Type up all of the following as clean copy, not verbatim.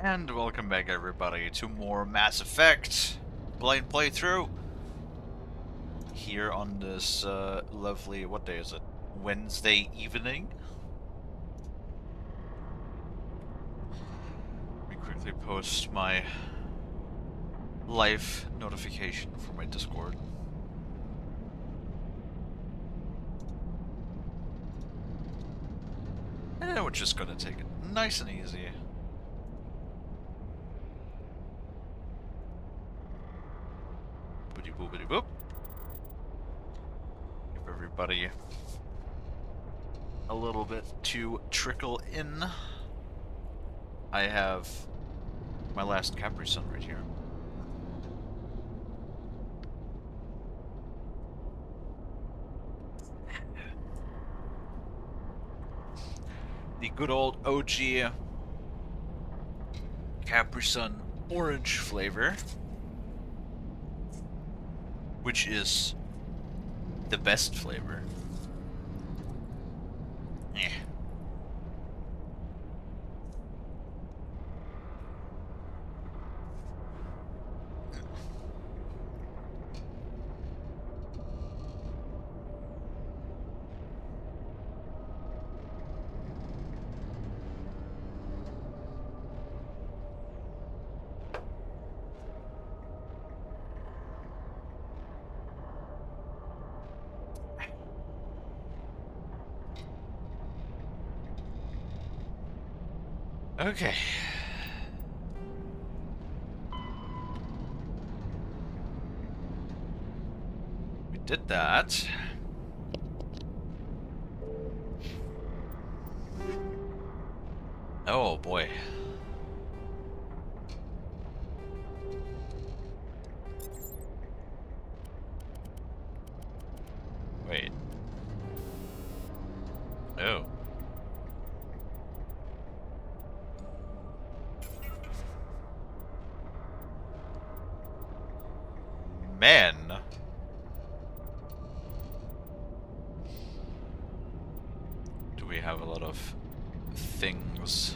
And welcome back everybody to more Mass Effect blind playthrough here on this lovely, what day is it? Wednesday evening. Let me quickly post my live notification for my Discord. And we're just gonna take it nice and easy. Boopity boopity boop. Give everybody a little bit to trickle in. I have my last Capri Sun right here. The good old OG Capri Sun orange flavor, which is the best flavor. Eh. Okay. We did that. Oh boy. Wait. Oh. Man. Do we have a lot of things?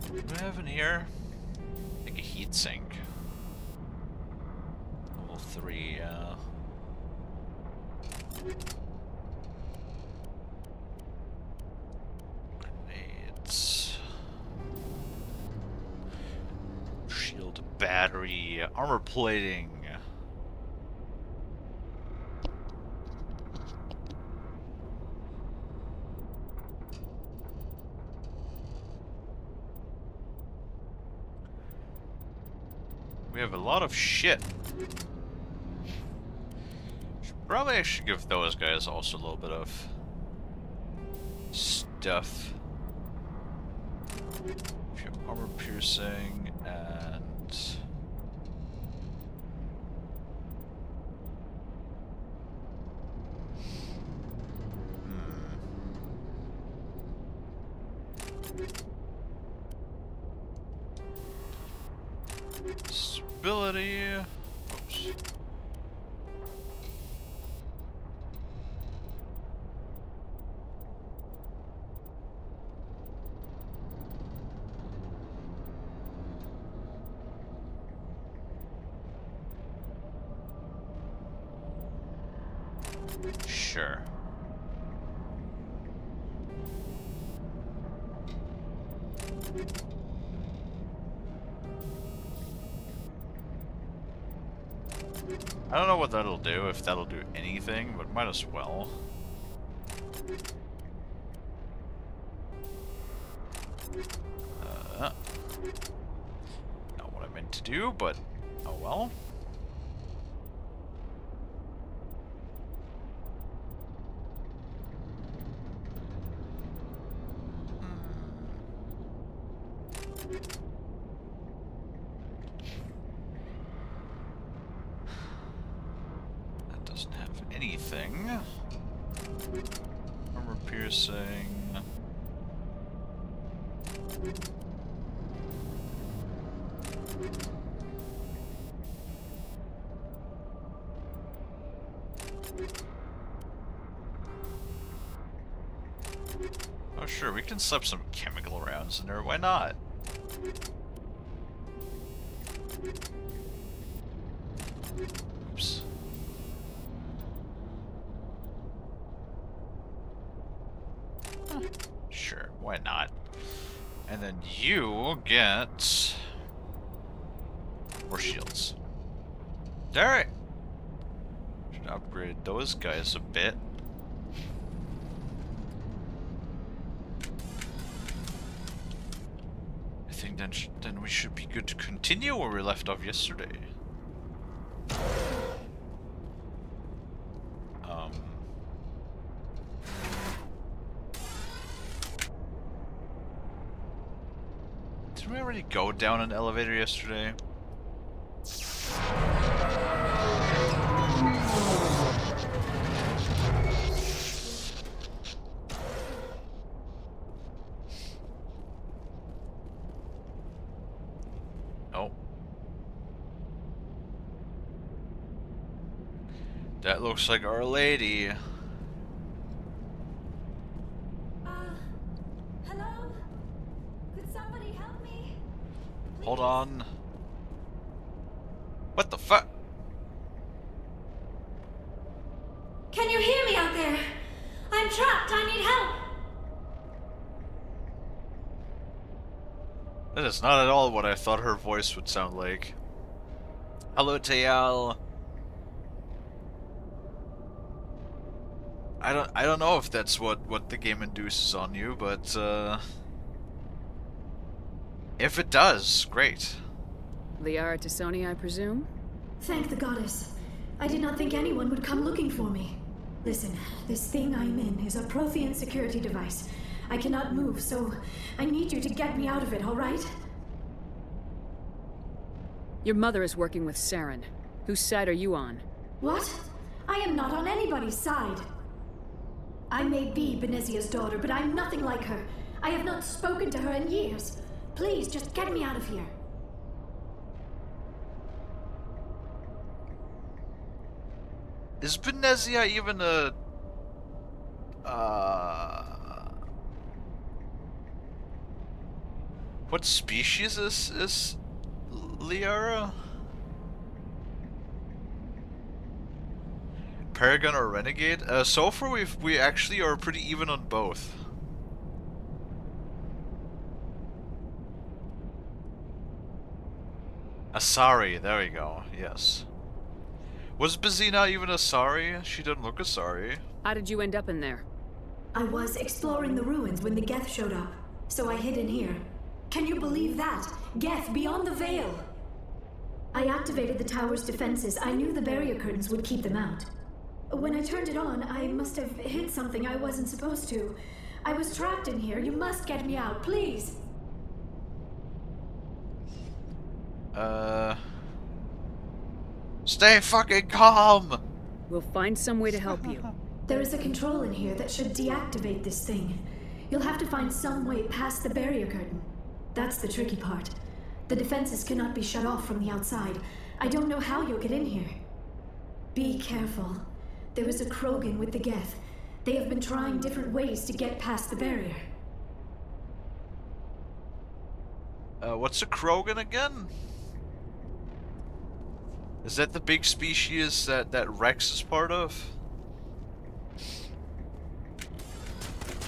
What do we have in here? Like a heat sink. Level 3, grenades. Shield battery. Armor plating. We have a lot of shit. Probably I should give those guys also a little bit of stuff. If you have armor piercing and stability. Oops. Sure. I don't know what that'll do, if that'll do anything, but might as well. Not what I meant to do, but oh well. That doesn't have anything. Armor piercing. Sure, we can slap some chemical rounds in there. Why not? Oops. Huh. Sure, why not? And then you get more shields. Alright. Should upgrade those guys a bit. I think then we should be good to continue where we left off yesterday. Did we already go down an elevator yesterday? Oh. That looks like Our Lady. Hello? Could somebody help me? Please? Hold on. What the fuck? Can you hear me out there? I'm trapped. I need help. That is not at all what I thought her voice would sound like. Hello, Tayal. I don't know if that's what the game induces on you, but if it does, great. Liara Tassoni, I presume? Thank the goddess. I did not think anyone would come looking for me. Listen, this thing I'm in is a Prothean security device. I cannot move, so I need you to get me out of it, all right? Your mother is working with Saren. Whose side are you on? What? I am not on anybody's side. I may be Benezia's daughter, but I'm nothing like her. I have not spoken to her in years. Please, just get me out of here. Is Benezia even a... What species is Liara? Paragon or Renegade? So far we actually are pretty even on both. Asari, there we go, yes. Was Bazina even Asari? She didn't look Asari. How did you end up in there? I was exploring the ruins when the Geth showed up, so I hid in here. Can you believe that? Geth beyond the veil! I activated the tower's defenses. I knew the barrier curtains would keep them out. When I turned it on, I must have hit something I wasn't supposed to. I was trapped in here. You must get me out, please! Stay fucking calm! We'll find some way to help you. There is a control in here that should deactivate this thing. You'll have to find some way past the barrier curtain. That's the tricky part. The defenses cannot be shut off from the outside. I don't know how you'll get in here. Be careful. There is a Krogan with the Geth. They have been trying different ways to get past the barrier. What's a Krogan again? Is that the big species that Rex is part of?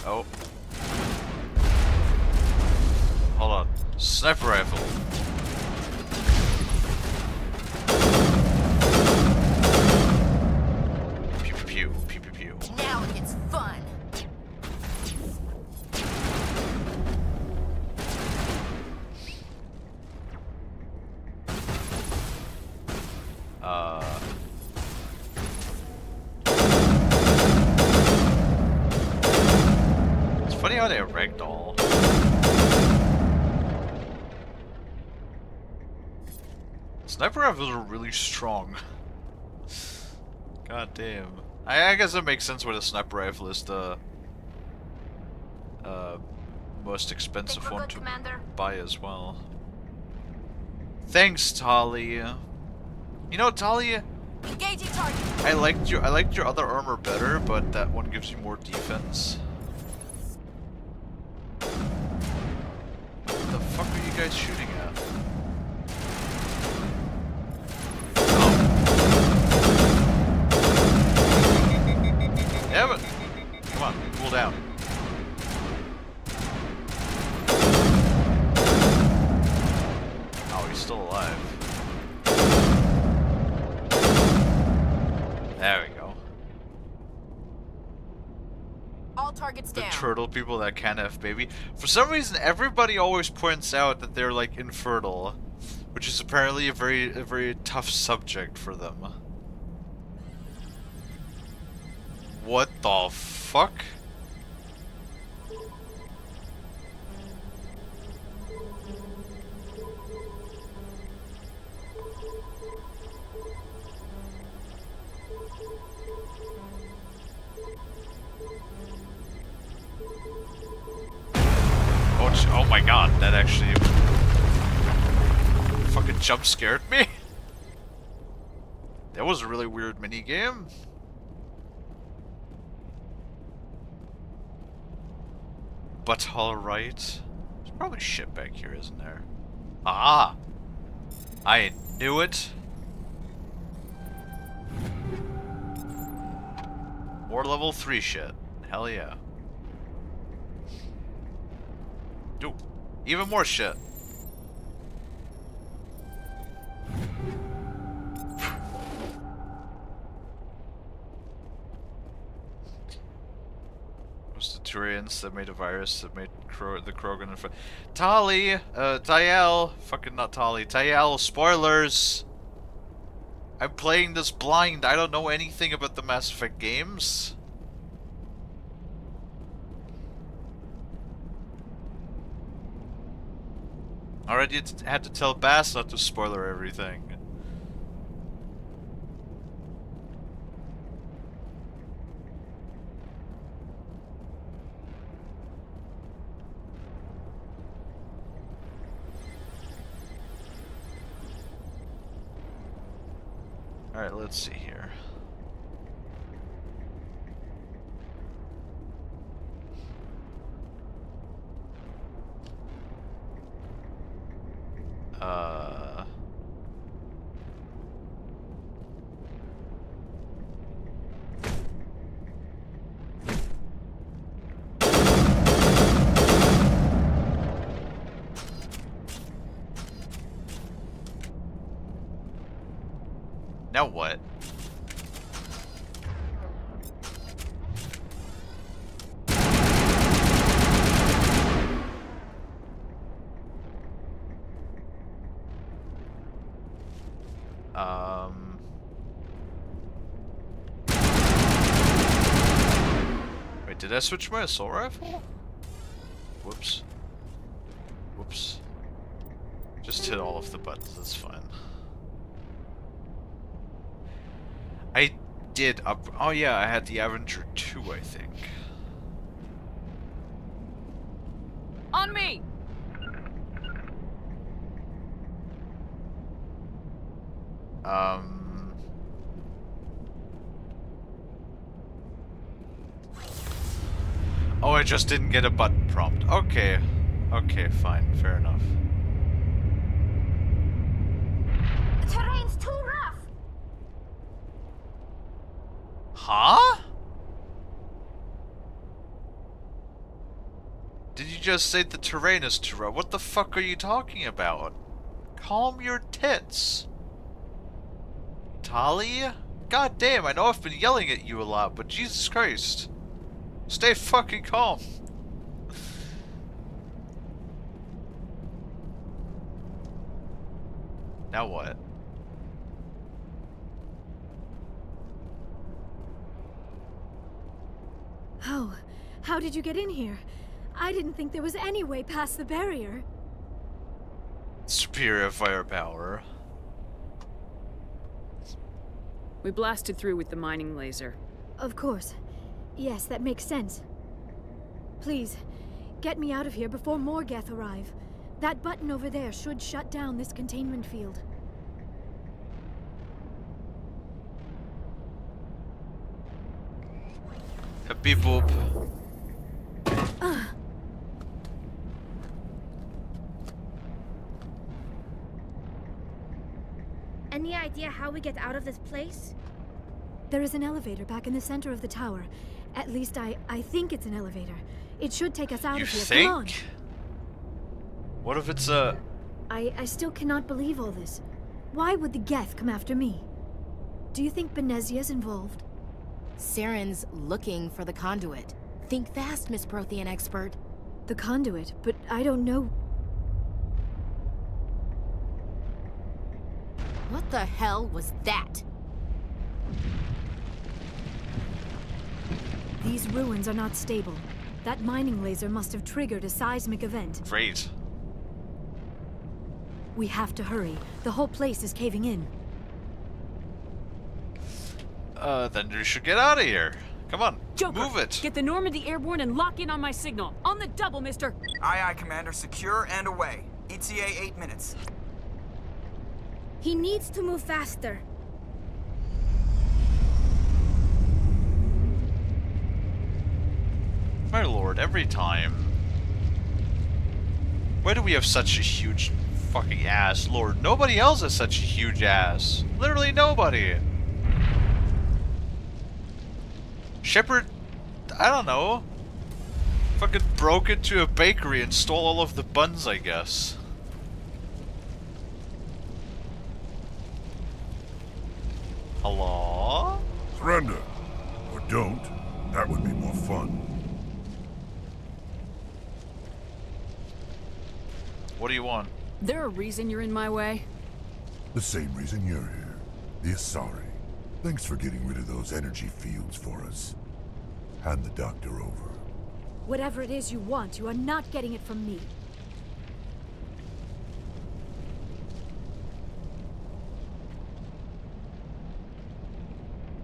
Oh. Hold on. Sniper rifle. Pew pew pew, pew pew pew. Now it gets fun. It's funny how they ragdoll. Sniper rifles are really strong. God damn. I guess it makes sense why the sniper rifle is the most expensive one to buy as well. Thanks, Talia. You know, Talia, Engaging target. I liked your other armor better, but that one gives you more defense. you guys shooting at? Damn it! Come on, cool down. Oh, he's still alive. There we go. All targets The down. turtle people that can't have baby. For some reason, everybody always points out that they're like infertile, which is apparently a very tough subject for them. What the fuck? Oh my god, that actually fucking jump scared me. That was a really weird minigame. But alright. There's probably shit back here, isn't there? Ah! I knew it! More level 3 shit. Hell yeah. Dude, even more shit. Was the Turians that made a virus that made the Krogan and Tali, Tyel, fucking not Tali, Tyel, spoilers! I'm playing this blind, I don't know anything about the Mass Effect games. Already had to tell Bass not to spoiler everything. Alright, let's see here. Now what? Wait, did I switch my assault rifle? Whoops. Whoops. Just hit all of the buttons, that's fine. I did up. Oh yeah, I had the Avenger 2, I think. On me! Oh, I just didn't get a button prompt. Okay. Okay, fine. Fair enough. The terrain's too rough. Huh? Did you just say the terrain is too rough? What the fuck are you talking about? Calm your tits. Tali? God damn, I know I've been yelling at you a lot, but Jesus Christ. Stay fucking calm. Now what? Oh, how did you get in here? I didn't think there was any way past the barrier. Superior firepower. We blasted through with the mining laser. Of course. Yes, that makes sense. Please, get me out of here before more Geth arrive. That button over there should shut down this containment field. A beep boop. Any idea how we get out of this place? There is an elevator back in the center of the tower. At least I think it's an elevator. It should take us out You of here. think? Come on. What if it's a... I still cannot believe all this. Why would the Geth come after me? Do you think Benezia's involved? Saren's looking for the conduit. Think fast, Miss Prothean expert. The conduit, but I don't know. What the hell was that? These ruins are not stable. That mining laser must have triggered a seismic event. Great. We have to hurry. The whole place is caving in. Then we should get out of here. Come on, Joker, move it. get the Normandy airborne and lock in on my signal. On the double, mister. Aye, aye, Commander. Secure and away. ETA 8 minutes. He needs to move faster. My lord, every time. Why do we have such a huge fucking ass? Lord, nobody else has such a huge ass. Literally nobody. Shepard, I don't know. Fucking broke into a bakery and stole all of the buns, I guess. Hello? Surrender. Or don't. That would be more fun. What do you want? There a reason you're in my way? The same reason you're here. The Asari. Thanks for getting rid of those energy fields for us. Hand the doctor over. Whatever it is you want, you are not getting it from me.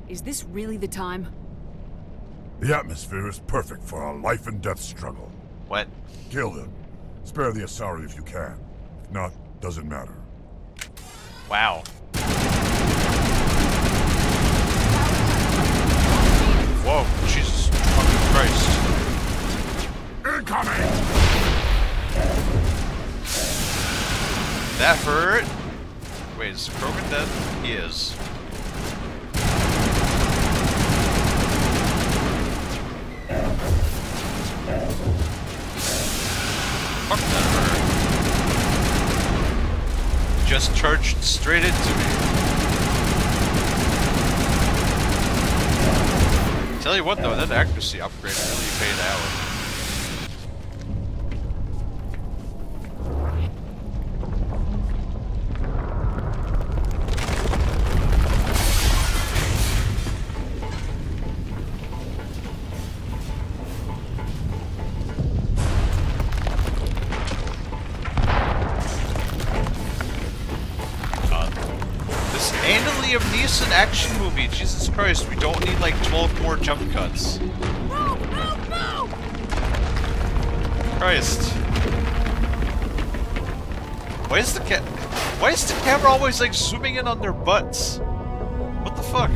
Is this really the time? The atmosphere is perfect for a life and death struggle. What? Kill them. Spare the Asari if you can. If not, doesn't matter. Wow. Whoa, Jesus fucking Christ. Incoming! That hurt. Wait, is Krogan dead? He is. Fuck, that hurt. Just charged straight into me. Tell you what though, that accuracy upgrade really paid out. An action movie, Jesus Christ, we don't need like 12 more jump cuts. Move, move, move! Christ. Why is the camera always like zooming in on their butts? What the fuck?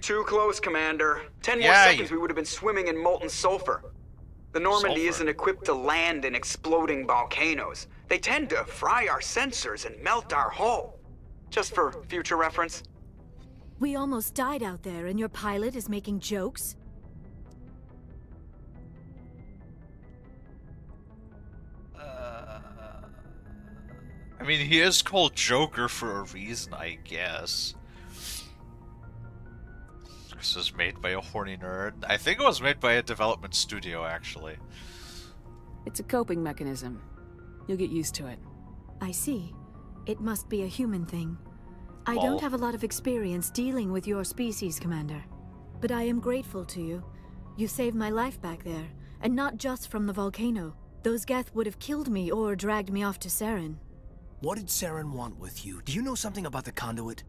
Too close, Commander. 10 more Yeah, seconds we would have been swimming in molten sulfur. The Normandy Sulfur. isn't equipped to land in exploding volcanoes. They tend to fry our sensors and melt our hull. Just for future reference. We almost died out there, and your pilot is making jokes? I mean, he is called Joker for a reason, I guess. This was made by a horny nerd. I think it was made by a development studio, actually. It's a coping mechanism. You'll get used to it. I see. It must be a human thing. I Lol. don't have a lot of experience dealing with your species, Commander. But I am grateful to you. You saved my life back there, and not just from the volcano. Those Geth would have killed me or dragged me off to Saren. What did Saren want with you? Do you know something about the conduit?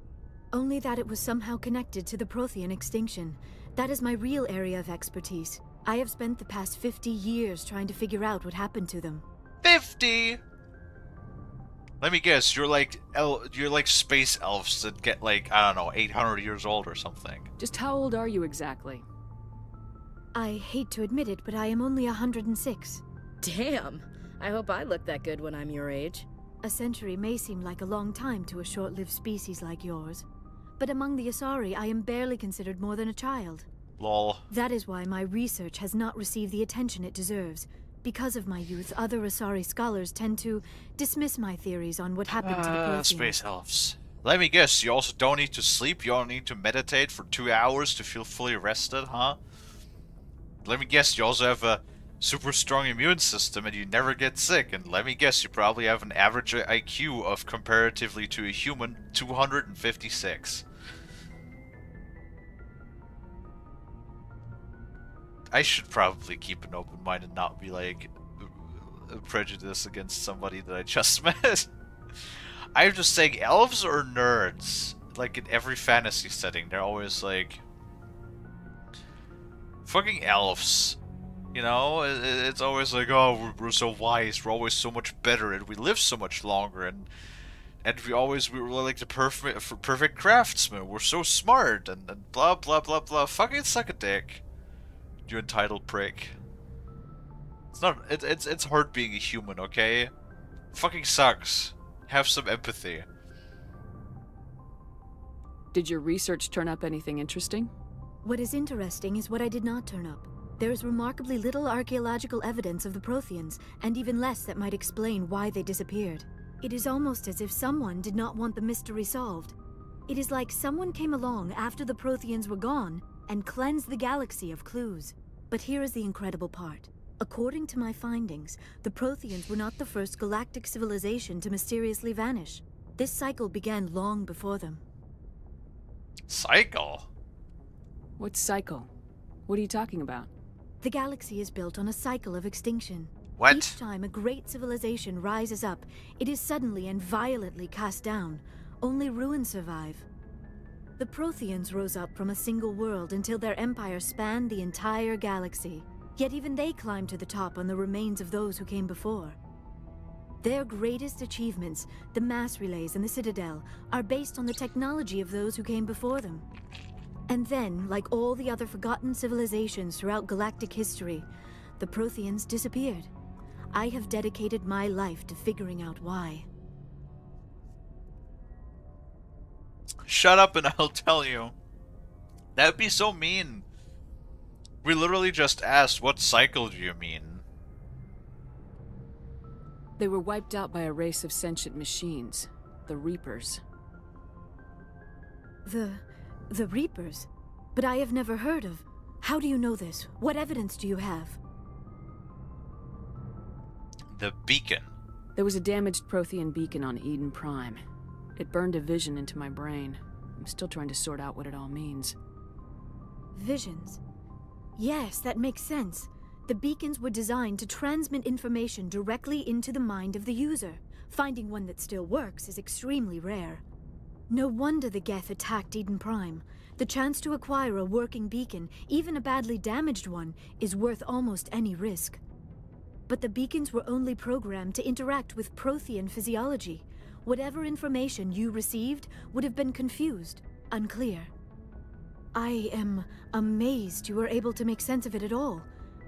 Only that it was somehow connected to the Prothean extinction. That is my real area of expertise. I have spent the past 50 years trying to figure out what happened to them. 50! Let me guess, you're like space elves that get like, I don't know, 800 years old or something. Just how old are you exactly? I hate to admit it, but I am only 106. Damn. I hope I look that good when I'm your age. A century may seem like a long time to a short-lived species like yours, but among the Asari, I am barely considered more than a child. Lol. That is why my research has not received the attention it deserves. Because of my youth, other Asari scholars tend to dismiss my theories on what happened to the Protheans. Space elves. Let me guess, you also don't need to sleep, you don't need to meditate for 2 hours to feel fully rested, huh? Let me guess, you also have a super strong immune system and you never get sick, and let me guess, you probably have an average IQ of, comparatively to a human, 256. I should probably keep an open mind and not be like a prejudice against somebody that I just met. I'm just saying, elves are nerds. Like in every fantasy setting, they're always like fucking elves. You know, it's always like, oh, we're so wise, we're always so much better, and we live so much longer, and we were like the perfect craftsmen. We're so smart, and blah blah blah blah. Fucking suck a dick, you entitled prick. It's not. It's hard being a human, okay? Fucking sucks. Have some empathy. Did your research turn up anything interesting? What is interesting is what I did not turn up. There is remarkably little archaeological evidence of the Protheans, and even less that might explain why they disappeared. It is almost as if someone did not want the mystery solved. It is like someone came along after the Protheans were gone and cleansed the galaxy of clues. But here is the incredible part. According to my findings, the Protheans were not the first galactic civilization to mysteriously vanish. This cycle began long before them. Cycle? What cycle? What are you talking about? The galaxy is built on a cycle of extinction. What? Each time a great civilization rises up, it is suddenly and violently cast down. Only ruins survive. The Protheans rose up from a single world until their empire spanned the entire galaxy. Yet even they climbed to the top on the remains of those who came before. Their greatest achievements, the mass relays and the Citadel, are based on the technology of those who came before them. And then, like all the other forgotten civilizations throughout galactic history, the Protheans disappeared. I have dedicated my life to figuring out why. Shut up and I'll tell you. That'd be so mean. We literally just asked, what cycle do you mean? They were wiped out by a race of sentient machines, the Reapers. The Reapers? But I have never heard of. How do you know this? What evidence do you have? The beacon. There was a damaged Prothean beacon on Eden Prime. It burned a vision into my brain. I'm still trying to sort out what it all means. Visions? Yes, that makes sense. The beacons were designed to transmit information directly into the mind of the user. Finding one that still works is extremely rare. No wonder the Geth attacked Eden Prime. The chance to acquire a working beacon, even a badly damaged one, is worth almost any risk. But the beacons were only programmed to interact with Prothean physiology. Whatever information you received would have been confused, unclear. I am amazed you were able to make sense of it at all.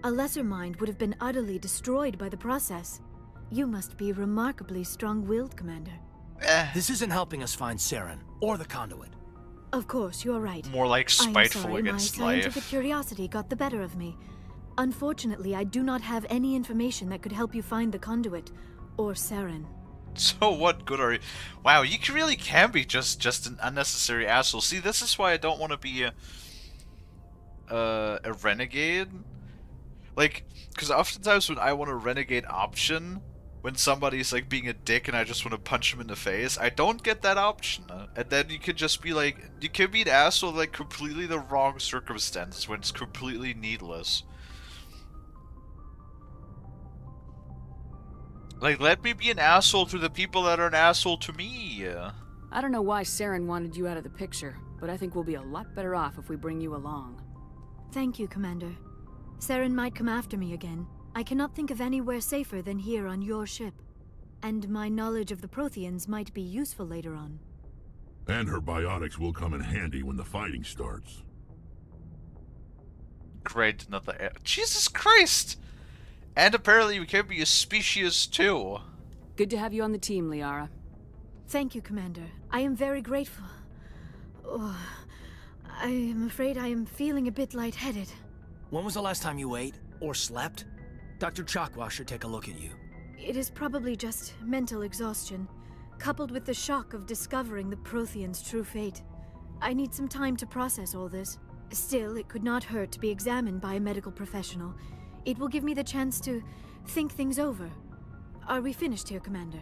A lesser mind would have been utterly destroyed by the process. You must be remarkably strong-willed, Commander. This isn't helping us find Saren, or the conduit. Of course, you're right. More like spiteful I'm sorry, against my scientific life. curiosity got the better of me. Unfortunately, I do not have any information that could help you find the conduit, or Saren. So what good are you? Wow, you really can be just an unnecessary asshole. See, this is why I don't want to be a renegade. Like, because oftentimes when I want a renegade option, when somebody's like being a dick and I just want to punch him in the face, I don't get that option. And then you could just be like, you could be an asshole like completely the wrong circumstances when it's completely needless. Like, let me be an asshole to the people that are an asshole to me. I don't know why Saren wanted you out of the picture, but I think we'll be a lot better off if we bring you along. Thank you, Commander. Saren might come after me again. I cannot think of anywhere safer than here on your ship. And my knowledge of the Protheans might be useful later on. And her biotics will come in handy when the fighting starts. Great, another. Jesus Christ! And apparently we can be a species too. Good to have you on the team, Liara. Thank you, Commander. I am very grateful. Oh, I am afraid I am feeling a bit lightheaded. When was the last time you ate or slept? Dr. Chakwa should take a look at you. It is probably just mental exhaustion, coupled with the shock of discovering the Protheans' true fate. I need some time to process all this. Still, it could not hurt to be examined by a medical professional. It will give me the chance to think things over. Are we finished here, Commander?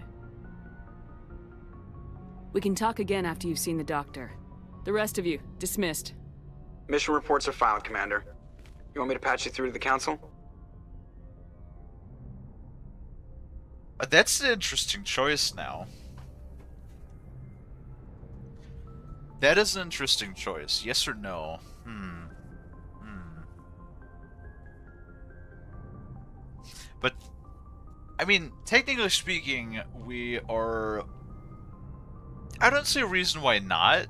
We can talk again after you've seen the doctor. The rest of you, dismissed. Mission reports are filed, Commander. You want me to patch you through to the Council? That's an interesting choice now. That is an interesting choice. Yes or no? But, I mean, technically speaking, we are... I don't see a reason why not.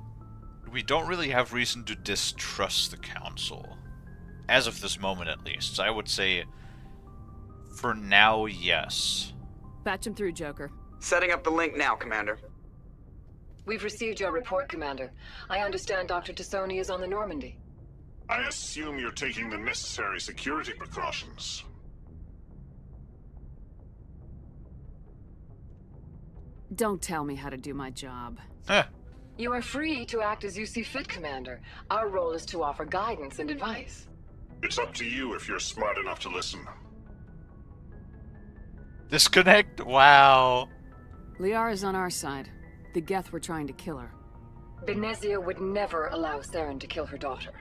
We don't really have reason to distrust the Council. As of this moment, at least. So I would say, for now, yes. Patch him through, Joker. Setting up the link now, Commander. We've received your report, Commander. I understand Dr. Tassoni is on the Normandy. I assume you're taking the necessary security precautions. Don't tell me how to do my job. You are free to act as you see fit, Commander. Our role is to offer guidance and advice. It's up to you if you're smart enough to listen. Disconnect? Wow. Liara's on our side. The Geth were trying to kill her. Benezia would never allow Saren to kill her daughter.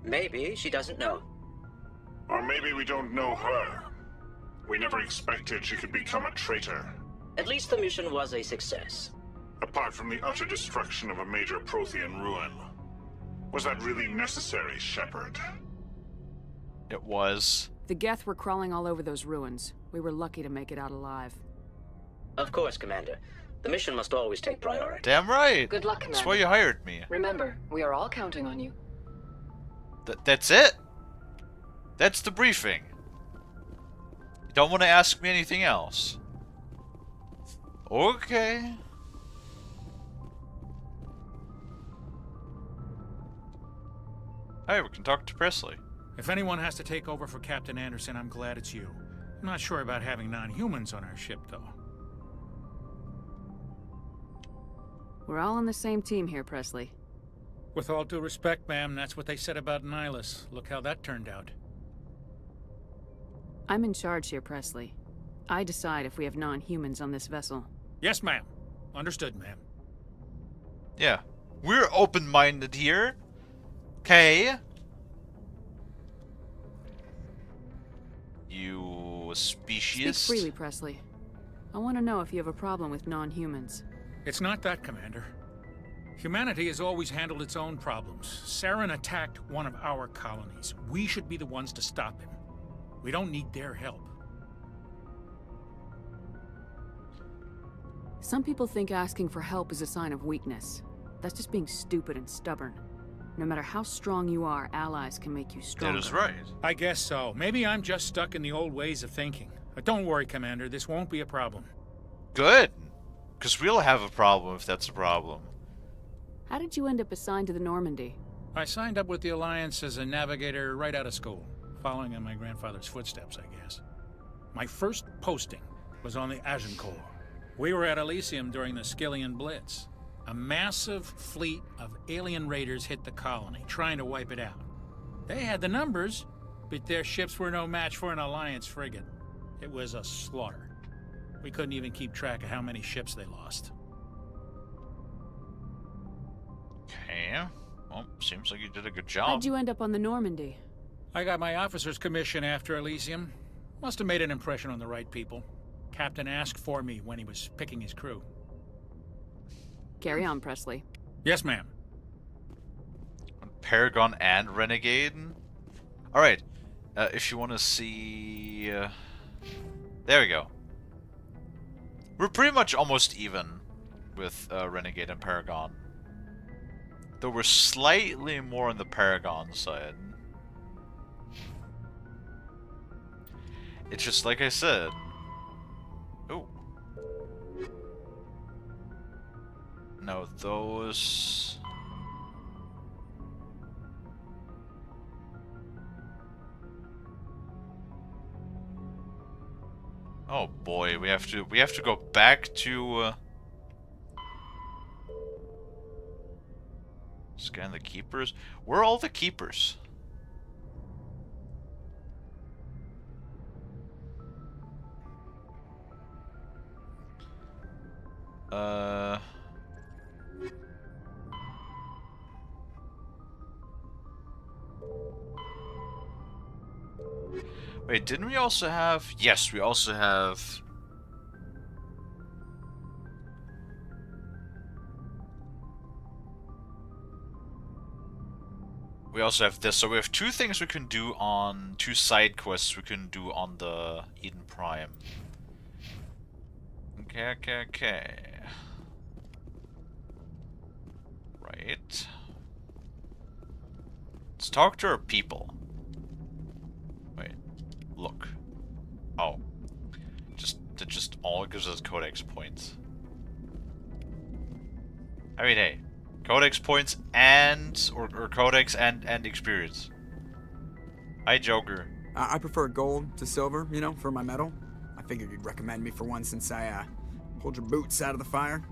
Maybe she doesn't know. Or maybe we don't know her. We never expected she could become a traitor. At least the mission was a success. Apart from the utter destruction of a major Prothean ruin. Was that really necessary, Shepard? It was. The Geth were crawling all over those ruins. We were lucky to make it out alive. Of course, Commander. The mission must always take priority. Damn right. Good luck, Commander. That's why you hired me. Remember, we are all counting on you. That's it? That's the briefing. You don't want to ask me anything else. Okay. Hey, we can talk to Presley. If anyone has to take over for Captain Anderson, I'm glad it's you. I'm not sure about having non-humans on our ship, though. We're all on the same team here, Presley. With all due respect, ma'am, that's what they said about Nihilus. Look how that turned out. I'm in charge here, Presley. I decide if we have non-humans on this vessel. Yes, ma'am. Understood, ma'am. Yeah. We're open-minded here. Okay. You species? Speak freely, Presley. I want to know if you have a problem with non-humans. It's not that, Commander. Humanity has always handled its own problems. Saren attacked one of our colonies. We should be the ones to stop him. We don't need their help. Some people think asking for help is a sign of weakness. That's just being stupid and stubborn. No matter how strong you are, allies can make you stronger. That is right. I guess so. Maybe I'm just stuck in the old ways of thinking. But don't worry, Commander. This won't be a problem. Good. Because we'll have a problem if that's a problem. How did you end up assigned to the Normandy? I signed up with the Alliance as a navigator right out of school, following in my grandfather's footsteps, I guess. My first posting was on the Agincourt. We were at Elysium during the Skillian Blitz. A massive fleet of alien raiders hit the colony, trying to wipe it out. They had the numbers, but their ships were no match for an Alliance frigate. It was a slaughter. We couldn't even keep track of how many ships they lost. Okay. Well, seems like you did a good job. How'd you end up on the Normandy? I got my officer's commission after Elysium. Must have made an impression on the right people. Captain asked for me when he was picking his crew. Carry on, Presley. Yes, ma'am. Paragon and Renegade. Alright. If you want to see... there we go. We're pretty much almost even with Renegade and Paragon. Though we're slightly more on the Paragon side. It's just like I said. Oh. No, those... Oh boy, we have to go back to scan the keepers. Where are all the keepers? Wait, didn't we also have... Yes, we also have... We also have this. So we have two things we can do on... Two side quests we can do on the Eden Prime. Okay. Right. Let's talk to our people. Wait. Look. Oh. That just all gives us codex points. I mean, hey. Codex points and... Or codex and experience. Hi, Joker. I prefer gold to silver, you know, for my medal. I figured you'd recommend me for one since I, pulled your boots out of the fire.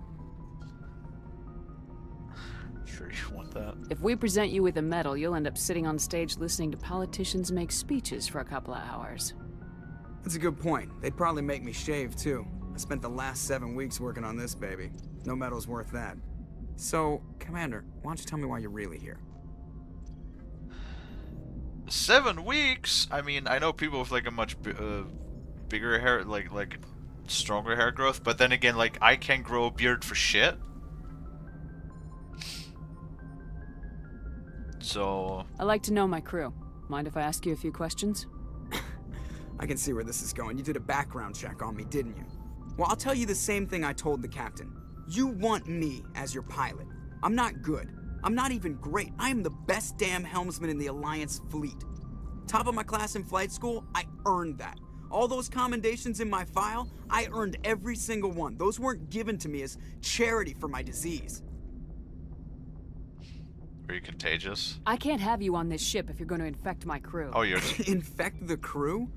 Sure you want that? If we present you with a medal, you'll end up sitting on stage listening to politicians make speeches for a couple of hours. That's a good point. They'd probably make me shave, too. I spent the last 7 weeks working on this baby. No medal's worth that. So, Commander, why don't you tell me why you're really here? 7 weeks? I mean, I know people with like a much bigger hair, like stronger hair growth, but then again, like, I can't grow a beard for shit. So... I like to know my crew. Mind if I ask you a few questions? I can see where this is going. You did a background check on me, didn't you? Well, I'll tell you the same thing I told the captain. You want me as your pilot. I'm not good. I'm not even great. I am the best damn helmsman in the Alliance fleet. Top of my class in flight school, I earned that. All those commendations in my file, I earned every single one. Those weren't given to me as charity for my disease. Are you contagious? I can't have you on this ship if you're going to infect my crew. Oh, you're... Infect the crew?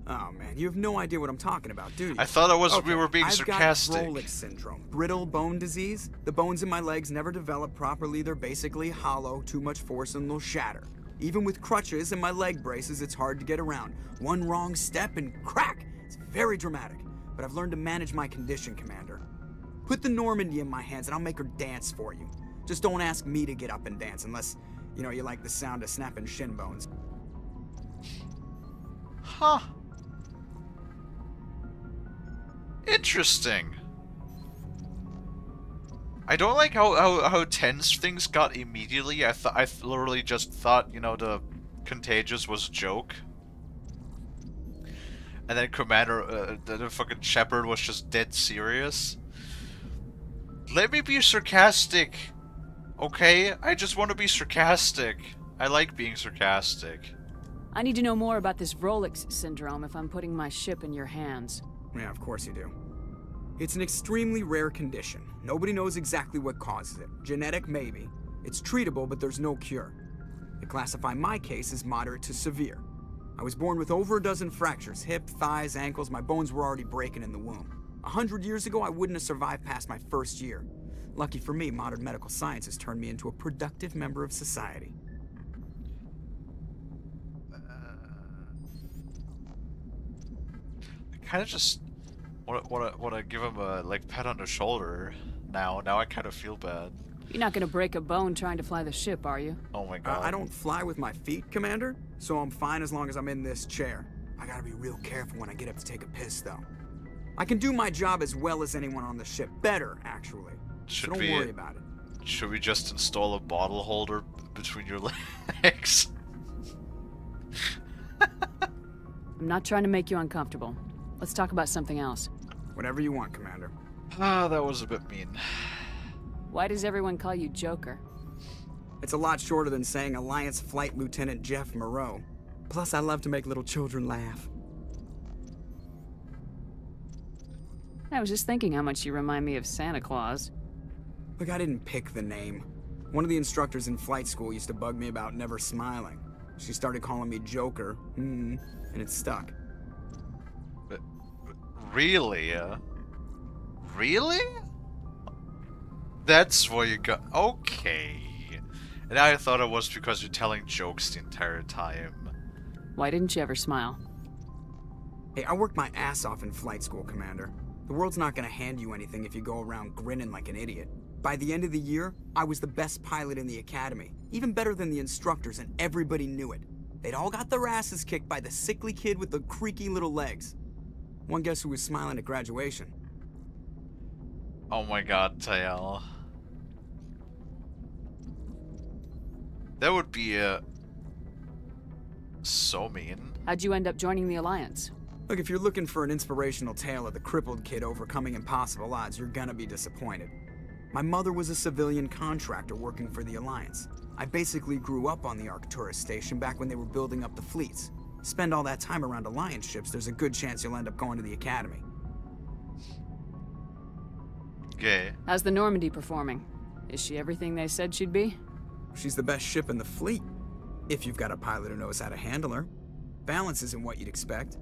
Oh man, you have no idea what I'm talking about, do you? I thought it was okay, we were being sarcastic. I've got Rolex syndrome, brittle bone disease. The bones in my legs never develop properly. They're basically hollow, too much force and they'll shatter. Even with crutches and my leg braces, it's hard to get around. One wrong step and crack! It's very dramatic, but I've learned to manage my condition, Commander. Put the Normandy in my hands and I'll make her dance for you. Just don't ask me to get up and dance unless, you know, you like the sound of snapping shin bones. Huh. Interesting. I don't like how tense things got immediately. I literally just thought, you know, the contagious was a joke. And then Commander, the fucking Shepherd was just dead serious. Let me be sarcastic. Okay? I just want to be sarcastic. I like being sarcastic. I need to know more about this Rolex syndrome if I'm putting my ship in your hands. Yeah, of course you do. It's an extremely rare condition. Nobody knows exactly what causes it. Genetic, maybe. It's treatable, but there's no cure. They classify my case as moderate to severe. I was born with over a dozen fractures. Hip, thighs, ankles. My bones were already breaking in the womb. 100 years ago, I wouldn't have survived past my first year. Lucky for me, modern medical science has turned me into a productive member of society. I kind of just want to give him a like pat on the shoulder now. Now I kind of feel bad. You're not gonna break a bone trying to fly the ship, are you? Oh my god. I don't fly with my feet, Commander, so I'm fine as long as I'm in this chair. I gotta be real careful when I get up to take a piss, though. I can do my job as well as anyone on the ship. Better, actually. So don't worry about it. Should we just install a bottle holder between your legs? I'm not trying to make you uncomfortable. Let's talk about something else. Whatever you want, Commander. Ah, that was a bit mean. Why does everyone call you Joker? It's a lot shorter than saying Alliance Flight Lieutenant Jeff Moreau. Plus, I love to make little children laugh. I was just thinking how much you remind me of Santa Claus. Look, I didn't pick the name. One of the instructors in flight school used to bug me about never smiling. She started calling me Joker, and it stuck. But really? Really? That's what you got. Okay. And I thought it was because you're telling jokes the entire time. Why didn't you ever smile? Hey, I worked my ass off in flight school, Commander. The world's not gonna hand you anything if you go around grinning like an idiot. By the end of the year, I was the best pilot in the academy. Even better than the instructors, and everybody knew it. They'd all got their asses kicked by the sickly kid with the creaky little legs. One guess who was smiling at graduation? Oh my god, Tael. That would be, so mean. How'd you end up joining the Alliance? Look, if you're looking for an inspirational tale of the crippled kid overcoming impossible odds, you're gonna be disappointed. My mother was a civilian contractor working for the Alliance. I basically grew up on the Arcturus station back when they were building up the fleets. Spend all that time around Alliance ships, there's a good chance you'll end up going to the Academy. Okay. How's the Normandy performing? Is she everything they said she'd be? She's the best ship in the fleet, if you've got a pilot who knows how to handle her. Balance isn't what you'd expect.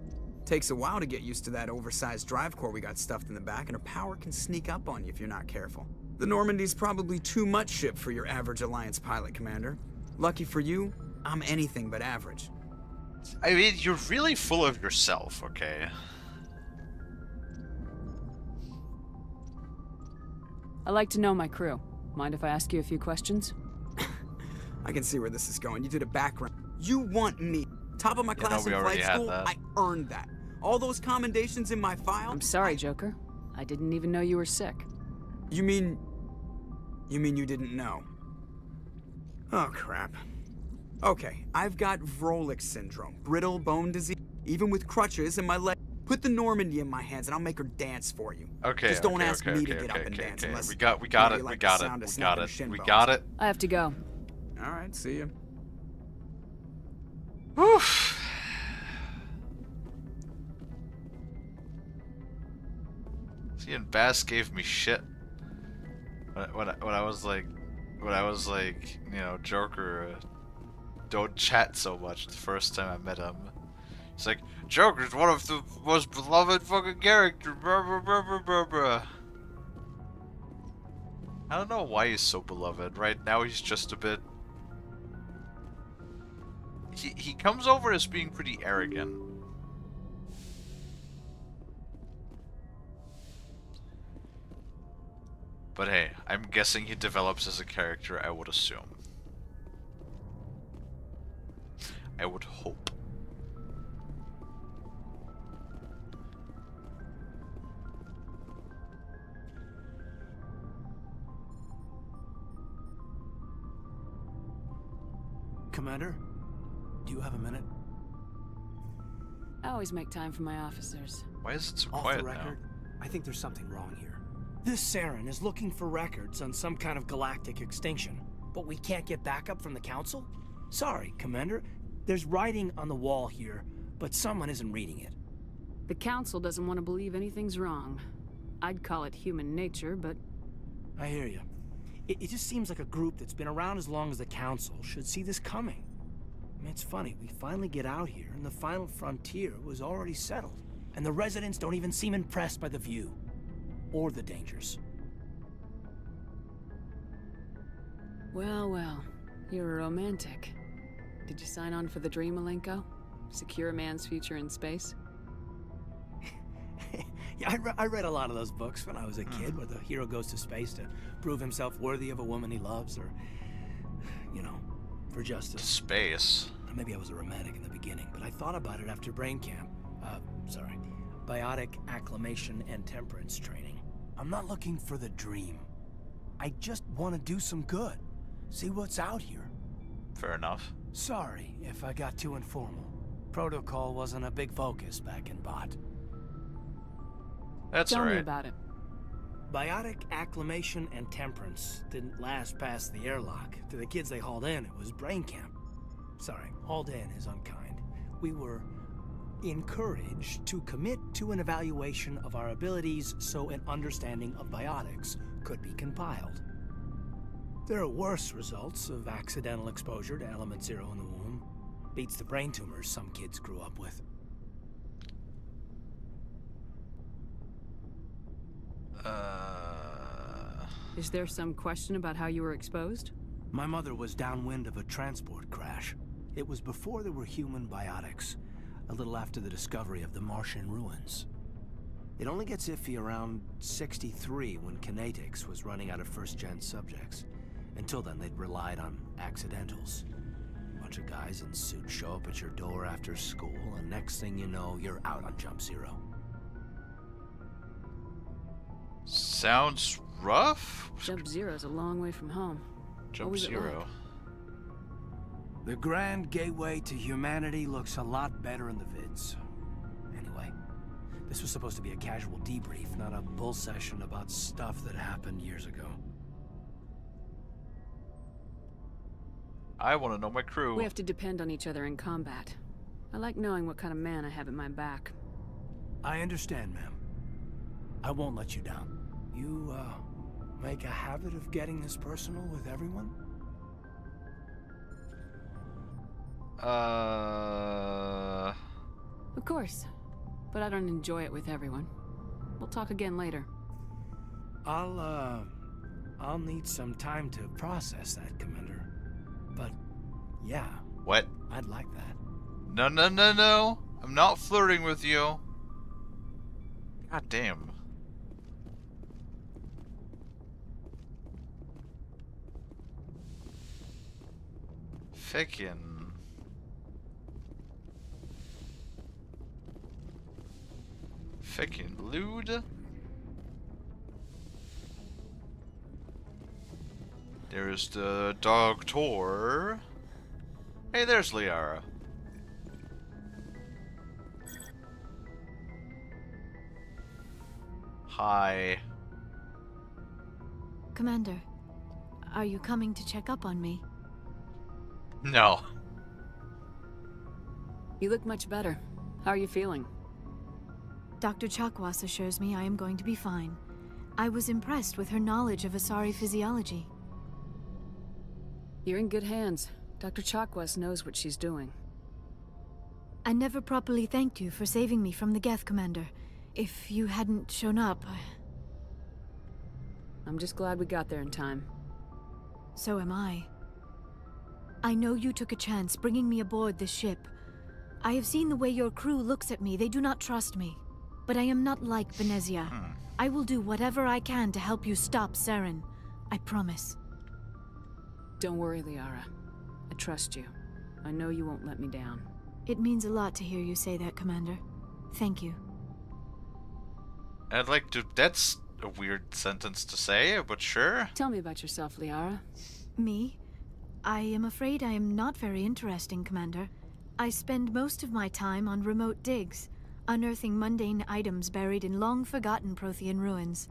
Takes a while to get used to that oversized drive core we got stuffed in the back, and her power can sneak up on you if you're not careful. The Normandy's probably too much ship for your average Alliance pilot, Commander. Lucky for you, I'm anything but average. I mean, you're really full of yourself, okay? I like to know my crew. Mind if I ask you a few questions? I can see where this is going. You did a background. You want me. Top of my class in flight school, I earned that. All those commendations in my file. I'm sorry, Joker. I didn't even know you were sick. You mean you didn't know? Oh, crap. Okay, I've got Vrolik syndrome, brittle bone disease, even with crutches and my leg. Put the Normandy in my hands and I'll make her dance for you. Okay. Just don't ask me to get up and dance unless we got it. I have to go. All right, see you. Whew. See, and Bass gave me shit when I was like, you know, Joker, don't chat so much the first time I met him. It's like, Joker's one of the most beloved fucking characters. I don't know why he's so beloved. Right now he's just a bit... He comes over as being pretty arrogant. But hey, I'm guessing he develops as a character, I would assume. I would hope. Commander, do you have a minute? I always make time for my officers. Why is it so Off quiet the record, now? I think there's something wrong here. This Saren is looking for records on some kind of galactic extinction, but we can't get backup from the Council? Sorry, Commander. There's writing on the wall here, but someone isn't reading it. The Council doesn't want to believe anything's wrong. I'd call it human nature, but... I hear you. It just seems like a group that's been around as long as the Council should see this coming. I mean, it's funny, we finally get out here, and the final frontier was already settled. And the residents don't even seem impressed by the view. Or the dangers. Well, well. You're a romantic. Did you sign on for the dream, Malenko? Secure a man's future in space? Yeah, I read a lot of those books when I was a kid, where the hero goes to space to prove himself worthy of a woman he loves, or, you know, for justice. Space? Maybe I was a romantic in the beginning, but I thought about it after brain camp. Biotic acclimation and temperance training. I'm not looking for the dream. I just want to do some good. See what's out here. Fair enough. Sorry if I got too informal. Protocol wasn't a big focus back in Bot. That's Tell me alright. about it. Biotic acclimation and temperance didn't last past the airlock. To the kids they hauled in, it was brain camp. Sorry, hauled in is unkind. We were encouraged to commit to an evaluation of our abilities so an understanding of biotics could be compiled. There are worse results of accidental exposure to element 0 in the womb. Beats the brain tumors some kids grew up with. Is there some question about how you were exposed? My mother was downwind of a transport crash. It was before there were human biotics, a little after the discovery of the Martian ruins. It only gets iffy around 63 when Kinetics was running out of first-gen subjects. Until then, they'd relied on accidentals. A bunch of guys in suits show up at your door after school, and next thing you know, you're out on Jump Zero. Sounds rough? Jump Zero's a long way from home. Jump What was it Zero. like? The grand gateway to humanity looks a lot better in the vids. Anyway, this was supposed to be a casual debrief, not a bull session about stuff that happened years ago. I want to know my crew. We have to depend on each other in combat. I like knowing what kind of man I have at my back. I understand, ma'am. I won't let you down. You, make a habit of getting this personal with everyone? Of course. But I don't enjoy it with everyone. We'll talk again later. I'll need some time to process that, Commander. But, yeah. What? I'd like that. No, no, no, no. I'm not flirting with you. God damn. Fickin' lewd. There's the Doctor. Hey, there's Liara. Hi. Commander, are you coming to check up on me? No. You look much better. How are you feeling? Dr. Chakwas assures me I am going to be fine. I was impressed with her knowledge of Asari physiology. You're in good hands. Dr. Chakwas knows what she's doing. I never properly thanked you for saving me from the Geth, Commander. If you hadn't shown up... I'm just glad we got there in time. So am I. I know you took a chance bringing me aboard this ship. I have seen the way your crew looks at me. They do not trust me. But I am not like Venezia. I will do whatever I can to help you stop Saren. I promise. Don't worry, Liara. I trust you. I know you won't let me down. It means a lot to hear you say that, Commander. Thank you. I'd like to... That's a weird sentence to say, but sure. Tell me about yourself, Liara. Me? I am afraid I am not very interesting, Commander. I spend most of my time on remote digs, unearthing mundane items buried in long-forgotten Prothean ruins.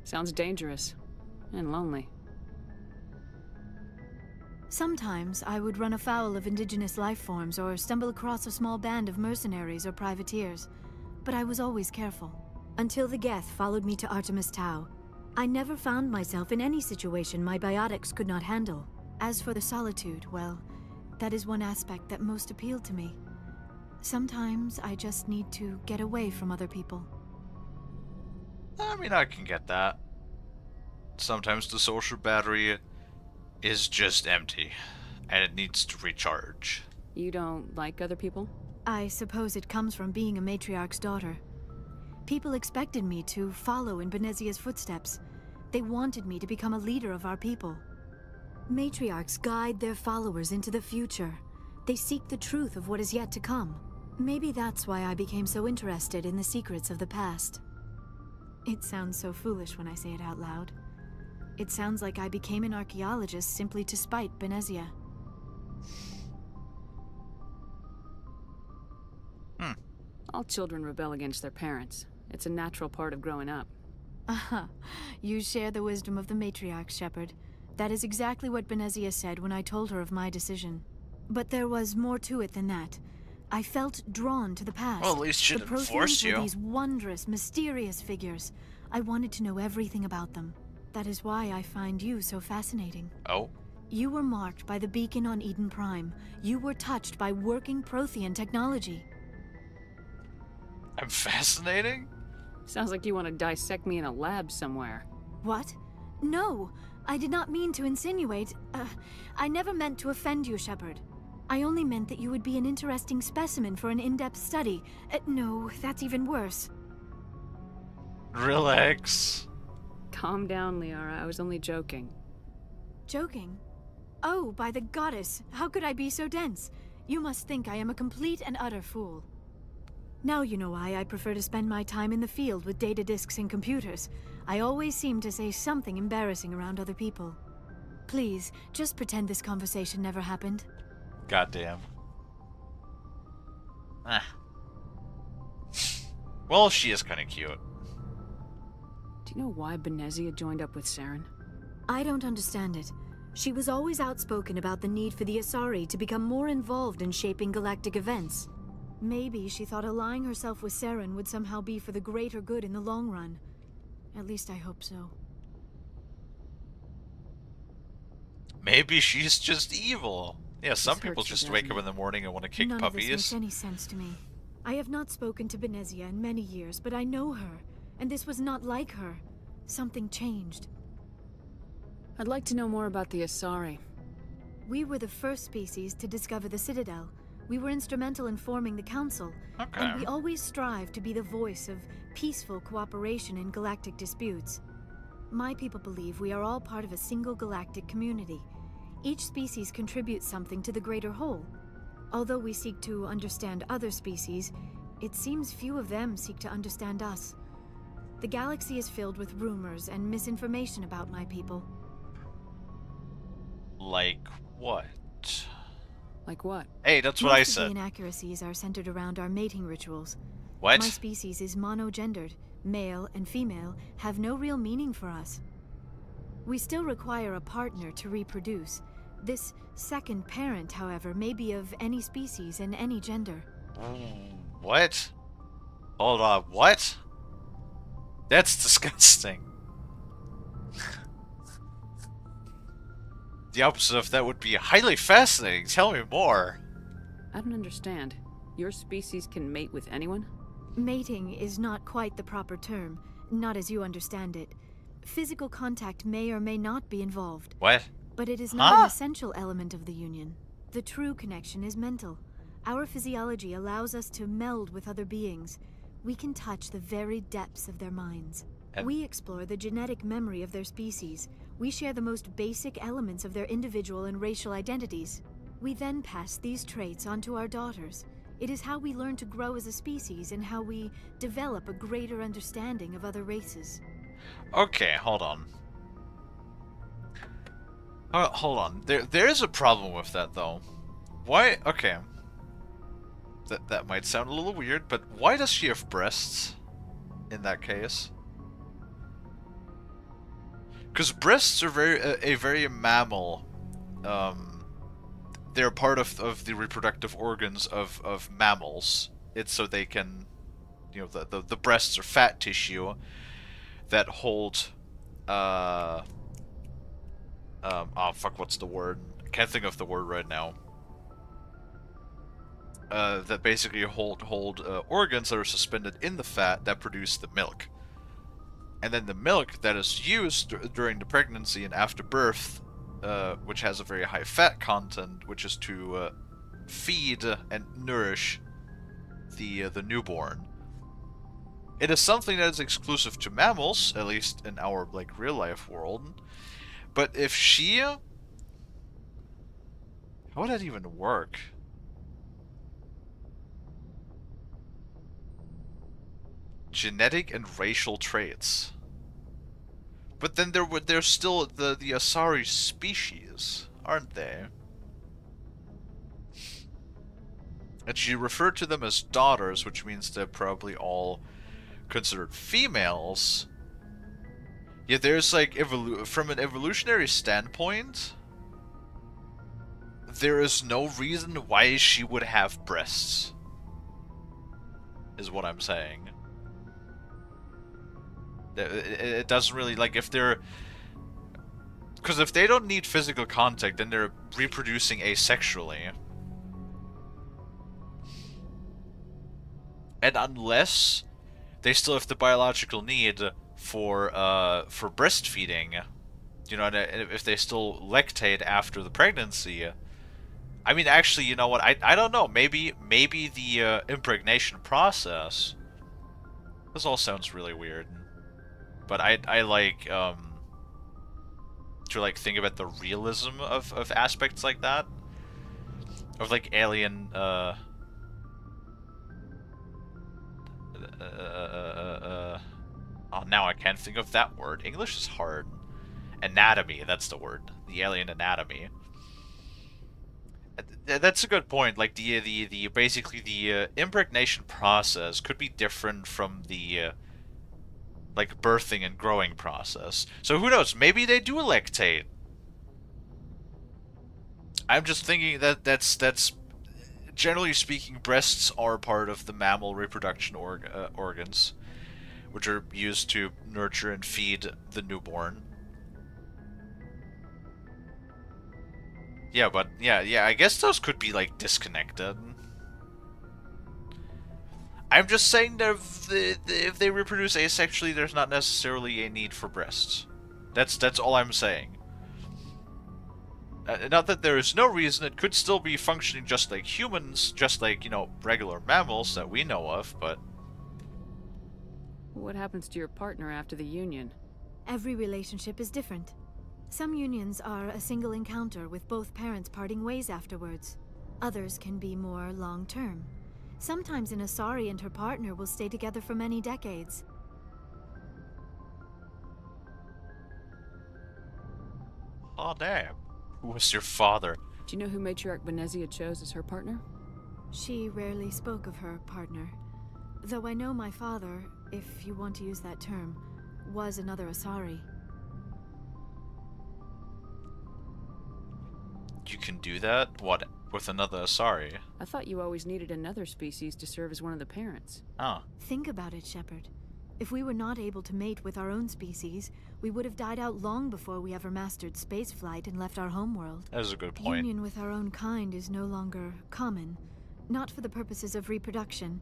Sounds dangerous. And lonely. Sometimes I would run afoul of indigenous life forms or stumble across a small band of mercenaries or privateers, but I was always careful. Until the Geth followed me to Artemis Tau, I never found myself in any situation my biotics could not handle. As for the solitude, well, that is one aspect that most appealed to me. Sometimes I just need to get away from other people. I mean, I can get that. Sometimes the social battery is just empty, and it needs to recharge. You don't like other people? I suppose it comes from being a matriarch's daughter. People expected me to follow in Benezia's footsteps. They wanted me to become a leader of our people. Matriarchs guide their followers into the future. They seek the truth of what is yet to come. Maybe that's why I became so interested in the secrets of the past. It sounds so foolish when I say it out loud. It sounds like I became an archaeologist simply to spite Benezia. All children rebel against their parents. It's a natural part of growing up. You share the wisdom of the matriarch, Shepard. That is exactly what Benezia said when I told her of my decision. But there was more to it than that. I felt drawn to the past. Well, at least she the didn't force Protheans you. were these wondrous, mysterious figures. I wanted to know everything about them. That is why I find you so fascinating. Oh? You were marked by the beacon on Eden Prime. You were touched by working Prothean technology. I'm fascinating? Sounds like you want to dissect me in a lab somewhere. What? No, I did not mean to insinuate. I never meant to offend you, Shepard. I only meant that you would be an interesting specimen for an in-depth study. No, that's even worse. Relax. Calm down, Liara. I was only joking. Joking? Oh, by the goddess, how could I be so dense? You must think I am a complete and utter fool. Now you know why I prefer to spend my time in the field with data disks and computers. I always seem to say something embarrassing around other people. Please, just pretend this conversation never happened. Goddamn. Ah. Well, she is kind of cute. Do you know why Benezia joined up with Saren? I don't understand it. She was always outspoken about the need for the Asari to become more involved in shaping galactic events. Maybe she thought allying herself with Saren would somehow be for the greater good in the long run. At least I hope so. Maybe she's just evil. Yeah, some This people hurts you, just wake up doesn't in the morning and want to kick None puppies. of this makes any sense to me. I have not spoken to Benezia in many years, but I know her, and this was not like her. Something changed. I'd like to know more about the Asari. We were the first species to discover the Citadel. We were instrumental in forming the Council, Okay. and we always strive to be the voice of peaceful cooperation in galactic disputes. My people believe we are all part of a single galactic community. Each species contributes something to the greater whole. Although we seek to understand other species, it seems few of them seek to understand us. The galaxy is filled with rumors and misinformation about my people. Like what? Like what? Hey, that's what I Most of said. the inaccuracies are centered around our mating rituals. What? My species is monogendered. Male and female have no real meaning for us. We still require a partner to reproduce. This second parent, however, may be of any species and any gender. What? Hold on, what? That's disgusting. The opposite of that would be highly fascinating. Tell me more. I don't understand. Your species can mate with anyone? Mating is not quite the proper term, not as you understand it. Physical contact may or may not be involved. What? But it is not an essential element of the union. The true connection is mental. Our physiology allows us to meld with other beings. We can touch the very depths of their minds. We explore the genetic memory of their species. We share the most basic elements of their individual and racial identities. We then pass these traits on to our daughters. It is how we learn to grow as a species and how we develop a greater understanding of other races. Okay, hold on. Hold on. There's a problem with that, though. Why? Okay. That might sound a little weird, but why does she have breasts in that case? Because breasts are a very mammal. They're part of the reproductive organs of mammals. It's so they can, you know, the breasts are fat tissue that hold. Oh fuck, what's the word? I can't think of the word right now. That basically hold organs that are suspended in the fat that produce the milk. And then the milk that is used during the pregnancy and after birth, which has a very high fat content, which is to feed and nourish the newborn. It is something that is exclusive to mammals, at least in our like real life world. But if she, how would that even work? Genetic and racial traits. But then they're still the Asari species, aren't they? And she referred to them as daughters, which means they're probably all considered females. Yet there's like, from an evolutionary standpoint, there is no reason why she would have breasts, is what I'm saying. It doesn't really, like, if they're... Because if they don't need physical contact, then they're reproducing asexually. And unless they still have the biological need for breastfeeding, you know, and if they still lactate after the pregnancy, I mean, actually, you know what? I don't know. Maybe the impregnation process. This all sounds really weird, but I like to like think about the realism of aspects like that, of like alien oh, now I can't think of that word. English is hard. Anatomy, that's the word. The alien anatomy. That's a good point. Like basically the impregnation process could be different from the like birthing and growing process. So who knows? Maybe they do lactate. I'm just thinking that that's generally speaking, breasts are part of the mammal reproduction organs, which are used to nurture and feed the newborn. Yeah, but yeah, I guess those could be like disconnected. I'm just saying that if they reproduce asexually, there's not necessarily a need for breasts. That's all I'm saying. Not that there is no reason. It could still be functioning just like humans, just like, you know, regular mammals that we know of, but... What happens to your partner after the union? Every relationship is different. Some unions are a single encounter with both parents parting ways afterwards. Others can be more long-term. Sometimes an Asari and her partner will stay together for many decades. Oh, damn. Who was your father? Do you know who Matriarch Venezia chose as her partner? She rarely spoke of her partner. Though I know my father, if you want to use that term, was another Asari. You can do that? What, with another Asari? I thought you always needed another species to serve as one of the parents. Oh. Think about it, Shepard. If we were not able to mate with our own species, we would have died out long before we ever mastered spaceflight and left our homeworld. That is a good point. Union with our own kind is no longer common, not for the purposes of reproduction.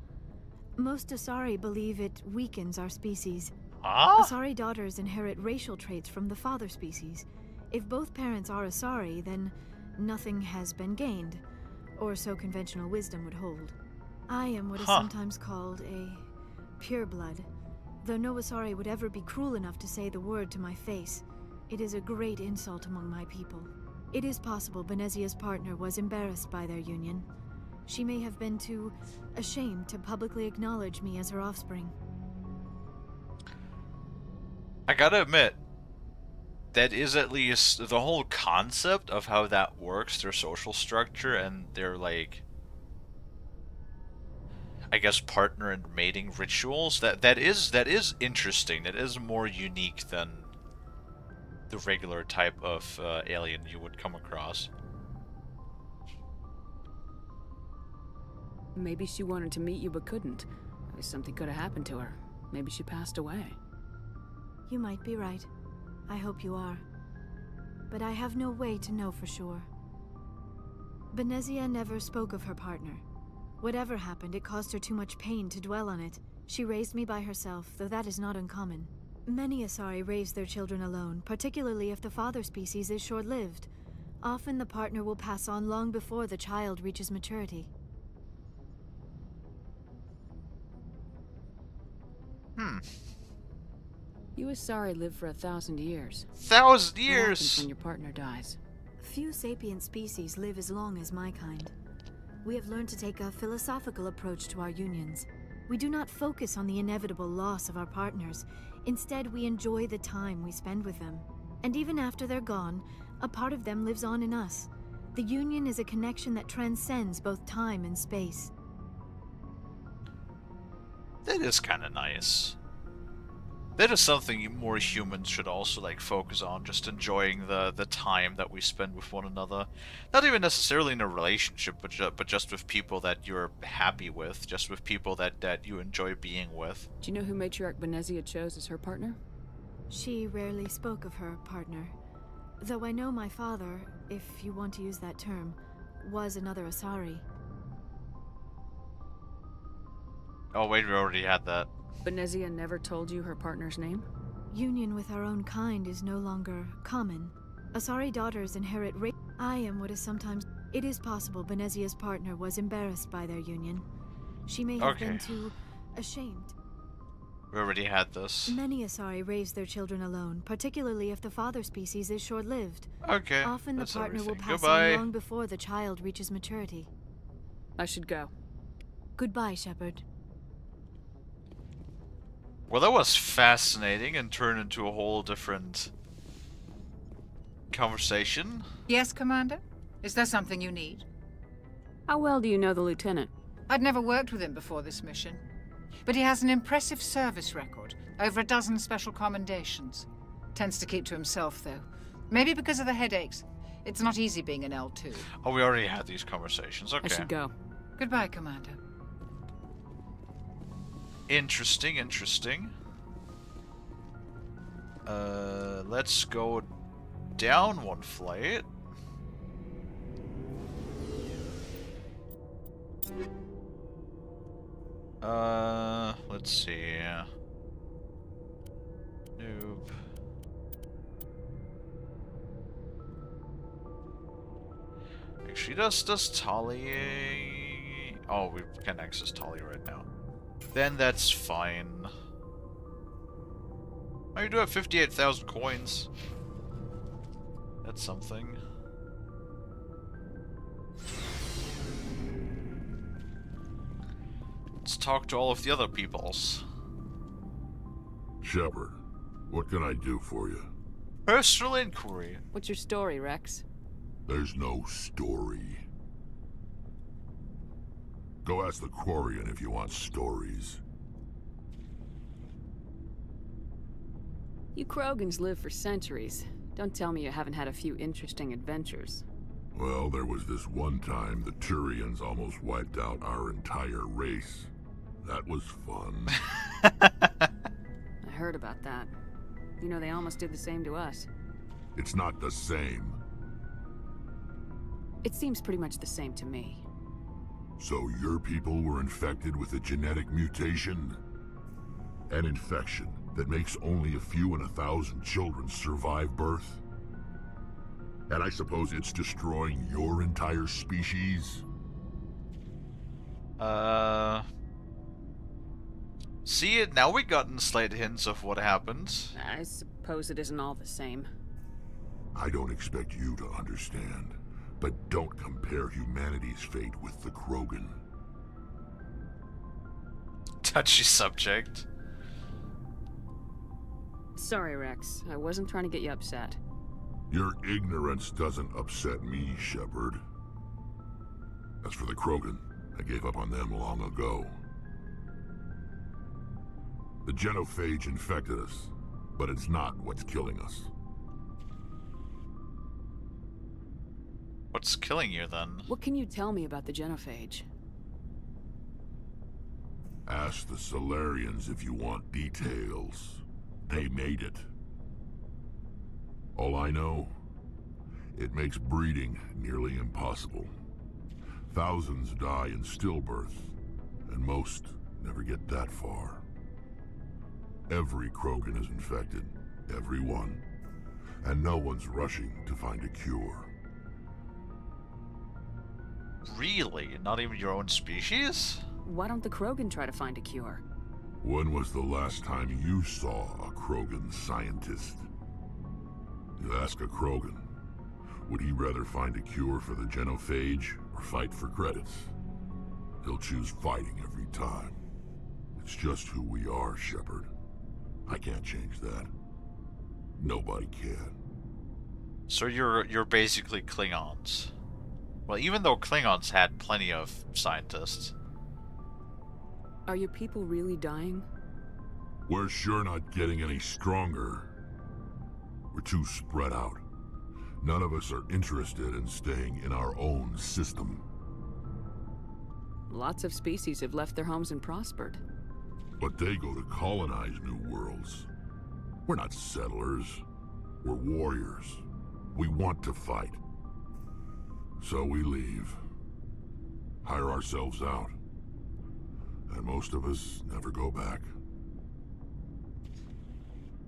Most Asari believe it weakens our species. Huh? Asari daughters inherit racial traits from the father species. If both parents are Asari, then nothing has been gained, or so conventional wisdom would hold. I am what is sometimes called a pureblood. Though no Asari would ever be cruel enough to say the word to my face, it is a great insult among my people. It is possible Venezia's partner was embarrassed by their union. She may have been too ashamed to publicly acknowledge me as her offspring. I gotta admit, that is at least the whole concept of how that works, their social structure and their, like, I guess, partner and mating rituals. That is interesting. That is more unique than the regular type of alien you would come across. Maybe she wanted to meet you but couldn't. Maybe something could have happened to her. Maybe she passed away. You might be right. I hope you are. But I have no way to know for sure. Venezia never spoke of her partner. Whatever happened, it caused her too much pain to dwell on it. She raised me by herself, though that is not uncommon. Many Asari raise their children alone, particularly if the father species is short-lived. Often the partner will pass on long before the child reaches maturity. You Asari live for 1,000 years. 1,000 What years! happens when your partner dies? Few sapient species live as long as my kind. We have learned to take a philosophical approach to our unions. We do not focus on the inevitable loss of our partners. Instead, we enjoy the time we spend with them. And even after they're gone, a part of them lives on in us. The union is a connection that transcends both time and space. That is kind of nice. That is something more humans should also like focus on, just enjoying the time that we spend with one another. Not even necessarily in a relationship, but just with people that you're happy with, just with people that you enjoy being with. Do you know who Matriarch Benezia chose as her partner? She rarely spoke of her partner. Though I know my father, if you want to use that term, was another Asari. Oh wait, we already had that. Benezia never told you her partner's name? Union with our own kind is no longer common. Asari daughters inherit I am what is sometimes... It is possible Benezia's partner was embarrassed by their union. She may have been too ashamed. We already had this. Many Asari raise their children alone, particularly if the father species is short-lived. Okay, often the partner will pass Goodbye. on long before the child reaches maturity. I should go. Goodbye, Shepard. Well, that was fascinating and turned into a whole different conversation. Yes, Commander? Is there something you need? How well do you know the Lieutenant? I'd never worked with him before this mission. But he has an impressive service record. Over a dozen special commendations. Tends to keep to himself, though. Maybe because of the headaches. It's not easy being an L2. Oh, we already had these conversations. Okay. I should go. Goodbye, Commander. Interesting, interesting. Let's go down one flight. Let's see. Noob. Actually, does Tali... Oh, we can access Tali right now. Then that's fine. Oh, you do have 58,000 coins. That's something. Let's talk to all of the other peoples. Shepard, what can I do for you? Personal inquiry. What's your story, Rex? There's no story. Go ask the Quarian if you want stories. You Krogans live for centuries. Don't tell me you haven't had a few interesting adventures. Well, there was this one time the Turians almost wiped out our entire race. That was fun. I heard about that. You know, they almost did the same to us. It's not the same. It seems pretty much the same to me. So your people were infected with a genetic mutation? An infection that makes only a few in 1,000 children survive birth? And I suppose it's destroying your entire species? See it now. We gotten slight hints of what happened. I suppose it isn't all the same. I don't expect you to understand, but don't compare humanity's fate with the Krogan. Touchy subject. Sorry, Rex. I wasn't trying to get you upset. Your ignorance doesn't upset me, Shepard. As for the Krogan, I gave up on them long ago. The genophage infected us, but it's not what's killing us. What's killing you, then? What can you tell me about the genophage? Ask the Solarians if you want details. They made it. All I know, it makes breeding nearly impossible. Thousands die in stillbirth, and most never get that far. Every Krogan is infected, every one, and no one's rushing to find a cure. Really? Not even your own species? Why don't the Krogan try to find a cure? When was the last time you saw a Krogan scientist? You ask a Krogan, would he rather find a cure for the genophage or fight for credits? He'll choose fighting every time. It's just who we are, Shepard. I can't change that. Nobody can. So you're basically Klingons. Well, even though Klingons had plenty of scientists. Are your people really dying? We're sure not getting any stronger. We're too spread out. None of us are interested in staying in our own system. Lots of species have left their homes and prospered. But they go to colonize new worlds. We're not settlers. We're warriors. We want to fight. So we leave. Hire ourselves out. And most of us never go back.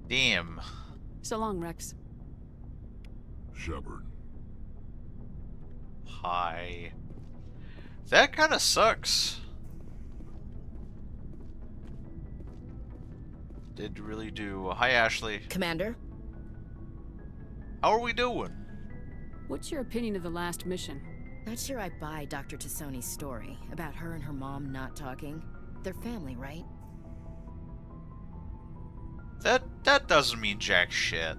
Damn. So long, Rex. Shepard. Hi. That kind of sucks. Did really do. Hi, Ashley. Commander? How are we doing? What's your opinion of the last mission? Not sure I buy Dr. Tassoni's story about her and her mom not talking. They're family, right? That doesn't mean jack shit.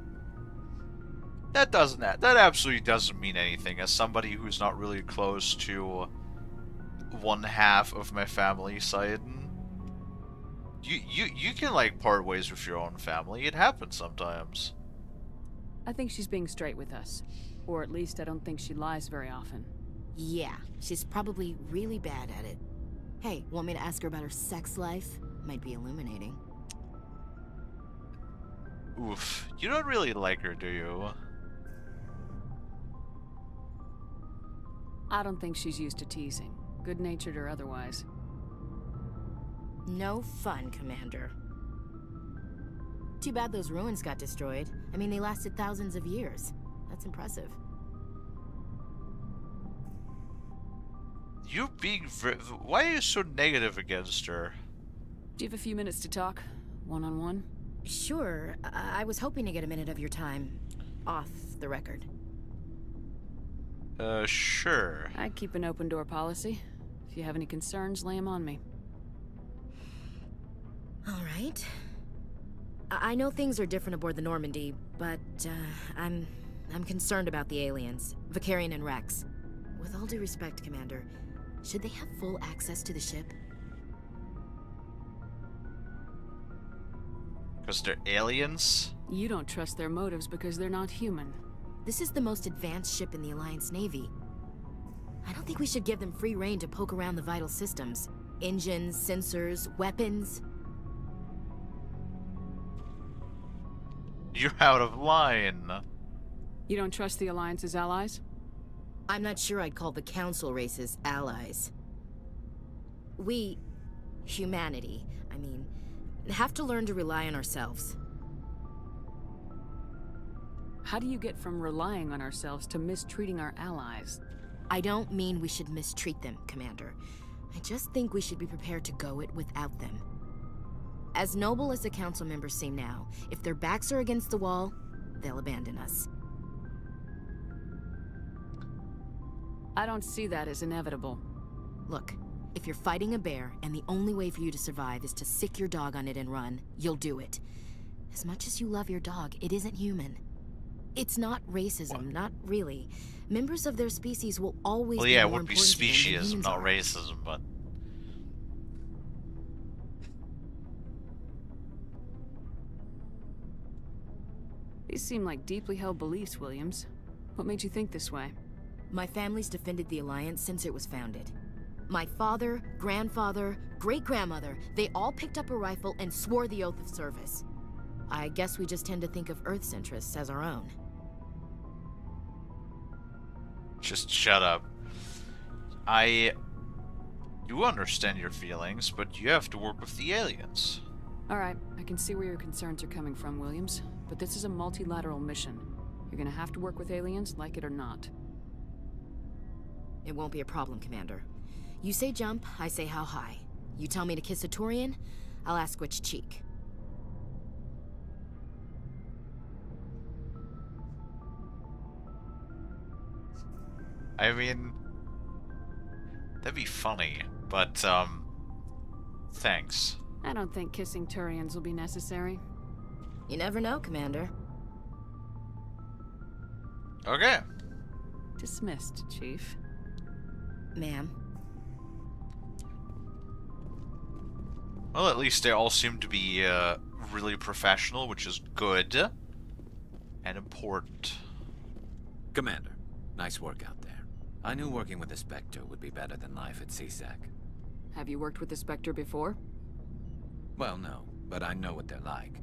That absolutely doesn't mean anything. As somebody who's not really close to one half of my family side, you can like part ways with your own family. It happens sometimes. I think she's being straight with us. Or at least I don't think she lies very often. Yeah, she's probably really bad at it. Hey, want me to ask her about her sex life? Might be illuminating. Oof. You don't really like her, do you? I don't think she's used to teasing, good-natured or otherwise. No fun, Commander. Too bad those ruins got destroyed. I mean, they lasted thousands of years. That's impressive. You're being why are you so negative against her? Do you have a few minutes to talk? One-on-one? Sure. I was hoping to get a minute of your time. Off the record. Sure. I keep an open door policy. If you have any concerns, lay them on me. All right. I know things are different aboard the Normandy, but I'm concerned about the aliens, Vicarian and Rex. With all due respect, Commander, should they have full access to the ship? Because they're aliens? You don't trust their motives because they're not human. This is the most advanced ship in the Alliance Navy. I don't think we should give them free rein to poke around the vital systems. Engines, sensors, weapons. You're out of line. You don't trust the Alliance's allies? I'm not sure I'd call the Council races allies. We, humanity, I mean, have to learn to rely on ourselves. How do you get from relying on ourselves to mistreating our allies? I don't mean we should mistreat them, Commander. I just think we should be prepared to go it without them. As noble as the Council members seem now, if their backs are against the wall, they'll abandon us. I don't see that as inevitable. Look, if you're fighting a bear and the only way for you to survive is to sick your dog on it and run, you'll do it. As much as you love your dog, it isn't human. It's not racism, not really. Members of their species will always well, yeah, be it more would be important to them than speciesism, humans not are. racism, but... These seem like deeply held beliefs, Williams. What made you think this way? My family's defended the Alliance since it was founded. My father, grandfather, great-grandmother, they all picked up a rifle and swore the oath of service. I guess we just tend to think of Earth's interests as our own. Just shut up. I do understand your feelings, but you have to work with the aliens. Alright, I can see where your concerns are coming from, Williams. But this is a multilateral mission. You're gonna have to work with aliens, like it or not. It won't be a problem, Commander. You say jump, I say how high. You tell me to kiss a Turian, I'll ask which cheek. I mean... that'd be funny, but, thanks. I don't think kissing Turians will be necessary. You never know, Commander. Okay. Dismissed, Chief. Ma'am. Well, at least they all seem to be really professional, which is good and important. Commander, nice work out there. I knew working with the Spectre would be better than life at CSEC. Have you worked with the Spectre before? Well, no, but I know what they're like.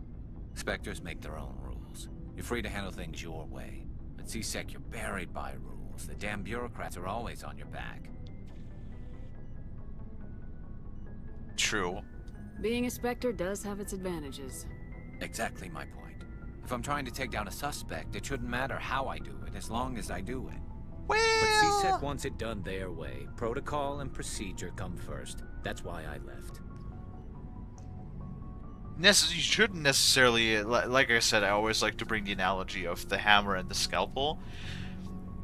Spectres make their own rules. You're free to handle things your way. At CSEC, you're buried by rules. The damn bureaucrats are always on your back. True. Being a Spectre does have its advantages. Exactly my point. If I'm trying to take down a suspect, it shouldn't matter how I do it, as long as I do it. Well... But CSEC wants it done their way. Protocol and procedure come first. That's why I left. You shouldn't necessarily, like I said, I always like to bring the analogy of the hammer and the scalpel.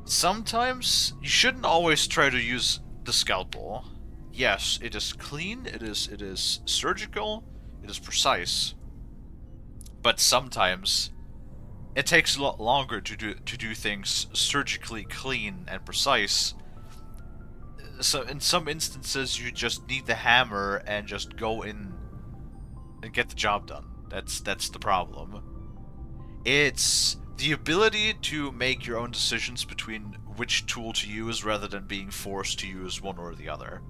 Sometimes you shouldn't always try to use the scalpel. Yes, it is clean, it is surgical, it is precise. But sometimes it takes a lot longer to do things surgically clean and precise. So in some instances you just need the hammer and just go in and get the job done. That's the problem. It's the ability to make your own decisions between which tool to use rather than being forced to use one or the other.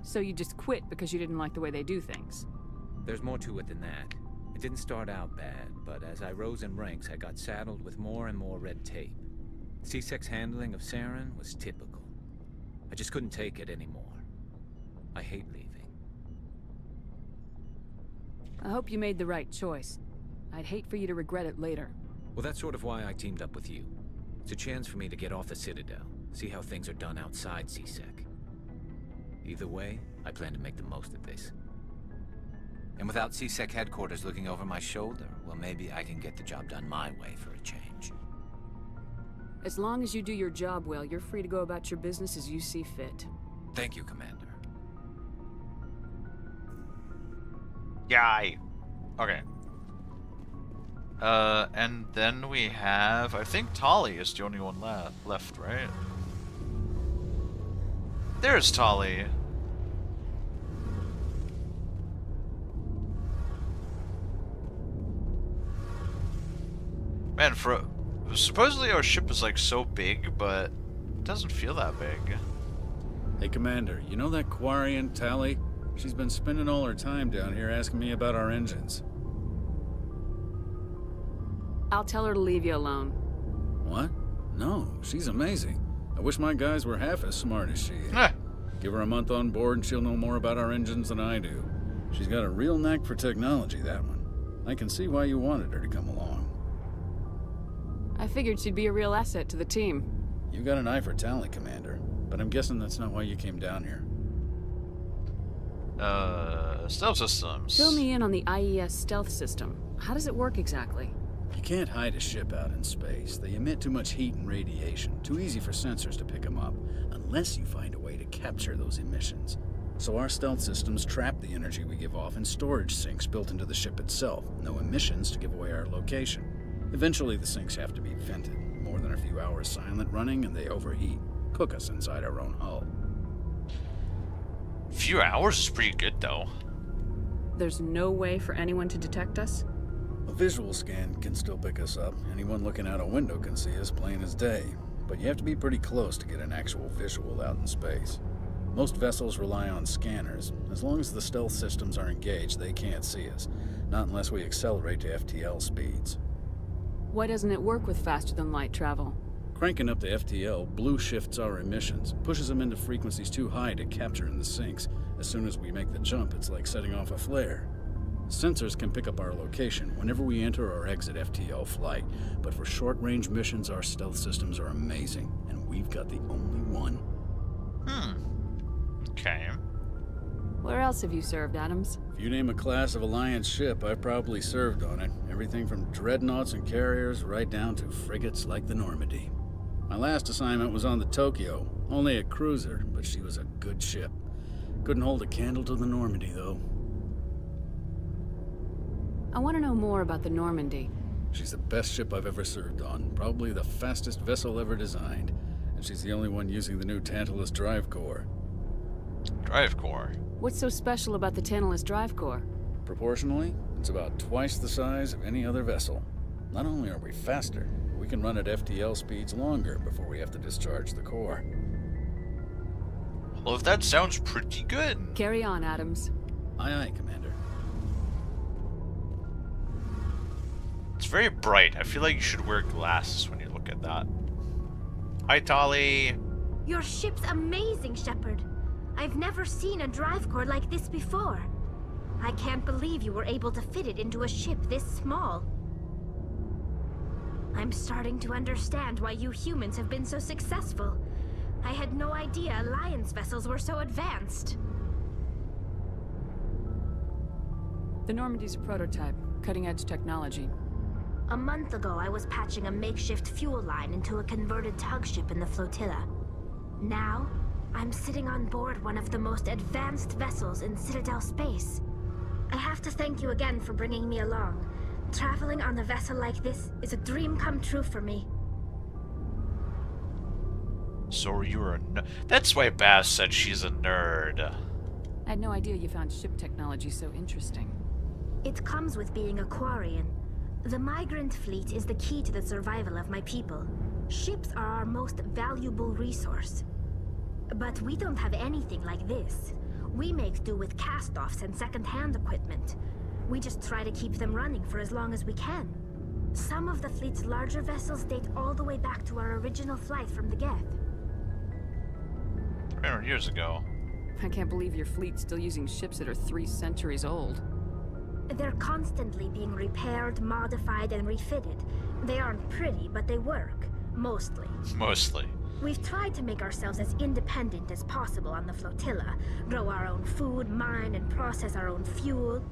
So you just quit because you didn't like the way they do things? There's more to it than that. It didn't start out bad, but as I rose in ranks, I got saddled with more and more red tape. CSEC's handling of Saren was typical. I just couldn't take it anymore. I hate leaving. I hope you made the right choice. I'd hate for you to regret it later. Well, that's sort of why I teamed up with you. It's a chance for me to get off the Citadel, see how things are done outside CSEC. Either way, I plan to make the most of this. And without CSEC headquarters looking over my shoulder, well, maybe I can get the job done my way for a change. As long as you do your job well, you're free to go about your business as you see fit. Thank you, Commander. Yay! Okay. And then we have... I think Kalie is the only one left, right? There's Kalie. Man, supposedly our ship is like so big, but it doesn't feel that big. Hey, Commander, you know that Quarian, Kalie? She's been spending all her time down here asking me about our engines. I'll tell her to leave you alone. What? No, she's amazing. I wish my guys were half as smart as she is. Give her a month on board and she'll know more about our engines than I do. She's got a real knack for technology, that one. I can see why you wanted her to come along. I figured she'd be a real asset to the team. You got an eye for talent, Commander, but I'm guessing that's not why you came down here. Stealth systems. Fill me in on the IES stealth system. How does it work exactly? You can't hide a ship out in space. They emit too much heat and radiation. Too easy for sensors to pick them up, unless you find a way to capture those emissions. So our stealth systems trap the energy we give off in storage sinks built into the ship itself. No emissions to give away our location. Eventually the sinks have to be vented. More than a few hours silent running and they overheat. Cook us inside our own hull. A few hours is pretty good, though. There's no way for anyone to detect us? A visual scan can still pick us up. Anyone looking out a window can see us plain as day. But you have to be pretty close to get an actual visual out in space. Most vessels rely on scanners. As long as the stealth systems are engaged, they can't see us. Not unless we accelerate to FTL speeds. Why doesn't it work with faster-than-light travel? Cranking up the FTL blue shifts our emissions, pushes them into frequencies too high to capture in the sinks. As soon as we make the jump, it's like setting off a flare. Sensors can pick up our location whenever we enter or exit FTL flight, but for short-range missions, our stealth systems are amazing, and we've got the only one. Okay. Where else have you served, Adams? If you name a class of Alliance ship, I've probably served on it. Everything from dreadnoughts and carriers right down to frigates like the Normandy. My last assignment was on the Tokyo, only a cruiser, but she was a good ship. Couldn't hold a candle to the Normandy, though. I want to know more about the Normandy. She's the best ship I've ever served on, probably the fastest vessel ever designed. and she's the only one using the new Tantalus drive core. Drive core? What's so special about the Tantalus drive core? Proportionally, it's about twice the size of any other vessel. Not only are we faster, but we can run at FTL speeds longer before we have to discharge the core. Well, if that sounds pretty good. Carry on, Adams. Aye, aye, Commander. It's very bright. I feel like you should wear glasses when you look at that. Hi, Tali. Your ship's amazing, Shepard. I've never seen a drive core like this before. I can't believe you were able to fit it into a ship this small. I'm starting to understand why you humans have been so successful. I had no idea Alliance vessels were so advanced. The Normandy's a prototype, cutting-edge technology. A month ago, I was patching a makeshift fuel line into a converted tug ship in the flotilla. Now, I'm sitting on board one of the most advanced vessels in Citadel space. I have to thank you again for bringing me along. Traveling on a vessel like this is a dream come true for me. So you're a nerd. That's why Bass said she's a nerd. I had no idea you found ship technology so interesting. It comes with being a Quarian. The migrant fleet is the key to the survival of my people. Ships are our most valuable resource. But we don't have anything like this. We make do with cast-offs and second-hand equipment. We just try to keep them running for as long as we can. Some of the fleet's larger vessels date all the way back to our original flight from the Geth. 300 years ago. I can't believe your fleet's still using ships that are 3 centuries old. They're constantly being repaired, modified, and refitted. They aren't pretty, but they work. Mostly. Mostly. We've tried to make ourselves as independent as possible on the flotilla. Grow our own food, mine, and process our own fuel.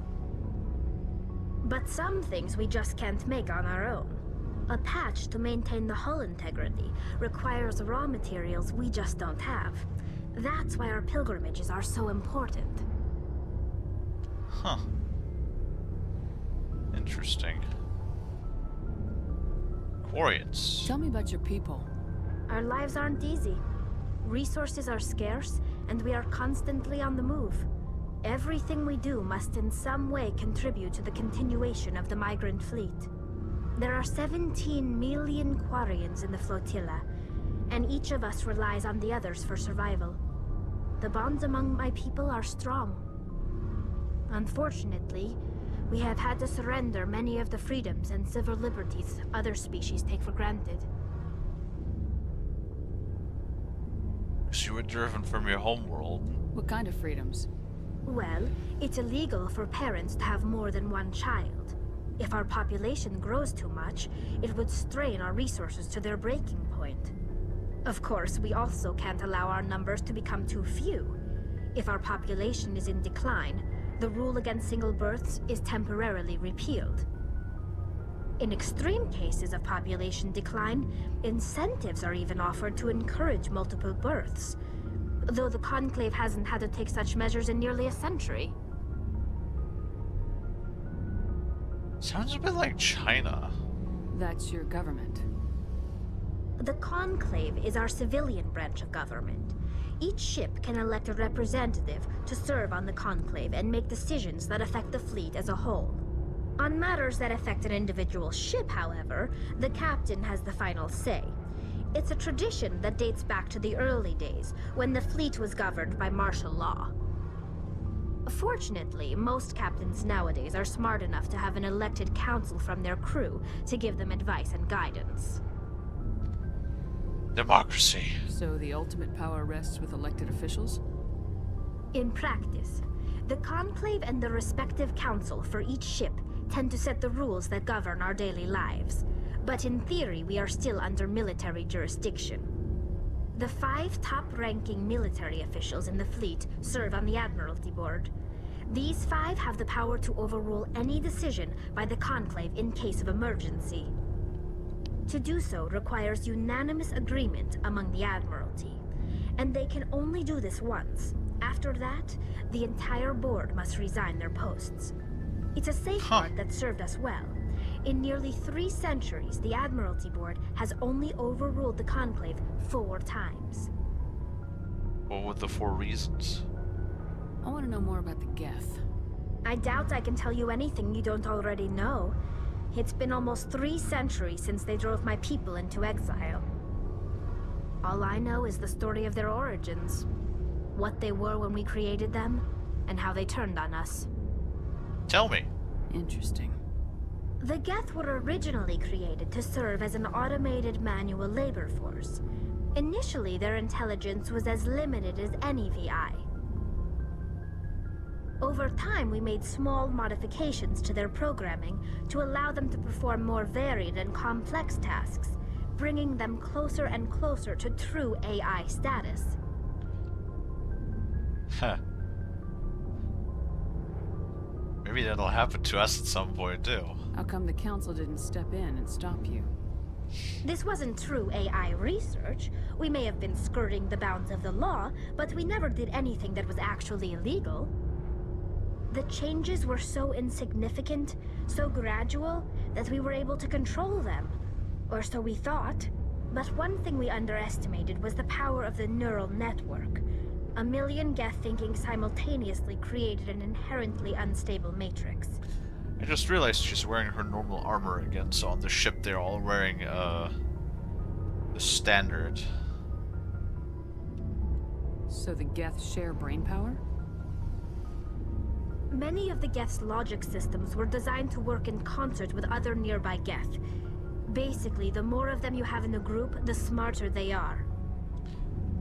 But some things we just can't make on our own. A patch to maintain the hull integrity requires raw materials we just don't have. That's why our pilgrimages are so important. Huh. Interesting. Quarians. Tell me about your people. Our lives aren't easy. Resources are scarce, and we are constantly on the move. Everything we do must in some way contribute to the continuation of the migrant fleet. There are 17 million Quarians in the flotilla, and each of us relies on the others for survival. The bonds among my people are strong. Unfortunately, we have had to surrender many of the freedoms and civil liberties other species take for granted. So you were driven from your homeworld. What kind of freedoms? Well, it's illegal for parents to have more than one child. If our population grows too much, it would strain our resources to their breaking point. Of course, we also can't allow our numbers to become too few. If our population is in decline, the rule against single births is temporarily repealed. In extreme cases of population decline, incentives are even offered to encourage multiple births, though the Conclave hasn't had to take such measures in nearly a century. Sounds a bit like China. That's your government. The Conclave is our civilian branch of government. Each ship can elect a representative to serve on the Conclave and make decisions that affect the fleet as a whole. On matters that affect an individual ship, however, the captain has the final say. It's a tradition that dates back to the early days, when the fleet was governed by martial law. Fortunately, most captains nowadays are smart enough to have an elected council from their crew to give them advice and guidance. Democracy. So the ultimate power rests with elected officials? In practice, the Conclave and the respective council for each ship tend to set the rules that govern our daily lives. But in theory, we are still under military jurisdiction. The 5 top-ranking military officials in the fleet serve on the Admiralty Board. These 5 have the power to overrule any decision by the Conclave in case of emergency. To do so requires unanimous agreement among the Admiralty, and they can only do this once. After that, the entire board must resign their posts. It's a safeguard that served us well. In nearly 3 centuries, the Admiralty Board has only overruled the Conclave 4 times. What were the 4 reasons? I want to know more about the Geth. I doubt I can tell you anything you don't already know. It's been almost 3 centuries since they drove my people into exile. All I know is the story of their origins. What they were when we created them, and how they turned on us. Tell me. Interesting. The Geth were originally created to serve as an automated manual labor force. Initially, their intelligence was as limited as any VI. Over time, we made small modifications to their programming to allow them to perform more varied and complex tasks, bringing them closer and closer to true AI status. Huh. Maybe that'll happen to us at some point, too. How come the Council didn't step in and stop you? This wasn't true AI research. We may have been skirting the bounds of the law, but we never did anything that was actually illegal. The changes were so insignificant, so gradual, that we were able to control them. Or so we thought. But one thing we underestimated was the power of the neural network. A million Geth thinking simultaneously created an inherently unstable matrix. I just realized she's wearing her normal armor again, so on the ship they're all wearing, the standard. So the Geth share brainpower? Many of the Geth's logic systems were designed to work in concert with other nearby Geth. Basically, the more of them you have in a group, the smarter they are.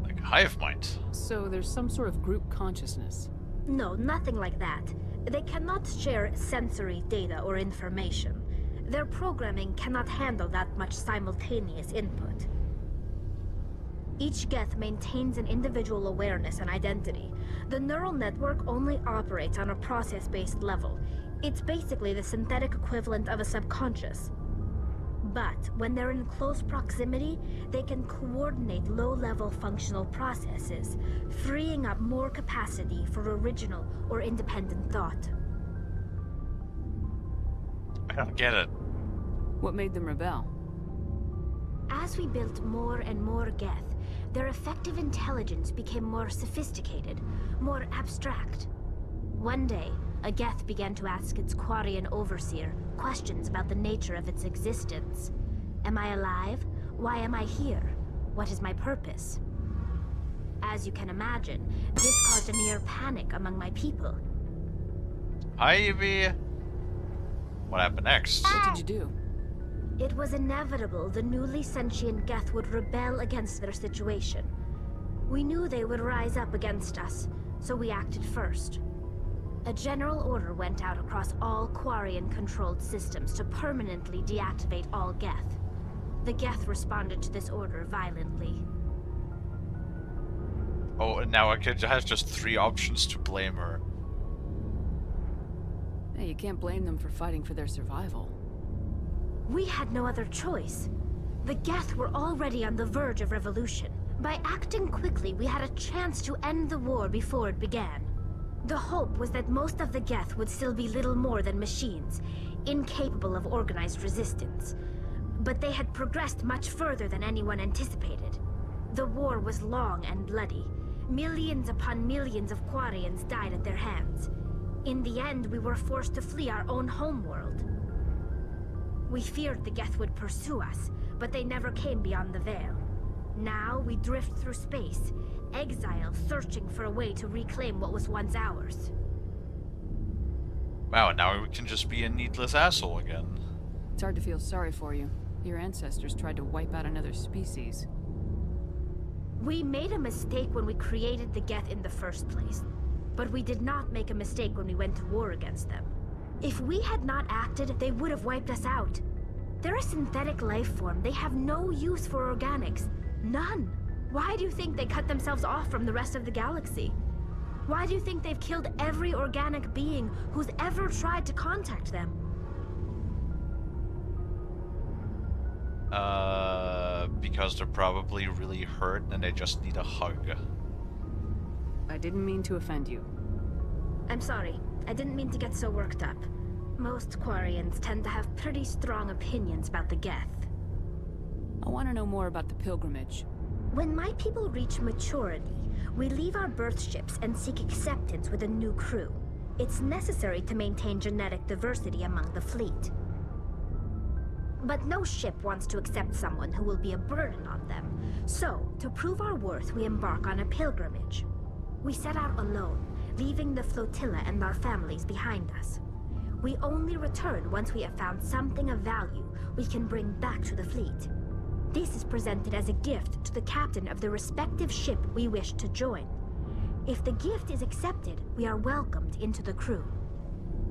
Like a hive mind. So there's some sort of group consciousness? No, nothing like that. They cannot share sensory data or information. Their programming cannot handle that much simultaneous input. Each Geth maintains an individual awareness and identity. The neural network only operates on a process-based level. It's basically the synthetic equivalent of a subconscious. But when they're in close proximity, they can coordinate low-level functional processes, freeing up more capacity for original or independent thought. I don't get it. What made them rebel? As we built more and more Geth, their effective intelligence became more sophisticated, more abstract. One day, a Geth began to ask its Quarian overseer questions about the nature of its existence. Am I alive? Why am I here? What is my purpose? As you can imagine, this caused a near panic among my people. Ivy! What happened next? What did you do? It was inevitable the newly sentient Geth would rebel against their situation. We knew they would rise up against us, so we acted first. A general order went out across all Quarian-controlled systems to permanently deactivate all Geth. The Geth responded to this order violently. Oh, and now I have just 3 options to blame her. Hey, you can't blame them for fighting for their survival. We had no other choice. The Geth were already on the verge of revolution. By acting quickly, we had a chance to end the war before it began. The hope was that most of the Geth would still be little more than machines, incapable of organized resistance. But they had progressed much further than anyone anticipated. The war was long and bloody. Millions upon millions of Quarians died at their hands. In the end, we were forced to flee our own homeworld. We feared the Geth would pursue us, but they never came beyond the Veil. Now we drift through space, exile searching for a way to reclaim what was once ours. Wow, now we can just be a needless asshole again. It's hard to feel sorry for you. Your ancestors tried to wipe out another species. We made a mistake when we created the Geth in the first place. But we did not make a mistake when we went to war against them. If we had not acted, they would have wiped us out. They're a synthetic life form. They have no use for organics. None. Why do you think they cut themselves off from the rest of the galaxy? Why do you think they've killed every organic being who's ever tried to contact them? Because they're probably really hurt and they just need a hug. I didn't mean to offend you. I'm sorry. I didn't mean to get so worked up. Most Quarians tend to have pretty strong opinions about the Geth. I want to know more about the pilgrimage. When my people reach maturity, we leave our birth ships and seek acceptance with a new crew. It's necessary to maintain genetic diversity among the fleet. But no ship wants to accept someone who will be a burden on them. So, to prove our worth, we embark on a pilgrimage. We set out alone, leaving the flotilla and our families behind us. We only return once we have found something of value we can bring back to the fleet. This is presented as a gift to the captain of the respective ship we wish to join. If the gift is accepted, we are welcomed into the crew.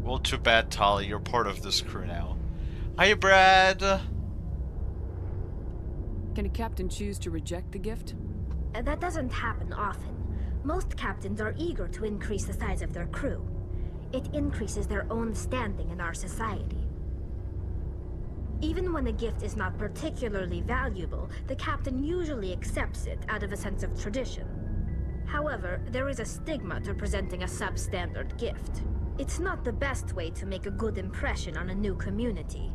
Well, too bad, Tali. You're part of this crew now. Hi, Brad! Can a captain choose to reject the gift? That doesn't happen often. Most captains are eager to increase the size of their crew. It increases their own standing in our society. Even when a gift is not particularly valuable, the captain usually accepts it out of a sense of tradition. However, there is a stigma to presenting a substandard gift. It's not the best way to make a good impression on a new community.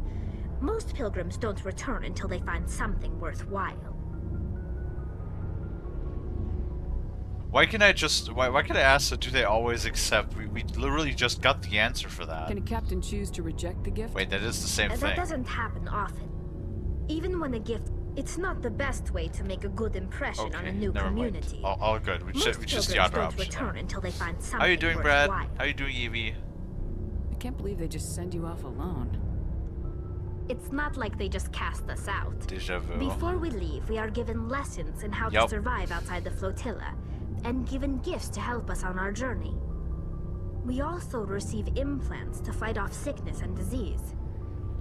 Most pilgrims don't return until they find something worthwhile. Why can I just... Why can I ask that do they always accept? We literally just got the answer for that. Can a captain choose to reject the gift? Wait, that is the same thing. That doesn't happen often. Even when a gift... It's not the best way to make a good impression on a new community. All good. We just the other option. Return until they find something How you doing, Brad? worthwhile. How you doing, Evie? I can't believe they just send you off alone. It's not like they just cast us out. Deja vu. Before we leave, we are given lessons in how to survive outside the flotilla, and given gifts to help us on our journey. We also receive implants to fight off sickness and disease.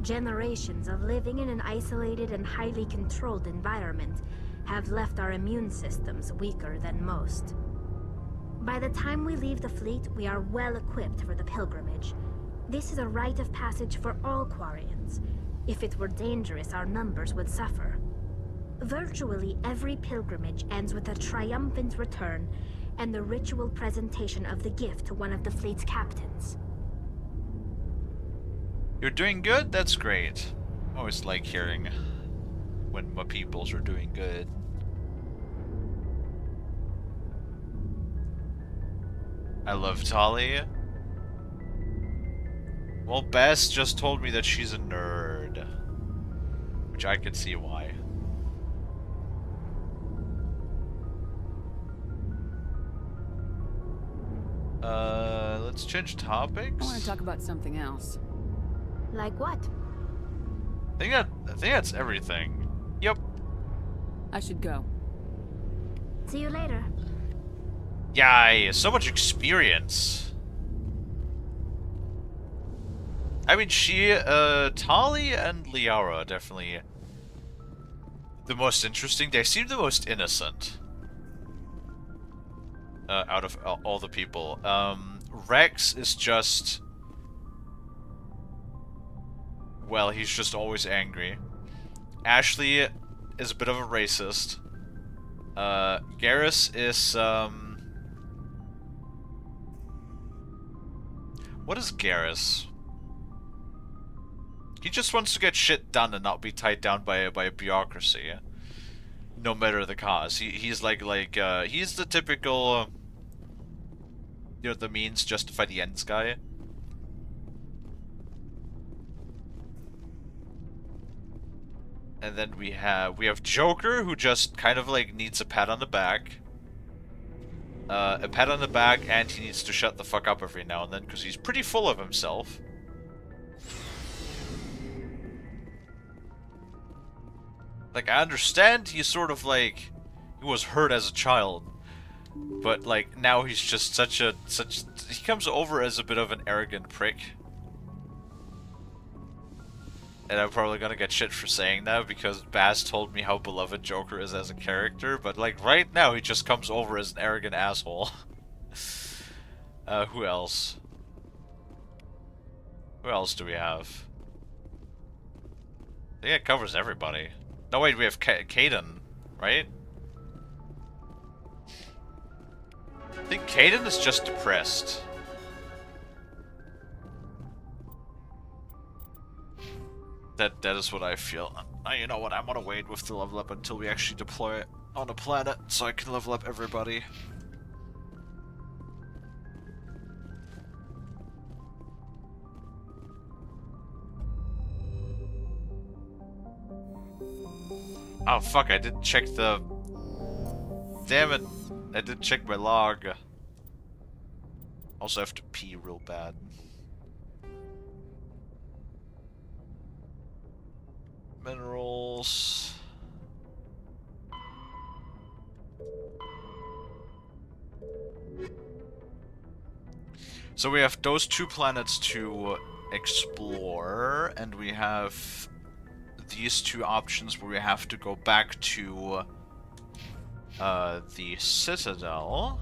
Generations of living in an isolated and highly controlled environment have left our immune systems weaker than most. By the time we leave the fleet, we are well equipped for the pilgrimage. This is a rite of passage for all Quarians. If it were dangerous, our numbers would suffer. Virtually every pilgrimage ends with a triumphant return and the ritual presentation of the gift to one of the fleet's captains. You're doing good? That's great. I always like hearing when my peoples are doing good. I love Tali. Well, Bess just told me that she's a nerd. Which I could see why. Let's change topics. I want to talk about something else. Like what? I think that's everything. Yep. I should go. See you later. Yay, so much experience. I mean, Tali and Liara are definitely the most interesting. They seem the most innocent. Out of all the people. Rex is just... Well, he's just always angry. Ashley is a bit of a racist. Garrus is, What is Garrus? He just wants to get shit done and not be tied down by a bureaucracy. No matter the cause. He's like he's the typical, you know, the means justify the ends guy. And then we have Joker, who just kind of like needs a pat on the back. A pat on the back, and he needs to shut the fuck up every now and then, because he's pretty full of himself. Like, I understand he's sort of like... He was hurt as a child. But, like, now he's just he comes over as a bit of an arrogant prick. And I'm probably gonna get shit for saying that because Baz told me how beloved Joker is as a character, but like right now he just comes over as an arrogant asshole. Who else? Who else do we have? I think it covers everybody. No wait, we have Kaden, right? I think Kaden is just depressed. That is what I feel. You know what? I'm gonna wait with the level up until we actually deploy it on a planet, so I can level up everybody. Oh fuck! I didn't check the. Damn it! I didn't check my log. Also have to pee real bad. Minerals. So we have those 2 planets to explore, and we have these 2 options where we have to go back to the Citadel.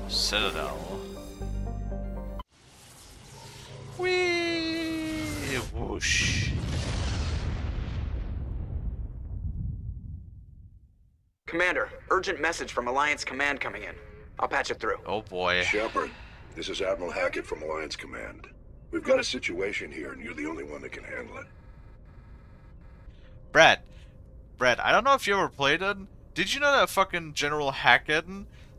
Citadel. Whee! Whoosh. Commander, urgent message from Alliance Command coming in. I'll patch it through. Oh boy. Shepard, this is Admiral Hackett from Alliance Command. We've got a situation here, and you're the only one that can handle it. Brad, I don't know if you ever played it. Did you know that fucking General Hackett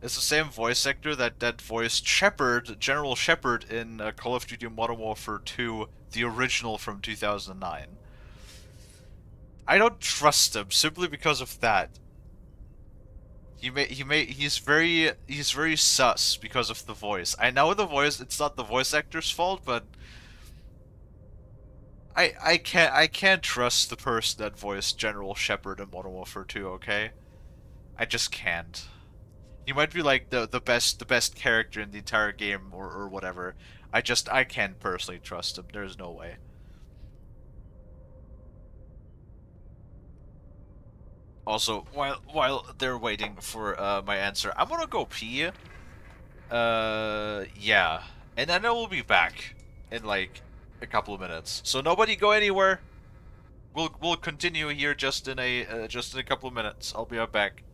is the same voice actor that voiced Shepard, General Shepard in Call of Duty Modern Warfare 2, the original from 2009? I don't trust him simply because of that. He's very sus because of the voice. I know the voice, it's not the voice actor's fault, but I can't trust the person that voiced General Shepard in Modern Warfare 2, okay? I just can't. He might be like the best character in the entire game or whatever. I can't personally trust him. There's no way. Also, while they're waiting for my answer, I'm gonna go pee. Yeah, and then I will be back in like a couple of minutes. So nobody go anywhere. We'll continue here just in a couple of minutes. I'll be right back.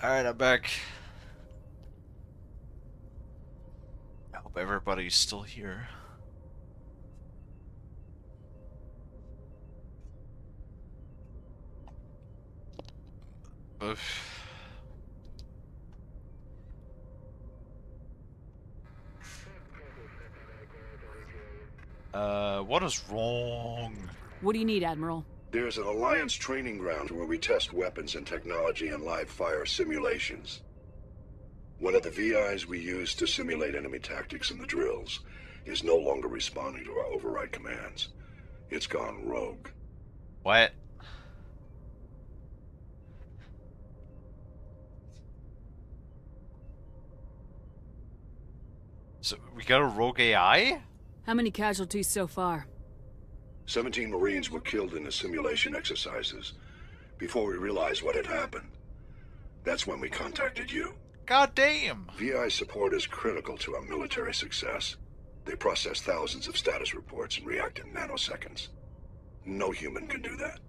Alright, I'm back. I hope everybody's still here. What is wrong? What do you need, Admiral? There's an Alliance training ground where we test weapons and technology in live fire simulations. One of the VIs we use to simulate enemy tactics in the drills is no longer responding to our override commands. It's gone rogue. What? So, we got a rogue AI? How many casualties so far? 17 Marines were killed in the simulation exercises before we realized what had happened. That's when we contacted you. God damn! VI support is critical to our military success. They process thousands of status reports and react in nanoseconds. No human can do that.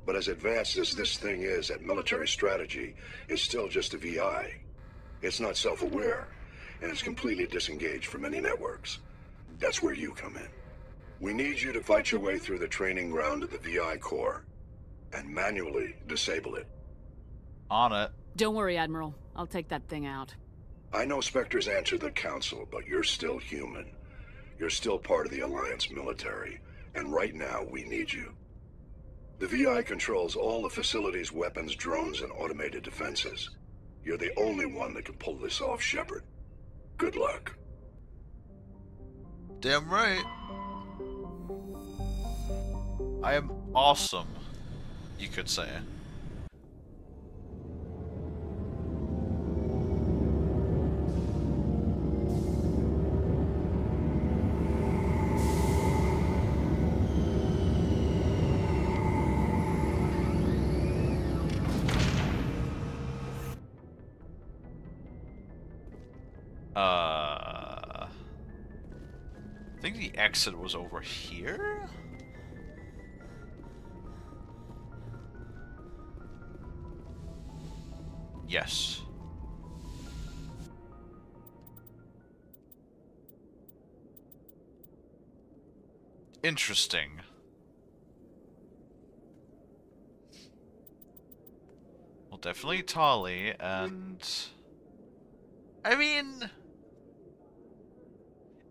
But as advanced as this thing is at military strategy, it's still just a VI. It's not self-aware, and it's completely disengaged from any networks. That's where you come in. We need you to fight your way through the training ground of the VI core and manually disable it. On it. Don't worry, Admiral. I'll take that thing out. I know Spectres answer the Council, but you're still human. You're still part of the Alliance military, and right now we need you. The VI controls all the facility's weapons, drones, and automated defenses. You're the only one that can pull this off, Shepard. Good luck. Damn right. I am awesome, you could say. I think the exit was over here? Yes. Interesting. Well, definitely Kalie, and... I mean...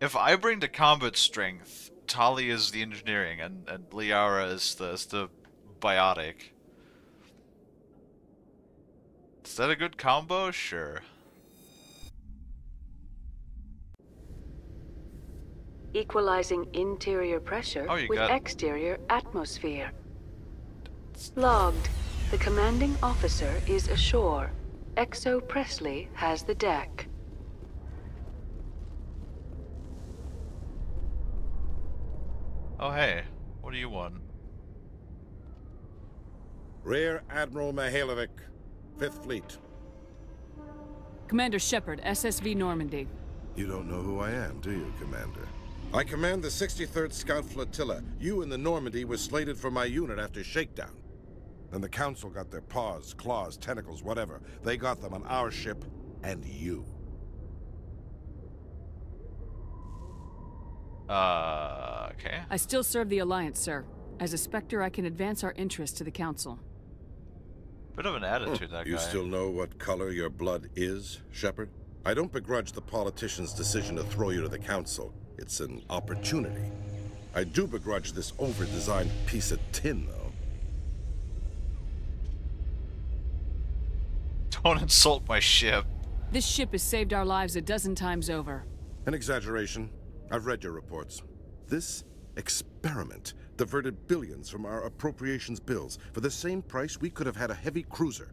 If I bring the combat strength, Kalie is the engineering, and Liara is the biotic. Is that a good combo? Sure. Equalizing interior pressure with exterior atmosphere. Logged. The commanding officer is ashore. Exo Presley has the deck. Oh hey, what do you want? Rear Admiral Mihailovic, 5th Fleet. Commander Shepard, SSV Normandy. You don't know who I am, do you, Commander? I command the 63rd Scout Flotilla. You and the Normandy were slated for my unit after shakedown. Then the Council got their paws, claws, tentacles, whatever. They got them on our ship and you. Okay. I still serve the Alliance, sir. As a Spectre, I can advance our interests to the Council. Bit of an attitude, that guy. You still know what color your blood is, Shepard? I don't begrudge the politician's decision to throw you to the Council. It's an opportunity. I do begrudge this over-designed piece of tin, though. Don't insult my ship. This ship has saved our lives a dozen times over. An exaggeration. I've read your reports. This experiment diverted billions from our appropriations bills. For the same price, we could have had a heavy cruiser.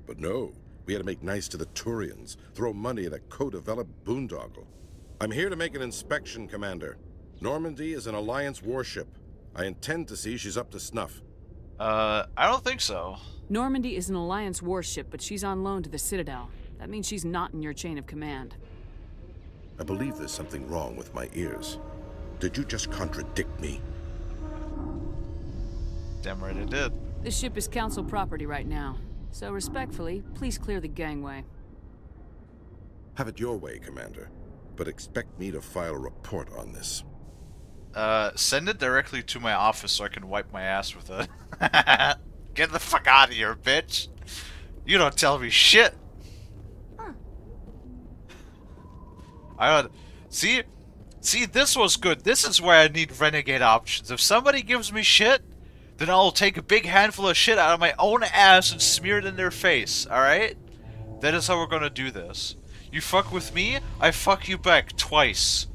But no, we had to make nice to the Turians, throw money at a co-developed boondoggle. I'm here to make an inspection, Commander. Normandy is an Alliance warship. I intend to see she's up to snuff. I don't think so. Normandy is an Alliance warship, but she's on loan to the Citadel. That means she's not in your chain of command. I believe there's something wrong with my ears. Did you just contradict me? Damn right I did. This ship is Council property right now. So respectfully, please clear the gangway. Have it your way, Commander. But expect me to file a report on this. Send it directly to my office so I can wipe my ass with it. Get the fuck out of here, bitch! You don't tell me shit! I don't... See, this was good. This is where I need renegade options. If somebody gives me shit, then I'll take a big handful of shit out of my own ass and smear it in their face, alright? That is how we're gonna do this. You fuck with me, I fuck you back twice.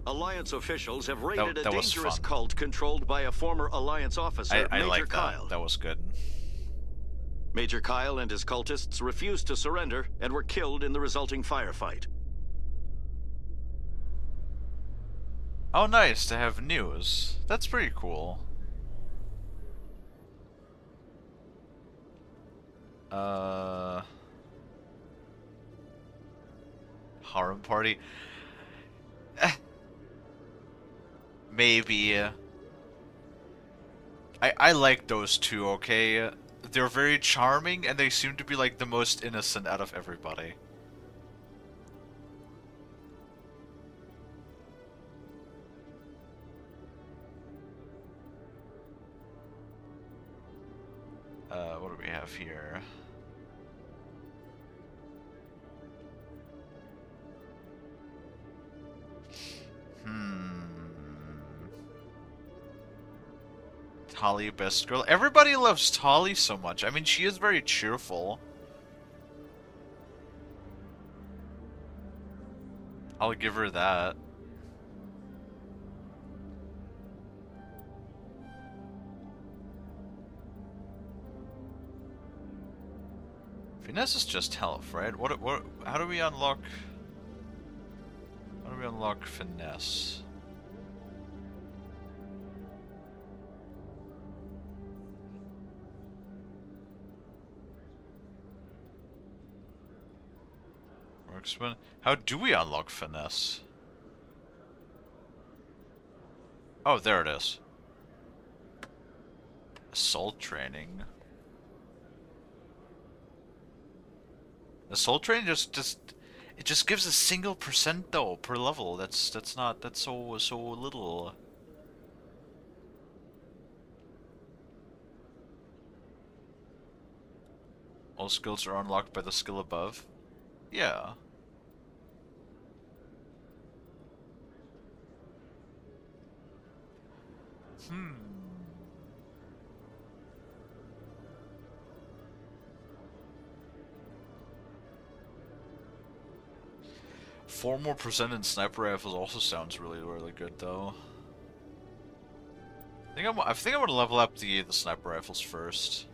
Alliance officials have raided a dangerous fun. cult controlled by a former Alliance officer, I Major like Kyle. that was good. Major Kyle and his cultists refused to surrender and were killed in the resulting firefight. Oh, nice to have news. That's pretty cool. Harem party. Maybe. I like those two, okay? They're very charming, and they seem to be, like, the most innocent out of everybody. What do we have here? Talie, best girl. Everybody loves Talie so much. I mean, she is very cheerful. I'll give her that. Finesse is just health, right? How do we unlock... How do we unlock finesse? Marksman? How do we unlock finesse? Oh, there it is. Assault training. Assault training it just gives a single % though per level. That's so little. All skills are unlocked by the skill above. Yeah. Hmm. 4 more % in sniper rifles also sounds really good though. I think I'm gonna level up the sniper rifles first.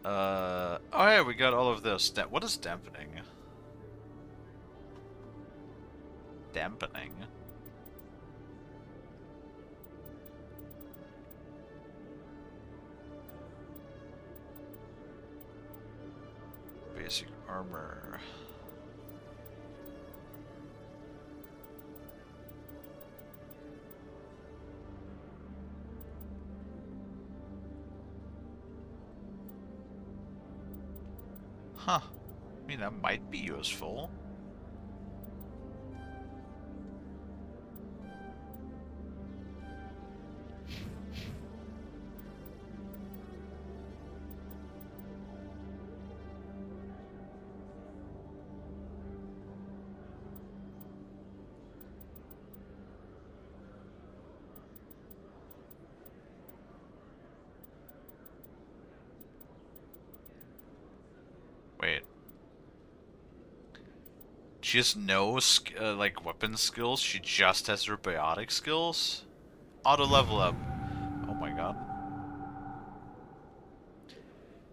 Oh yeah, we got all of this. What is dampening? Dampening? Basic armor. Huh. I mean, that might be useful. Wait. She has no, like, weapon skills, she just has her biotic skills? Auto level up. Oh my god.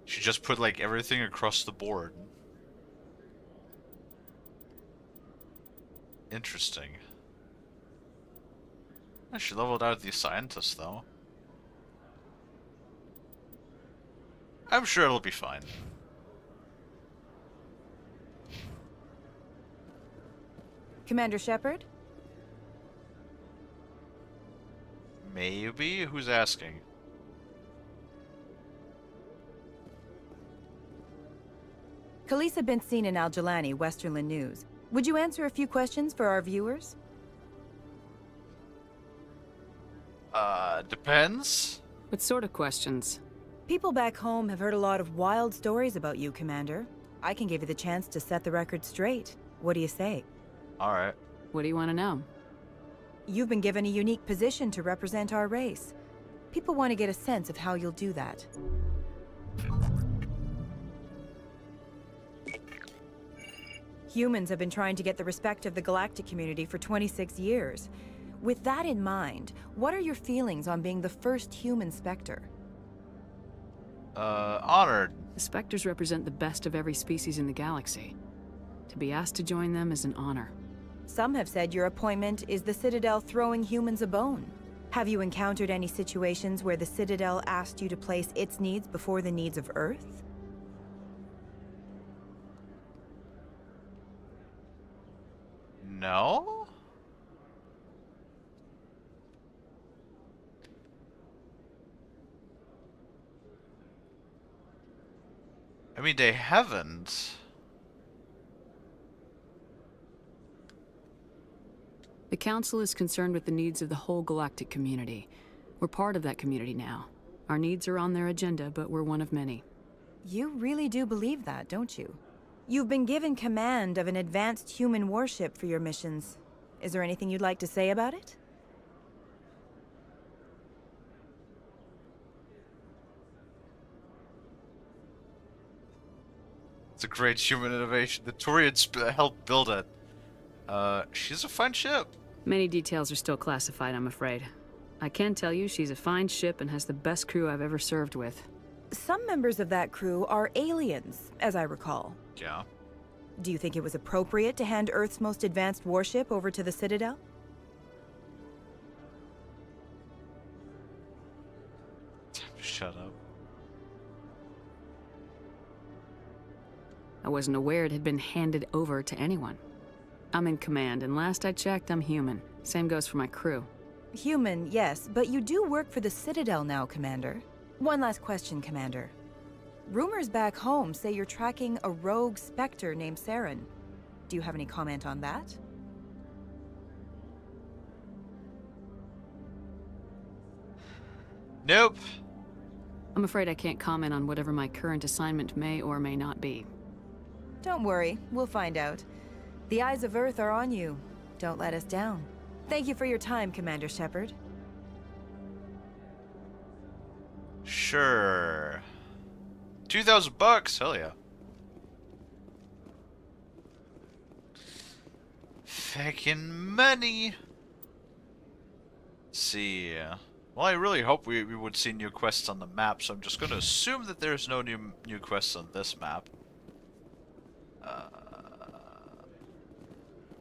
She just put, like, everything across the board. Interesting. She leveled out the scientist, though. I'm sure it'll be fine. Commander Shepard? Maybe? Who's asking? Kalisa been seen in Al-Jalani, Westerland News. Would you answer a few questions for our viewers? Depends. What sort of questions? People back home have heard a lot of wild stories about you, Commander. I can give you the chance to set the record straight. What do you say? Alright. What do you want to know? You've been given a unique position to represent our race. People want to get a sense of how you'll do that. Humans have been trying to get the respect of the galactic community for 26 years. With that in mind, what are your feelings on being the first human Spectre? Honored. The Spectres represent the best of every species in the galaxy. To be asked to join them is an honor. Some have said your appointment is the Citadel throwing humans a bone. Have you encountered any situations where the Citadel asked you to place its needs before the needs of Earth? No? I mean, they haven't. The Council is concerned with the needs of the whole galactic community. We're part of that community now. Our needs are on their agenda, but we're one of many. You really do believe that, don't you? You've been given command of an advanced human warship for your missions. Is there anything you'd like to say about it? It's a great human innovation. The Turians helped build it. She's a fine ship. Many details are still classified, I'm afraid. I can tell you she's a fine ship and has the best crew I've ever served with. Some members of that crew are aliens, as I recall. Yeah. Do you think it was appropriate to hand Earth's most advanced warship over to the Citadel? Shut up. I wasn't aware it had been handed over to anyone. I'm in command, and last I checked, I'm human. Same goes for my crew. Human, yes, but you do work for the Citadel now, Commander. One last question, Commander. Rumors back home say you're tracking a rogue Spectre named Saren. Do you have any comment on that? Nope. I'm afraid I can't comment on whatever my current assignment may or may not be. Don't worry, we'll find out. The eyes of Earth are on you. Don't let us down. Thank you for your time, Commander Shepard. Sure. $2,000, hell yeah. Fucking money. Let's see. Well, I really hope we would see new quests on the map, so I'm just going to assume that there's no new quests on this map.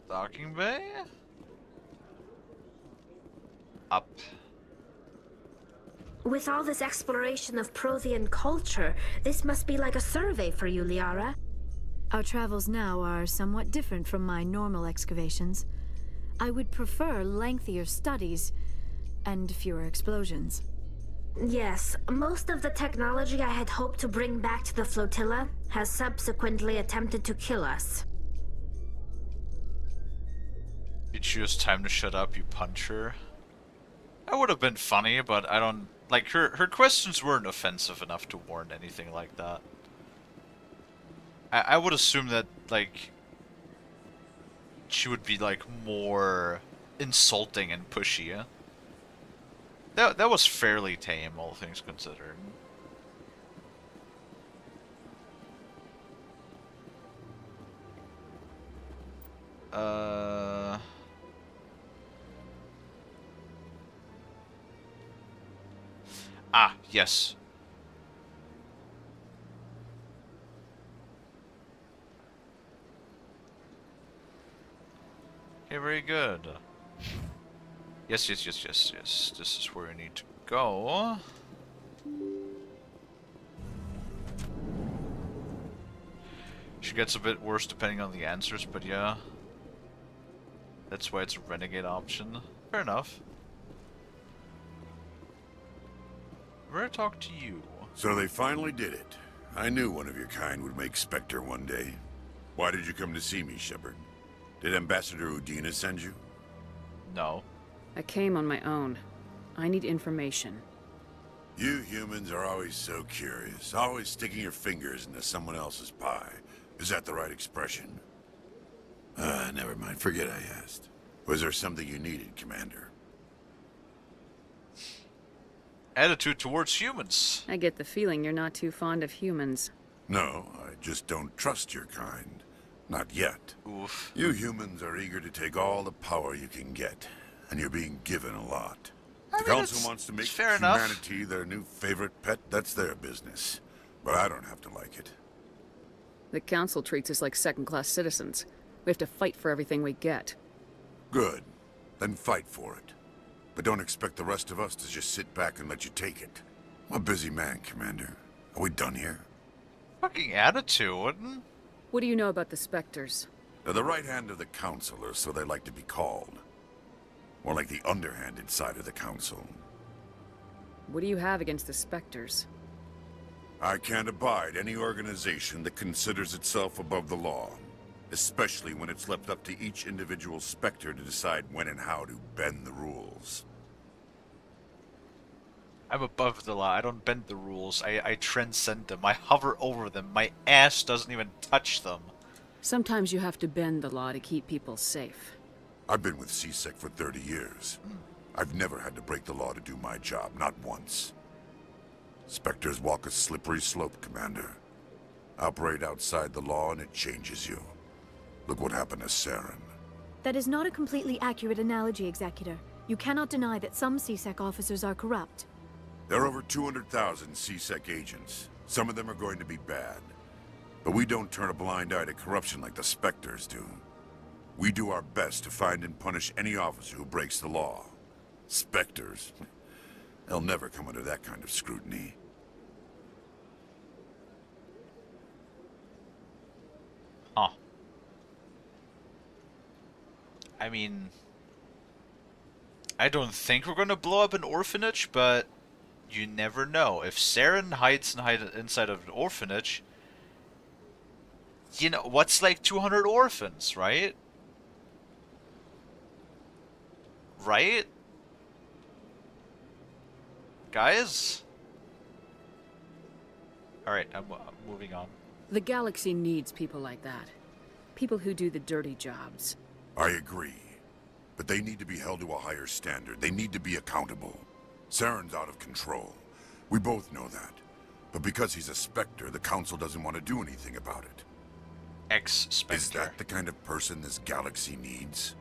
Docking bay? Up. With all this exploration of Prothean culture, this must be like a survey for you, Liara. Our travels now are somewhat different from my normal excavations. I would prefer lengthier studies and fewer explosions. Yes, most of the technology I had hoped to bring back to the flotilla has subsequently attempted to kill us. You choose time to shut up, you punch her. That would have been funny, but I don't... Like, her questions weren't offensive enough to warrant anything like that. I would assume that, like... she would be, like, more insulting and pushy. That was fairly tame, all things considered. Ah, yes. Okay, very good. Yes. This is where we need to go. She gets a bit worse depending on the answers, but yeah. That's why it's a renegade option. Fair enough. Where I talk to you? So they finally did it. I knew one of your kind would make Spectre one day. Why did you come to see me, Shepard? Did Ambassador Udina send you? No. I came on my own. I need information. You humans are always so curious, always sticking your fingers into someone else's pie. Is that the right expression? Never mind. Forget I asked. Was there something you needed, Commander? Attitude towards humans. I get the feeling you're not too fond of humans. No, I just don't trust your kind. Not yet. Oof. You humans are eager to take all the power you can get, and you're being given a lot. I The mean, Council wants to make fair enough. humanity their new favorite pet. That's their business. But I don't have to like it. The Council treats us like second-class citizens. We have to fight for everything we get. Good. Then fight for it. But don't expect the rest of us to just sit back and let you take it. I'm a busy man, Commander. Are we done here? Fucking attitude. What do you know about the Spectres? They're the right hand of the Council, or so they like to be called. More like the underhanded side of the Council. What do you have against the Spectres? I can't abide any organization that considers itself above the law. Especially when it's left up to each individual Spectre to decide when and how to bend the rules. I'm above the law. I don't bend the rules. I transcend them. I hover over them. My ass doesn't even touch them. Sometimes you have to bend the law to keep people safe. I've been with CSEC for 30 years. I've never had to break the law to do my job, not once. Spectres walk a slippery slope, Commander. Operate outside the law and it changes you. Look what happened to Saren. That is not a completely accurate analogy, Executor. You cannot deny that some CSEC officers are corrupt. There are over 200,000 CSEC agents. Some of them are going to be bad. But we don't turn a blind eye to corruption like the Spectres do. We do our best to find and punish any officer who breaks the law. Spectres, they'll never come under that kind of scrutiny. Huh. I mean, I don't think we're gonna blow up an orphanage, but you never know. If Saren hides inside of an orphanage, you know, what's like 200 orphans, right? Right? Guys? Alright, I'm moving on. The galaxy needs people like that. People who do the dirty jobs. I agree. But they need to be held to a higher standard. They need to be accountable. Saren's out of control. We both know that. But because he's a Spectre, the Council doesn't want to do anything about it. Ex-Spectre. Is that the kind of person this galaxy needs?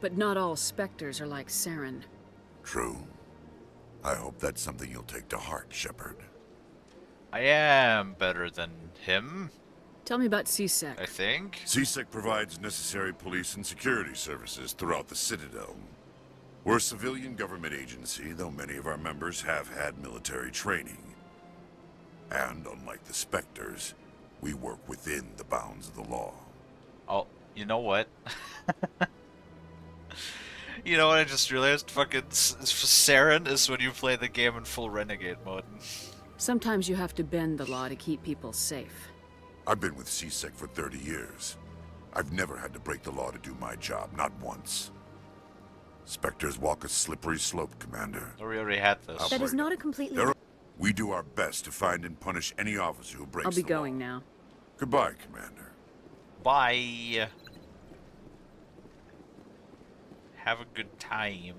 But not all Spectres are like Saren. True. I hope that's something you'll take to heart, Shepard. I am better than him. Tell me about CSEC. I think. CSEC provides necessary police and security services throughout the Citadel. We're a civilian government agency, though many of our members have had military training. And unlike the Spectres, we work within the bounds of the law. Oh, you know what? You know what I just realized? Fucking Saren is when you play the game in full Renegade mode. Sometimes you have to bend the law to keep people safe. I've been with CSEC for 30 years. I've never had to break the law to do my job, not once. Spectres walk a slippery slope, Commander. Oh, we already had this. That is not a completely... We do our best to find and punish any officer who breaks I'll be the law. going now. Goodbye, Commander. Bye. Have a good time.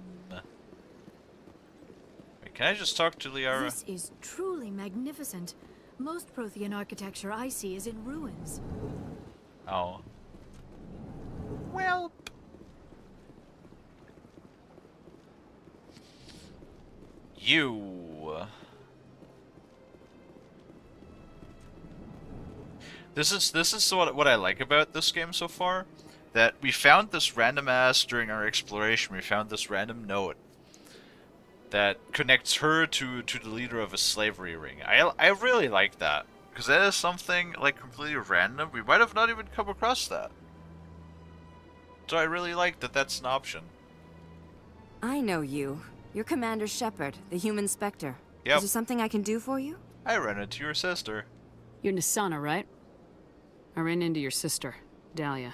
Wait, can I just talk to Liara? This is truly magnificent. Most Prothean architecture I see is in ruins. Oh. Well. You. This is what I like about this game so far. That we found this random ass during our exploration. We found this random note that connects her to the leader of a slavery ring. I really like that, because that is something like completely random. We might have not even come across that. So I really like that that's an option. I know you. You're Commander Shepard, the human Spectre. Yep. Is there something I can do for you? I ran into your sister. You're Nisana, right? I ran into your sister, Dahlia.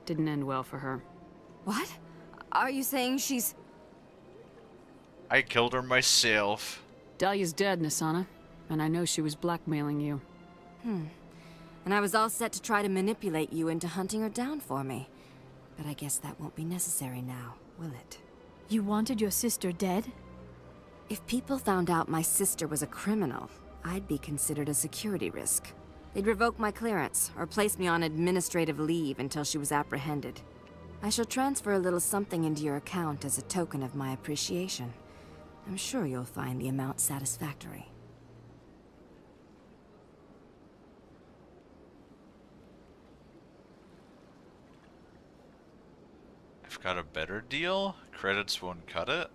Didn't end well for her. What? Are you saying she's... I killed her myself. Dahlia's dead, Nisana. And I know she was blackmailing you. And I was all set to try to manipulate you into hunting her down for me. But I guess that won't be necessary now, will it? You wanted your sister dead? If people found out my sister was a criminal, I'd be considered a security risk. They'd revoke my clearance, or place me on administrative leave until she was apprehended. I shall transfer a little something into your account as a token of my appreciation. I'm sure you'll find the amount satisfactory. I've got a better deal. Credits won't cut it.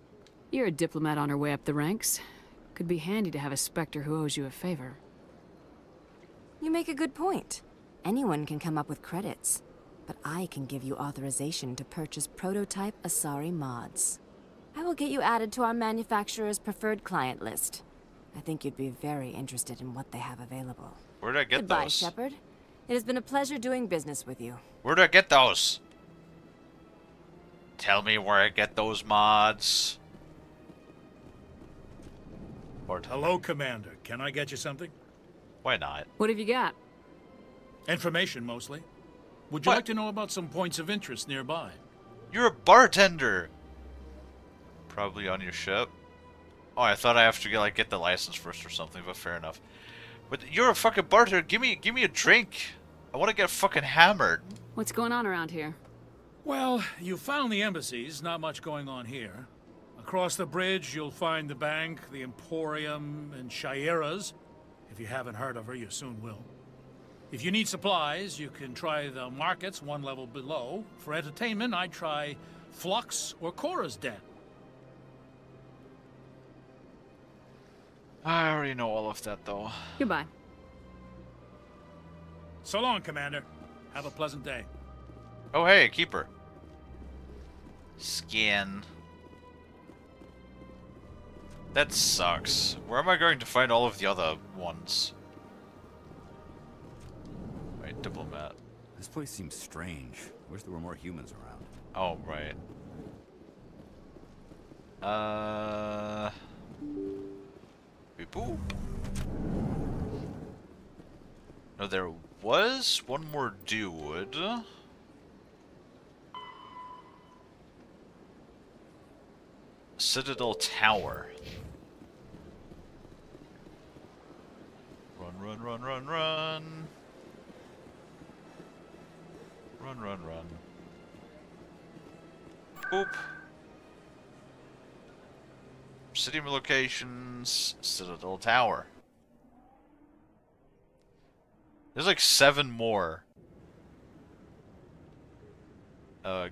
You're a diplomat on her way up the ranks. Could be handy to have a Spectre who owes you a favor. You make a good point. Anyone can come up with credits. But I can give you authorization to purchase prototype Asari mods. I will get you added to our manufacturer's preferred client list. I think you'd be very interested in what they have available. Where did I get Goodbye, those? Shepard. It has been a pleasure doing business with you. Where did I get those? Tell me where I get those mods. Hello, Commander. Can I get you something? Why not? What have you got? Information, mostly. Would you like to know about some points of interest nearby? You're a bartender. Probably on your ship. Oh, I thought I have to get the license first or something, but fair enough. But you're a fucking bartender. Give me a drink. I want to get fucking hammered. What's going on around here? Well, you found the embassies. Not much going on here. Across the bridge, you'll find the bank, the Emporium, and Shaira's. If you haven't heard of her, you soon will. If you need supplies, you can try the markets one level below. For entertainment, I'd try Flux or Cora's Den. I already know all of that, though. Goodbye. So long, Commander. Have a pleasant day. Oh, hey, a keeper. Skin. That sucks. Where am I going to find all of the other ones? Right, diplomat. This place seems strange. Wish there were more humans around. Oh, right. Beep boop. No, there was one more dude. Citadel Tower. Run, run, run, run, run. Run, run, run. Boop. City locations, Citadel Tower. There's like 7 more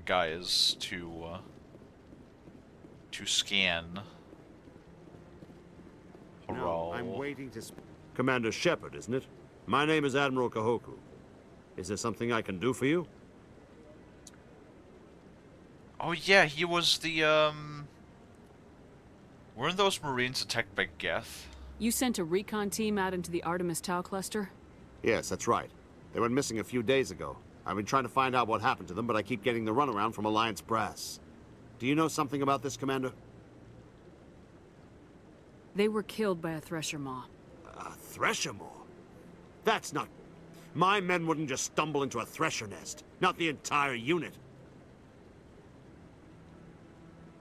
guys to scan. No, I'm waiting to... Commander Shepard, isn't it? My name is Admiral Kahoku. Is there something I can do for you? Oh yeah, he was the, weren't those Marines attacked by Geth? You sent a recon team out into the Artemis Tau cluster? Yes, that's right. They went missing a few days ago. I've been trying to find out what happened to them, but I keep getting the runaround from Alliance brass. Do you know something about this, Commander? They were killed by a Thresher Maw. A Thresher Maw? That's not... My men wouldn't just stumble into a Thresher nest. Not the entire unit.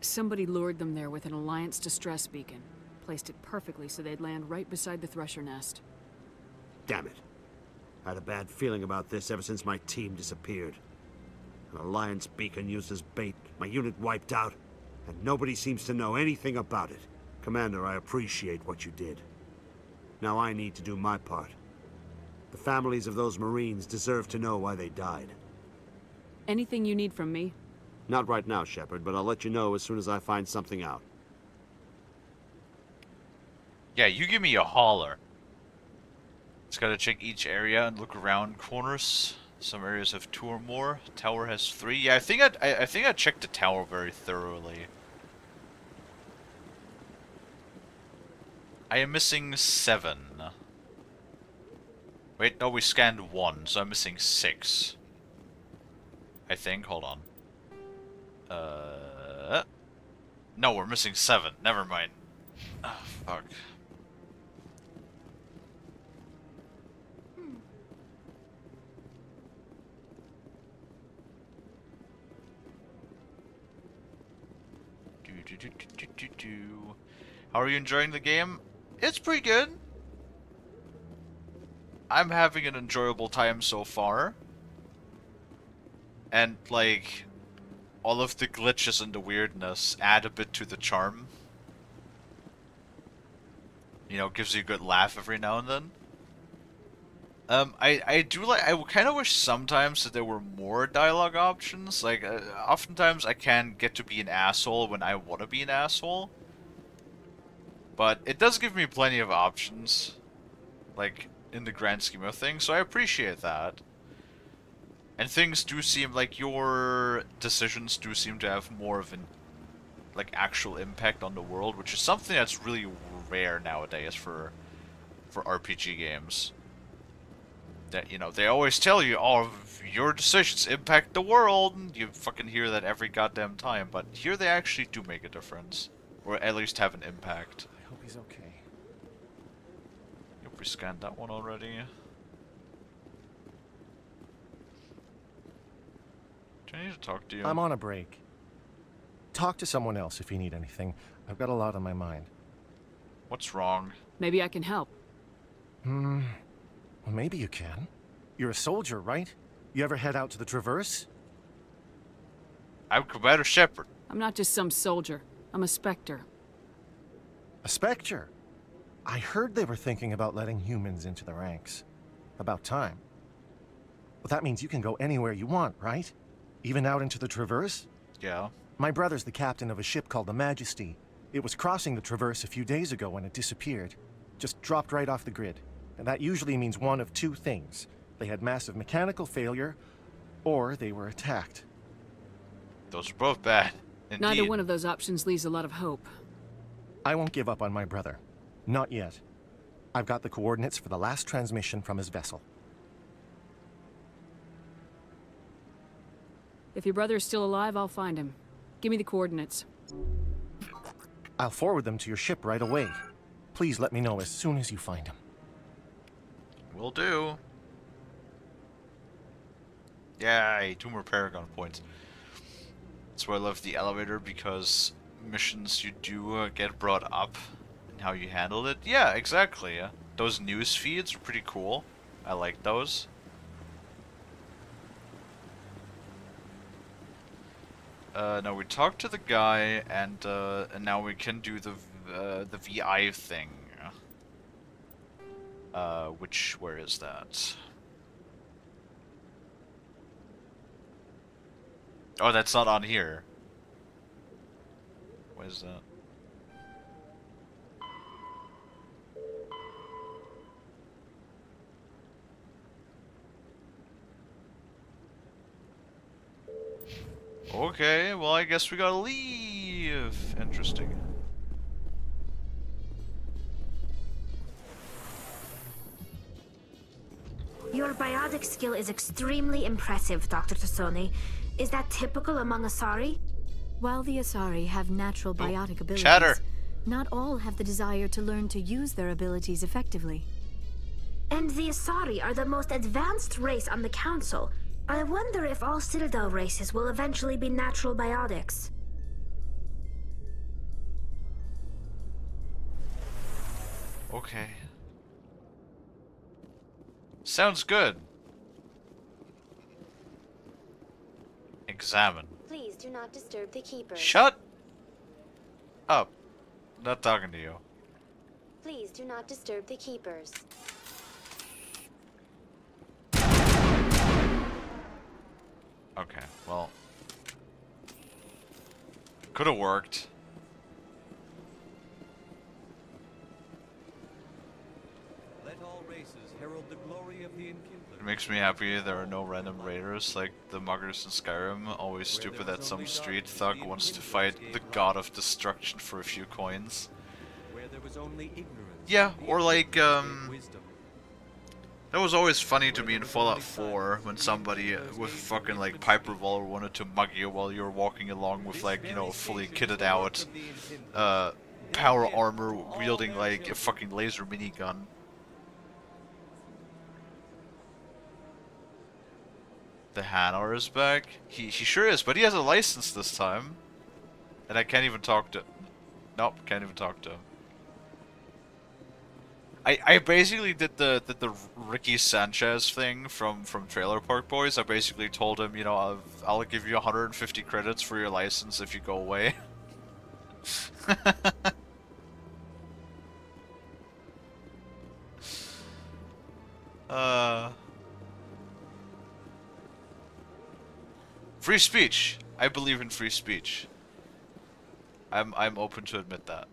Somebody lured them there with an Alliance distress beacon. Placed it perfectly so they'd land right beside the Thresher nest. Damn it. I had a bad feeling about this ever since my team disappeared. An Alliance beacon used as bait, my unit wiped out, and nobody seems to know anything about it. Commander, I appreciate what you did. Now I need to do my part. The families of those Marines deserve to know why they died. Anything you need from me? Not right now, Shepard, but I'll let you know as soon as I find something out. Yeah, you give me a holler. Just gotta check each area and look around corners. Some areas have 2 or more. Tower has 3. Yeah, I think I checked the tower very thoroughly. I am missing 7. Wait, no, we scanned 1, so I'm missing 6. I think. Hold on. No, we're missing 7. Never mind. Oh, fuck. How are you enjoying the game? It's pretty good. I'm having an enjoyable time so far. And, like, all of the glitches and the weirdness add a bit to the charm. You know, gives you a good laugh every now and then. I kind of wish sometimes that there were more dialogue options. Like, oftentimes I can get to be an asshole when I want to be an asshole. But it does give me plenty of options. Like, in the grand scheme of things, so I appreciate that. And things do seem like your decisions do seem to have more of an, like, actual impact on the world, which is something that's really rare nowadays for RPG games. That, you know, they always tell you, oh, your decisions impact the world, and you fucking hear that every goddamn time, but here they actually do make a difference. Or at least have an impact. I hope he's okay. Yep, we scanned that one already. Do I need to talk to you? I'm on a break. Talk to someone else if you need anything. I've got a lot on my mind. What's wrong? Maybe I can help. Well, maybe you can. You're a soldier, right? You ever head out to the Traverse? I'm Commander Shepard. I'm not just some soldier. I'm a Spectre. A Spectre? I heard they were thinking about letting humans into the ranks. About time. Well, that means you can go anywhere you want, right? Even out into the Traverse? Yeah. My brother's the captain of a ship called the Majesty. It was crossing the Traverse a few days ago when it disappeared. Just dropped right off the grid. And that usually means one of 2 things. They had massive mechanical failure, or they were attacked. Those are both bad. Indeed. Neither one of those options leaves a lot of hope. I won't give up on my brother. Not yet. I've got the coordinates for the last transmission from his vessel. If your brother is still alive, I'll find him. Give me the coordinates. I'll forward them to your ship right away. Please let me know as soon as you find him. Will do. Yay, 2 more Paragon points. That's why I love the elevator, because missions you do get brought up and how you handled it. Yeah, exactly. Those news feeds are pretty cool. I like those. Now we talked to the guy, and now we can do the VI thing. Where is that? Oh, that's not on here. What is that? Okay, well, I guess we gotta leave. Interesting. Your biotic skill is extremely impressive, Dr. Tassoni. Is that typical among Asari? While the Asari have natural biotic abilities, chatter. Not all have the desire to learn to use their abilities effectively. And the Asari are the most advanced race on the Council. I wonder if all Citadel races will eventually be natural biotics. Okay. Sounds good. Examine. Please do not disturb the keepers. Shut up. Not talking to you. Please do not disturb the keepers. Okay, well. Could have worked. Let all races herald the glory of the Enkindler. It makes me happy there are no random raiders like the muggers in Skyrim, always stupid that some street thug wants to fight the god of destruction for a few coins. Where there was only ignorance, yeah, or like, that was always funny to me in Fallout 4 when somebody with fucking like pipe revolver wanted to mug you while you were walking along with like, you know, fully kitted out, power armor wielding like a fucking laser minigun. The Hanar is back? He sure is, but he has a license this time. And I can't even talk to... Nope, can't even talk to him. I basically did the Ricky Sanchez thing from Trailer Park Boys. I basically told him, you know, I'll give you 150 credits for your license if you go away. Free speech. I believe in free speech. I'm open to admit that.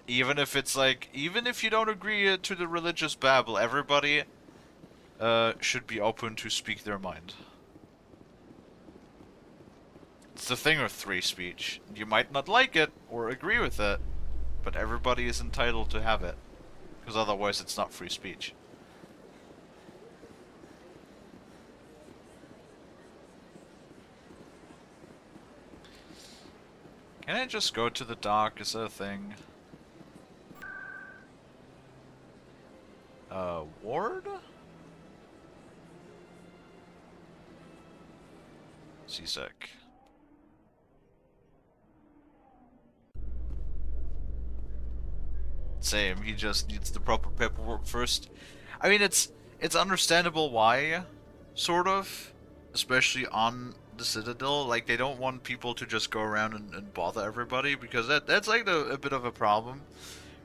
Even if it's like, even if you don't agree to the religious babble, everybody should be open to speak their mind. It's the thing with free speech. You might not like it or agree with it, but everybody is entitled to have it. Because otherwise it's not free speech. Can I just go to the dock? Is that a thing? Ward? Seasick. Same, he just needs the proper paperwork first. I mean, it's understandable why, sort of. Especially on the Citadel. Like, they don't want people to just go around and bother everybody, because that's like a bit of a problem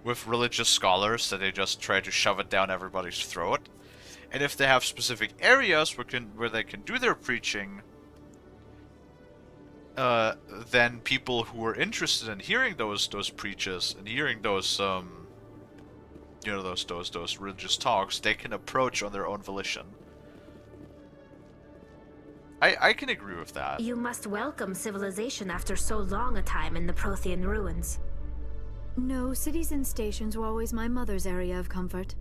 with religious scholars, that they just try to shove it down everybody's throat. And if they have specific areas where they can do their preaching, then people who are interested in hearing those preaches and hearing those you know, those religious talks, they can approach on their own volition. I can agree with that. You must welcome civilization after so long a time in the Prothean ruins. No, cities and stations were always my mother's area of comfort.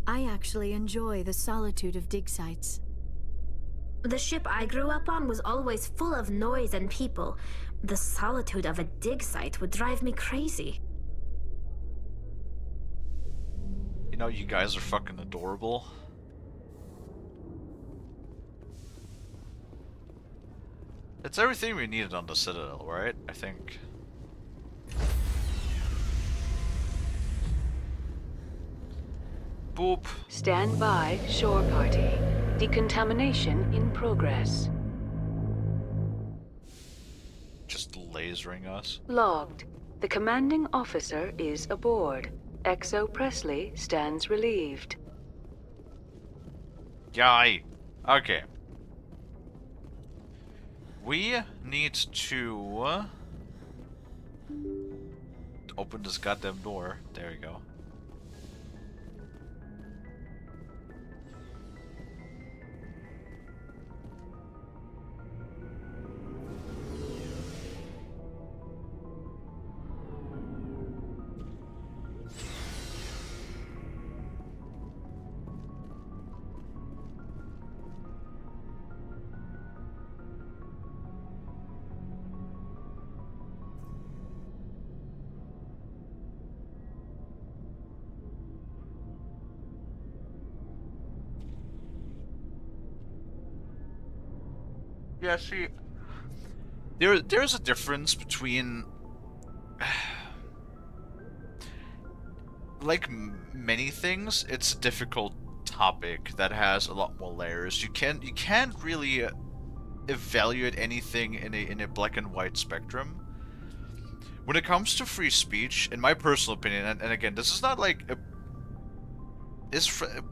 I actually enjoy the solitude of dig sites. The ship I grew up on was always full of noise and people. The solitude of a dig site would drive me crazy. You know, you guys are fucking adorable. It's everything we needed on the Citadel, right? I think. Boop. Stand by, shore party. Decontamination in progress. Just lasering us. Logged. The commanding officer is aboard. XO Presley stands relieved. Yay. Okay. We need to open this goddamn door. There we go. Yeah, see, there's a difference between, like many things, it's a difficult topic that has a lot more layers. You can't really evaluate anything in a black and white spectrum. When it comes to free speech, in my personal opinion, and again, this is not like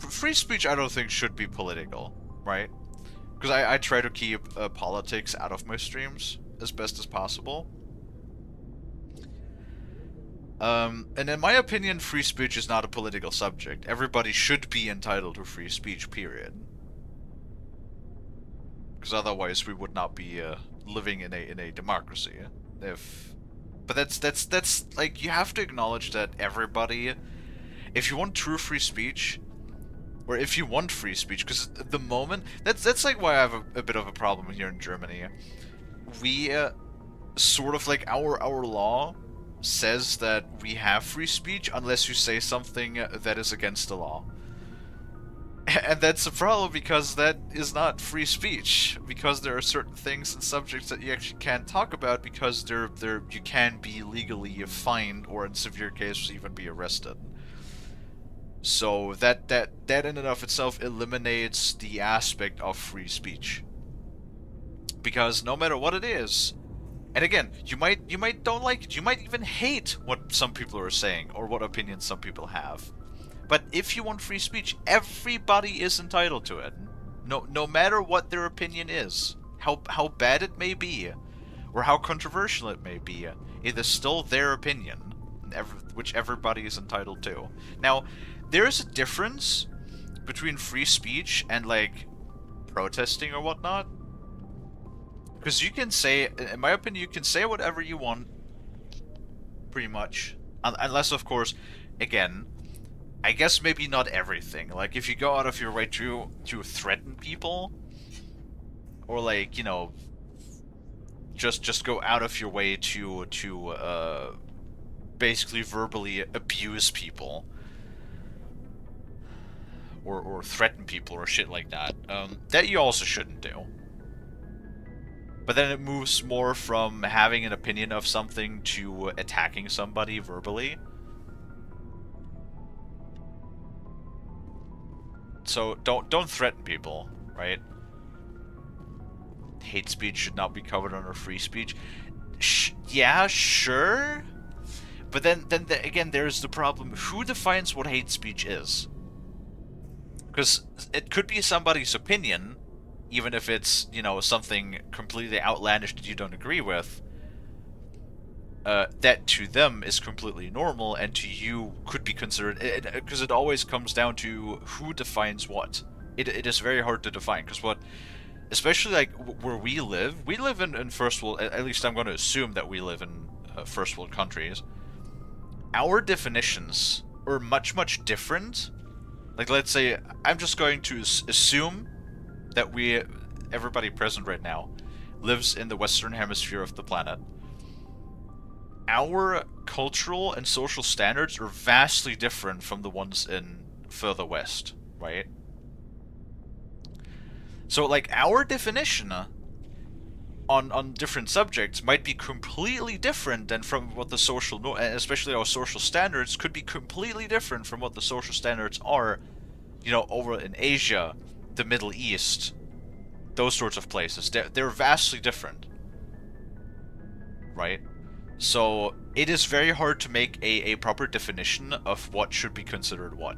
free speech, I don't think should be political, right? Because I try to keep politics out of my streams as best as possible. And in my opinion, free speech is not a political subject. Everybody should be entitled to free speech, period. Because otherwise we would not be living in a democracy. But that's like, you have to acknowledge that everybody, if you want true free speech, or if you want free speech, because at the moment, that's like why I have a bit of a problem here in Germany. We sort of like, our law says that we have free speech unless you say something that is against the law. And that's a problem, because that is not free speech, because there are certain things and subjects that you actually can't talk about, because you can be legally fined, or in severe cases even be arrested. So that in and of itself eliminates the aspect of free speech. Because no matter what it is, and again, you might don't like it, you might even hate what some people are saying, or what opinions some people have. But if you want free speech, everybody is entitled to it. No matter what their opinion is, how bad it may be, or how controversial it may be, it is still their opinion, which everybody is entitled to. Now, there is a difference between free speech and, like, protesting or whatnot. Because you can say, in my opinion, you can say whatever you want, pretty much. Unless, of course, again, I guess maybe not everything. Like, if you go out of your way to threaten people, or, like, you know, just go out of your way to basically verbally abuse people, or threaten people or shit like that, that you also shouldn't do. But then it moves more from having an opinion of something to attacking somebody verbally. So don't threaten people, right? Hate speech should not be covered under free speech. Yeah, sure. But then again, there's the problem. Who defines what hate speech is? Because it could be somebody's opinion, even if it's, you know, something completely outlandish that you don't agree with, that to them is completely normal, and to you could be considered, because it always comes down to who defines what. It is very hard to define, because what, especially like where we live in first world, at least I'm going to assume that we live in first world countries, our definitions are much different. Like, let's say, I'm just going to assume that everybody present right now lives in the western hemisphere of the planet. Our cultural and social standards are vastly different from the ones in further west, right? So, like, our definition on different subjects might be completely different than from what the social, especially our social standards, could be completely different from what the social standards are, you know, over in Asia, the Middle East, those sorts of places. They're vastly different, right? So it is very hard to make a proper definition of what should be considered what.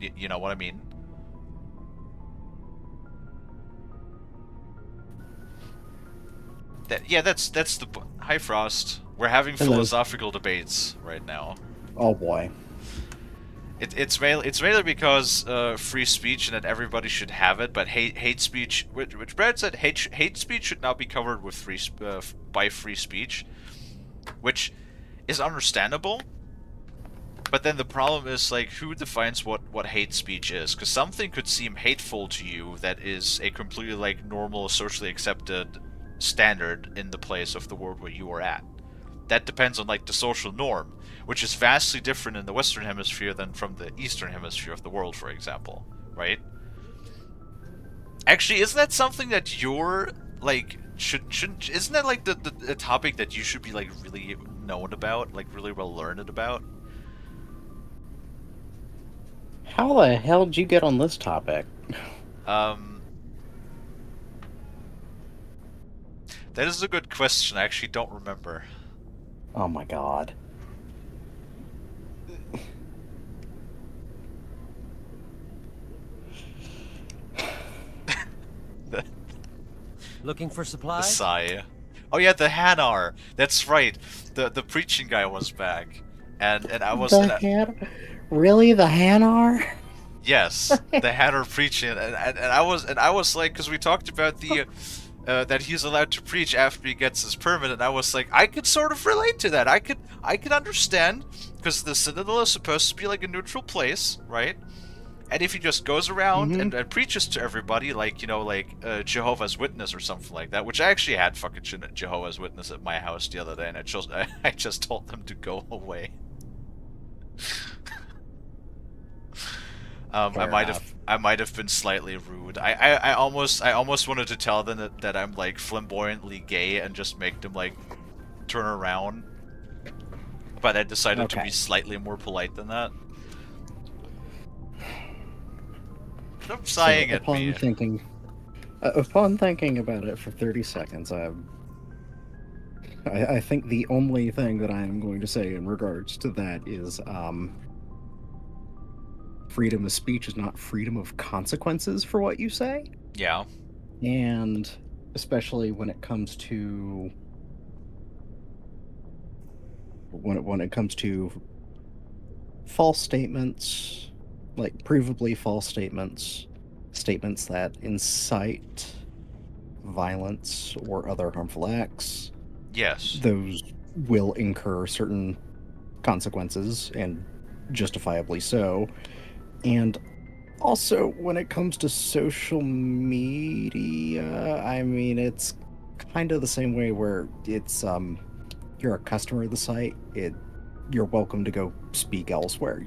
You know what I mean? That's the... Hi, Frost. We're having philosophical debates right now. Oh boy. It's mainly because free speech and that everybody should have it, but hate speech, which Brad said, hate speech should not be covered with by free speech, which is understandable. But then the problem is, like, who defines what hate speech is? Because something could seem hateful to you that is a completely, like, normal, socially accepted standard in the place of the world where you are at. That depends on, like, the social norm, which is vastly different in the Western Hemisphere than from the Eastern Hemisphere of the world, for example, right? Actually, isn't that something that you're, like, shouldn't isn't that, like, the topic that you should be, like, really known about, like, really well learned about? How the hell did you get on this topic? That is a good question. I actually don't remember. Oh my god. Looking for supplies? The sigh. Oh yeah, the Hanar. That's right. The preaching guy was back, and I was. Really, the Hanar? Yes, the Hanar preaching, and I was like, because we talked about the that he's allowed to preach after he gets his permit, and I was like, I could sort of relate to that. I could understand, because the Citadel is supposed to be like a neutral place, right? And if he just goes around and preaches to everybody, like, you know, like Jehovah's Witness or something like that, which I actually had fucking Jehovah's Witness at my house the other day, and I just told them to go away. I might have been slightly rude. I almost wanted to tell them that I'm like flamboyantly gay and just make them like turn around, but I decided to be slightly more polite than that. Stop sighing at me. Upon thinking about it for 30 seconds, I think the only thing that I am going to say in regards to that is, freedom of speech is not freedom of consequences for what you say. Yeah. And especially when it comes to when it comes to false statements, like provably false statements, statements that incite violence or other harmful acts. Yes. Those will incur certain consequences, and justifiably so. And also, when it comes to social media, I mean, it's kind of the same way where it's, you're a customer of the site, you're welcome to go speak elsewhere.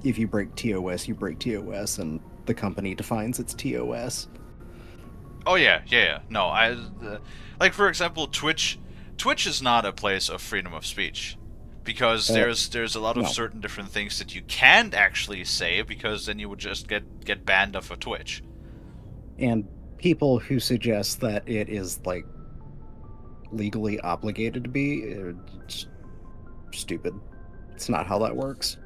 If you break TOS, you break TOS, and the company defines its TOS. Oh yeah. No, like for example, Twitch is not a place of freedom of speech, because there's a lot of certain different things that you can't actually say, because then you would just get banned off of Twitch. And people who suggest that it is like legally obligated to be, it's stupid. It's not how that works.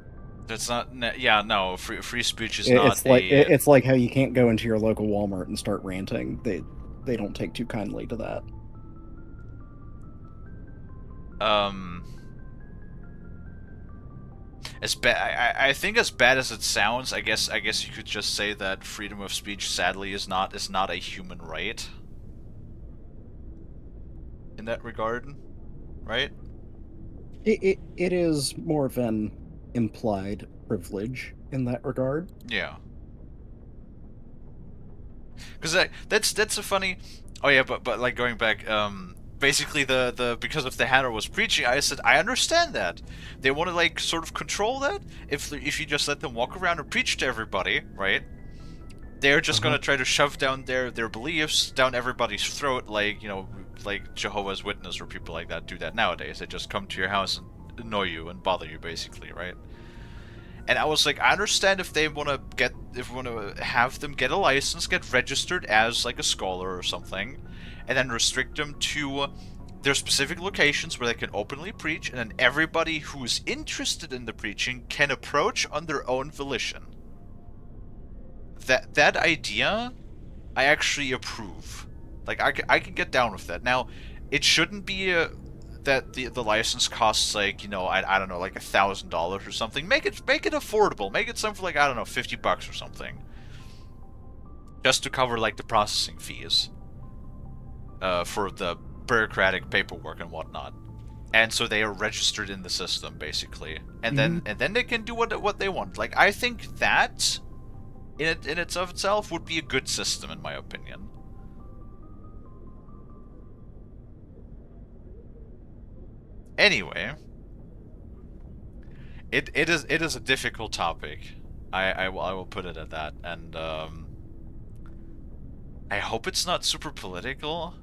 That's not. Yeah, no. Free speech is not. It's like how you can't go into your local Walmart and start ranting. They don't take too kindly to that. As bad. I think as bad as it sounds, I guess you could just say that freedom of speech, sadly, is not a human right. In that regard, right? It is more of an implied privilege in that regard. Yeah. Because that's a funny. Oh yeah, but like going back, basically the because if the Hanar was preaching, I said I understand that they want to like sort of control that. If you just let them walk around and preach to everybody, right? They're just gonna try to shove down their beliefs down everybody's throat, like, you know, like Jehovah's Witness or people like that do that nowadays. They just come to your house and annoy you and bother you, basically, right? And I was like, I understand if they want to have them get a license, get registered as like a scholar or something, and then restrict them to their specific locations where they can openly preach, and then everybody who's interested in the preaching can approach on their own volition. That idea, I actually approve. Like, I can get down with that. Now, it shouldn't be that the license costs, like, you know, I don't know, like $1,000 or something. Make it affordable. Make it something like, I don't know, $50 or something, just to cover like the processing fees for the bureaucratic paperwork and whatnot. And so they are registered in the system, basically, and then they can do what they want. Like, I think that in its of itself would be a good system, in my opinion. Anyway, it is a difficult topic. I will put it at that, and I hope it's not super political.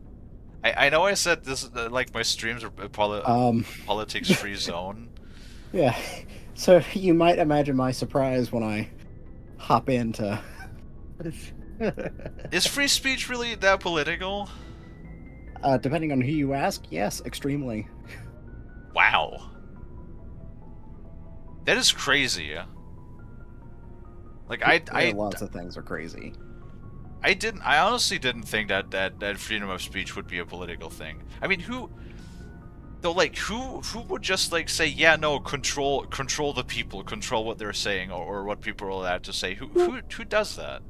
I know I said this like my streams are politics free zone. Yeah, so you might imagine my surprise when I hop into. Is free speech really that political? Depending on who you ask, yes, extremely. Wow. That is crazy. Like, lots of things are crazy. I honestly didn't think that freedom of speech would be a political thing. I mean, who would just like say, yeah, no, control the people, control what they're saying, or what people are allowed to say? Who does that?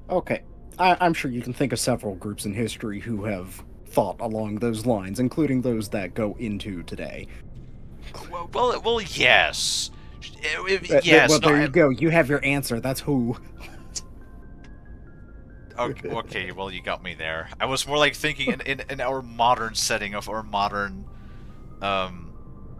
Okay, I'm sure you can think of several groups in history who have thought along those lines, including those that go into today. Well, yes. Yes. Well, there you go. You have your answer. That's who. Okay, well, you got me there. I was more like thinking in our modern setting of our modern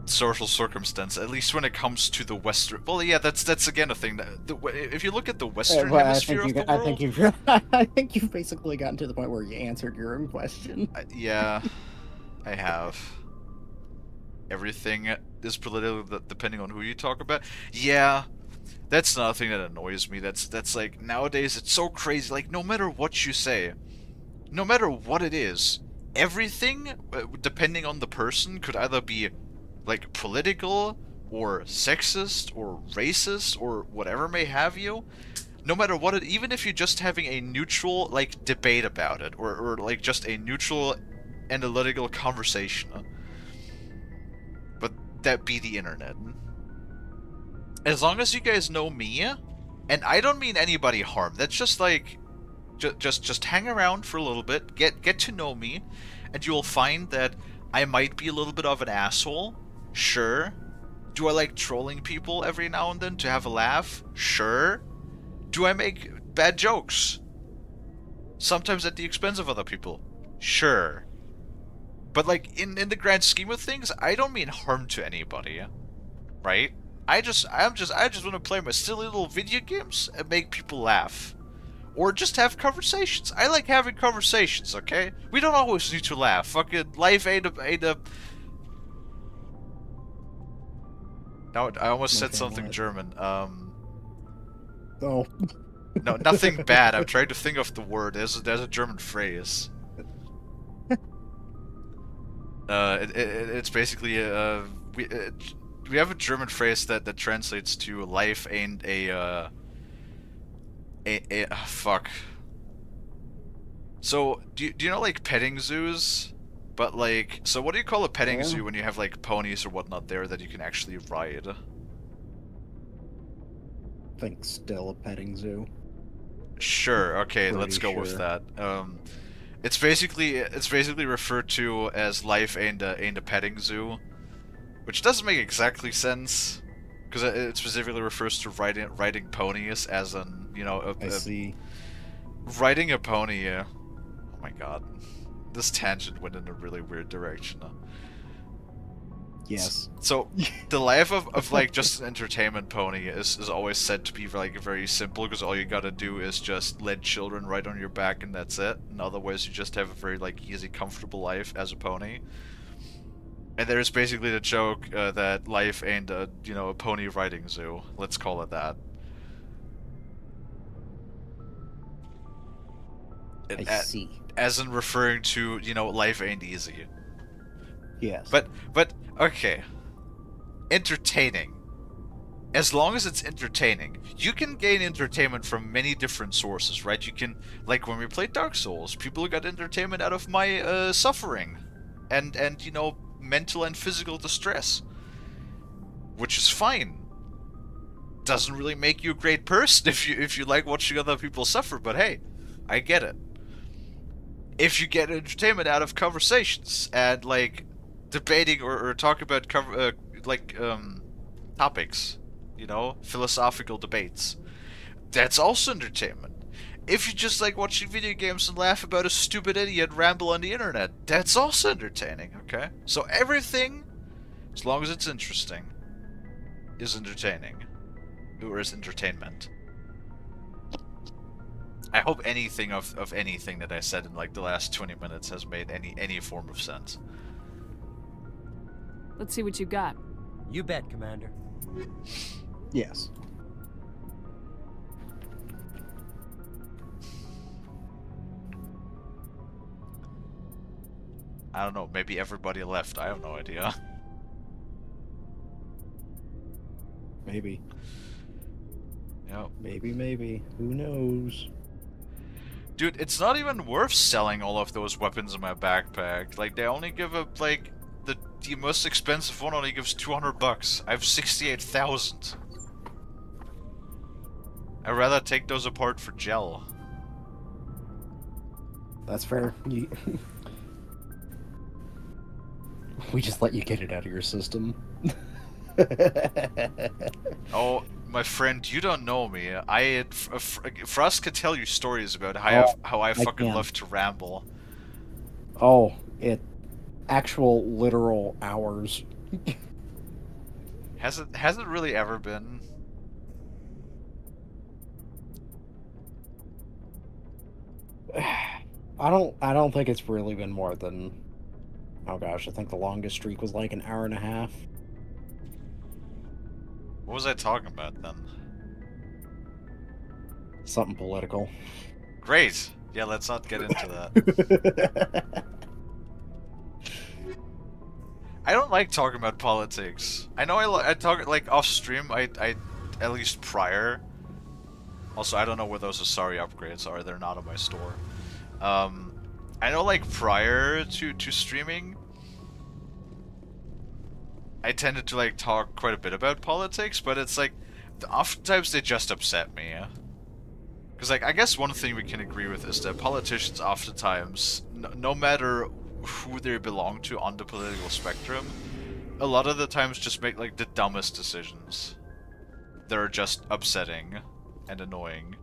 social circumstance, at least when it comes to the Western. Well, yeah, that's again a thing. If you look at the Western hemisphere of the world, I think you've basically gotten to the point where you answered your own question. Yeah, I have. Everything is political, depending on who you talk about. Yeah. That's another thing that annoys me. That's like, nowadays it's so crazy. Like, no matter what you say, no matter what it is, everything, depending on the person, could either be like political or sexist or racist or whatever may have you. No matter what it, even if you're just having a neutral like debate about it, or like just a neutral analytical conversation, but that be the internet. As long as you guys know me, and I don't mean anybody harm, that's just like, just hang around for a little bit, get to know me, and you'll find that I might be a little bit of an asshole, sure. Do I like trolling people every now and then to have a laugh? Sure. Do I make bad jokes? Sometimes at the expense of other people? Sure. But like, in the grand scheme of things, I don't mean harm to anybody, right? I just want to play my silly little video games and make people laugh. Or just have conversations. I like having conversations, okay? We don't always need to laugh. Fucking life ain't a... Now, I almost said something German. Oh. No, nothing bad. I'm trying to think of the word. There's a German phrase. It's basically, we have a German phrase that translates to life ain't fuck. So do you know like petting zoos? But like, so what do you call a petting zoo when you have like ponies or whatnot there that you can actually ride? I think still a petting zoo. Sure. Okay, Pretty let's go with sure. that. It's basically referred to as life ain't a petting zoo. Which doesn't make exactly sense, because it specifically refers to riding ponies, as in, you know, I see. Riding a pony. Oh my god, this tangent went in a really weird direction. Yes. So the life of like just an entertainment pony is always said to be like very simple, because all you gotta do is just let children ride on your back and that's it. In other ways, you just have a very like easy, comfortable life as a pony. And there's basically the joke that life ain't a pony riding zoo. Let's call it that. I see. As in referring to, life ain't easy. Yes. But okay. Entertaining. As long as it's entertaining, you can gain entertainment from many different sources, right? You can, like when we played Dark Souls, people got entertainment out of my suffering, and mental and physical distress, which is fine. Doesn't really make you a great person if you like watching other people suffer, but hey, I get it. If you get entertainment out of conversations and like debating or talk about topics, philosophical debates, that's also entertainment. If you just like watching video games and laugh about a stupid idiot ramble on the internet, that's also entertaining, okay? So everything, as long as it's interesting, is entertaining. Or is entertainment. I hope anything of anything that I said in like the last 20 minutes has made any form of sense. Let's see what you got. You bet, Commander. Yes. I don't know, maybe everybody left, I have no idea. Maybe. Yep. Maybe. Who knows? Dude, it's not even worth selling all of those weapons in my backpack. Like, they only give up, like, the most expensive one only gives 200 bucks. I have 68,000. I'd rather take those apart for gel. That's fair. We just let you get it out of your system. Oh, my friend, you don't know me. Frost could tell you stories about how I fucking love to ramble. Oh, actual literal hours. Has it really ever been? I don't think it's really been more than, oh gosh, I think the longest streak was like an hour and a half. What was I talking about then? Something political. Great. Yeah, let's not get into that. I don't like talking about politics. I know I talk like off stream. I at least prior. Also, I don't know where those Asari upgrades are. They're not on my store. I know like prior to streaming, I tended to like talk quite a bit about politics, but it's like oftentimes they just upset me. Because like I guess one thing we can agree with is that politicians oftentimes, no matter who they belong to on the political spectrum, a lot of the times just make like the dumbest decisions. That are just upsetting and annoying.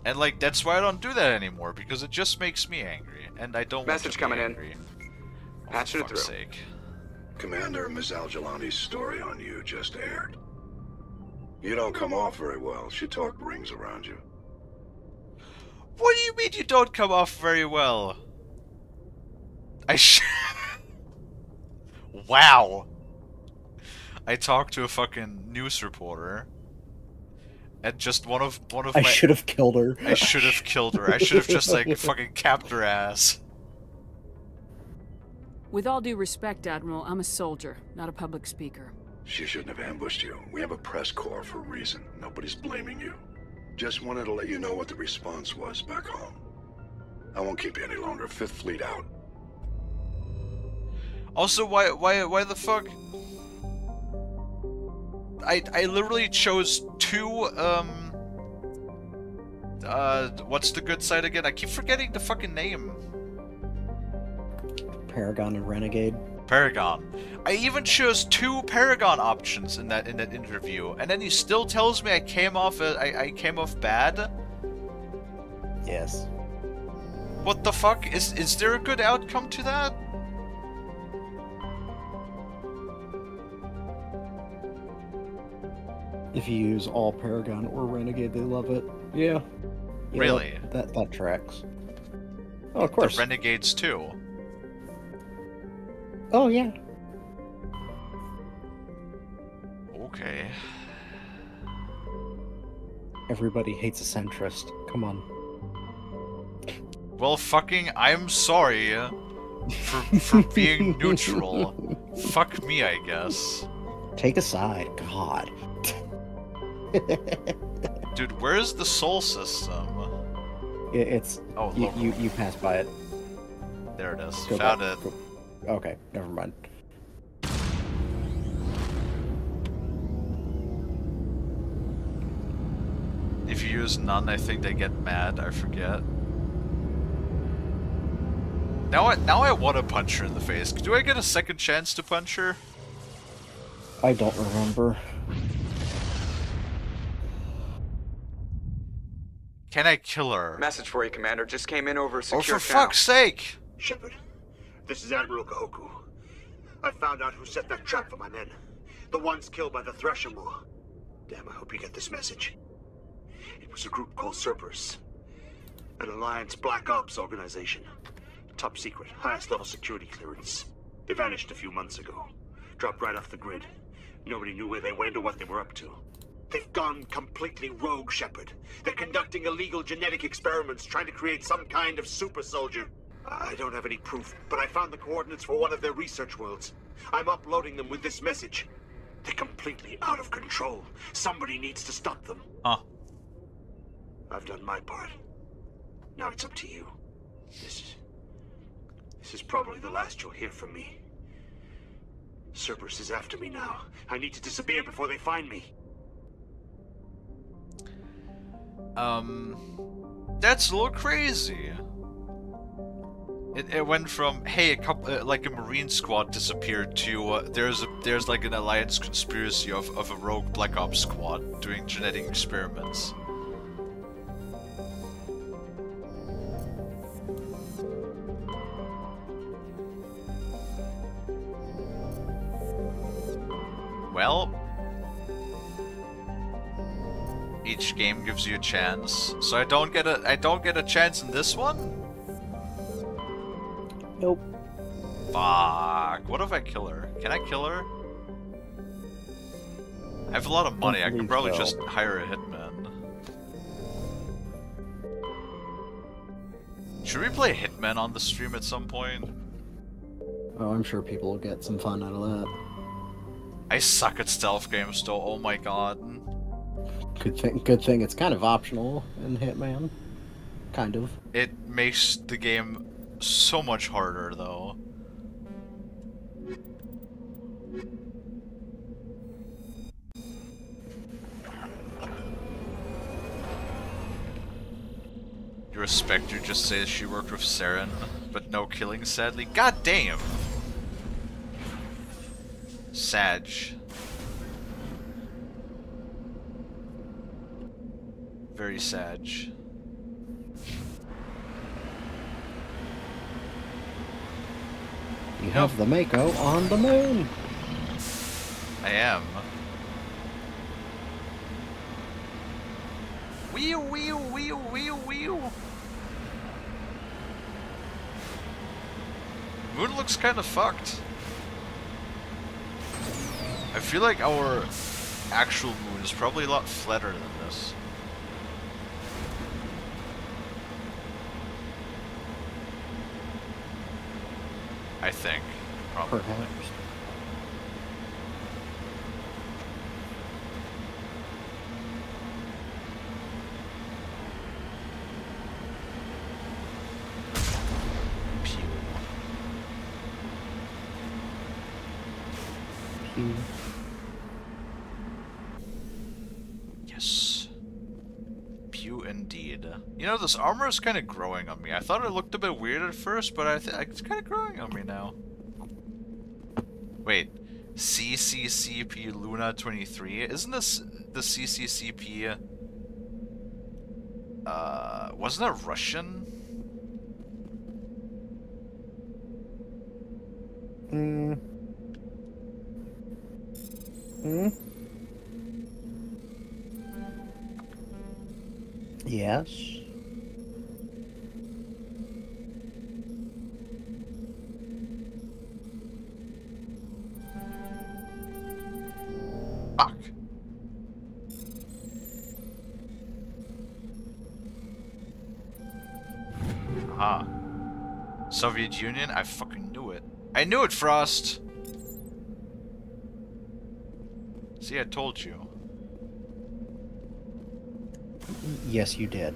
And like that's why I don't do that anymore, because it just makes me angry, and I don't want to be coming angry. in. Oh, Patching it for fuck's through. sake. Commander, Ms. Al-Jalani's story on you just aired. You don't come off very well. She talked rings around you. What do you mean you don't come off very well? Wow. I talked to a fucking news reporter, and just one of I should have killed her. I should have killed her. I should have just like fucking capped her ass. With all due respect, Admiral, I'm a soldier, not a public speaker. She shouldn't have ambushed you. We have a press corps for a reason. Nobody's blaming you. Just wanted to let you know what the response was back home. I won't keep you any longer. Fifth Fleet out. Also, why the fuck? I literally chose two, what's the good site again? I keep forgetting the fucking name. Paragon and Renegade. Paragon. I even chose two Paragon options in that interview, and then he still tells me I came off bad. Yes. What the fuck? Is there a good outcome to that? If you use all Paragon or Renegade, they love it. Yeah. Really? That tracks. Oh, of course. The Renegades too. Oh, yeah. Okay. Everybody hates a centrist. Come on. Well, fucking, I'm sorry for being neutral. Fuck me, I guess. Take a side. God. Dude, where's the soul system? It's... Oh, you pass by it. There it is. Go Found back. it. Okay, never mind. If you use none, I think they get mad. I forget. Now I want to punch her in the face. Do I get a second chance to punch her? I don't remember. Can I kill her? Message for you, Commander. Just came in over a secure Oh, for channel. fuck's sake! Shepard, this is Admiral Kahoku. I found out who set that trap for my men. The ones killed by the Thresher Maw. Damn, I hope you get this message. It was a group called Cerberus. An Alliance Black Ops organization. Top secret, highest level security clearance. They vanished a few months ago. Dropped right off the grid. Nobody knew where they went or what they were up to. They've gone completely rogue, Shepard. They're conducting illegal genetic experiments, trying to create some kind of super soldier. I don't have any proof, but I found the coordinates for one of their research worlds. I'm uploading them with this message. They're completely out of control. Somebody needs to stop them. Huh. I've done my part. Now it's up to you. This is probably the last you'll hear from me. Cerberus is after me now. I need to disappear before they find me. That's a little crazy. It went from, hey, a couple, like a Marine squad disappeared to, there's like an alliance conspiracy of a rogue Black Ops squad doing genetic experiments. Well, each game gives you a chance, so I don't get a chance in this one? Nope. Fuck. What if I kill her? Can I kill her? I have a lot of money. I can probably just hire a hitman. Should we play Hitman on the stream at some point? Oh, I'm sure people will get some fun out of that. I suck at stealth games though, oh my god. Good thing it's kind of optional in Hitman. Kind of. It makes the game so much harder though. Your Spectre just says she worked with Saren, but no killing sadly. God damn! Sag. Very sag. You have the Mako on the moon! I am. Wheel, wheel, wheel, wheel, wheel! Moon looks kind of fucked. I feel like our actual moon is probably a lot flatter than this. I think. Probably. Perhaps. Pew. Pew. Yes. Pew indeed. You know, this armor is kind of growing on me. I thought it looked a bit weird at first, but it's kind of growing on me now. Wait. CCCP Luna 23? Isn't this the CCCP? Wasn't that Russian? Yes. Fuck. Aha. Soviet Union? I fucking knew it. I knew it, Frost! See, I told you. Yes, you did.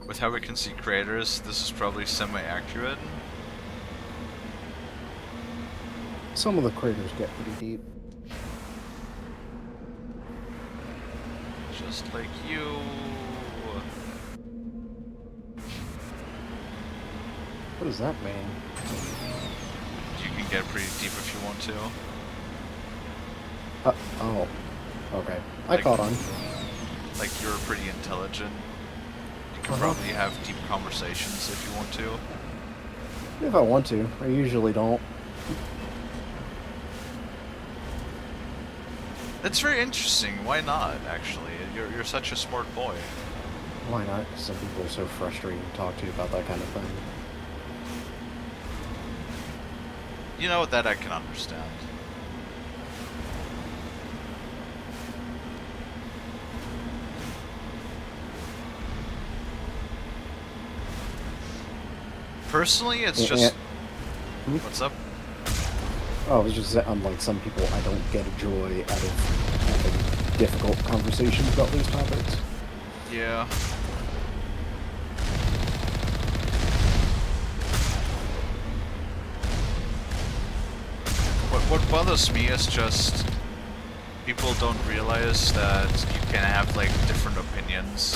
With how we can see craters, this is probably semi-accurate. Some of the craters get pretty deep. Just like you. What does that mean? You can get pretty deep if you want to. Oh. Okay. I Like- caught on. Like, you're pretty intelligent. You can probably have deep conversations if you want to. If I want to. I usually don't. That's very interesting. Why not, actually? You're such a smart boy. Why not? Some people are so frustrating to talk to about that kind of thing. You know, that I can understand. Personally, it's just... What's up? Oh, it's just that, unlike some people, I don't get a joy out of having difficult conversations about these topics. Yeah. What bothers me is just people don't realize that you can have like different opinions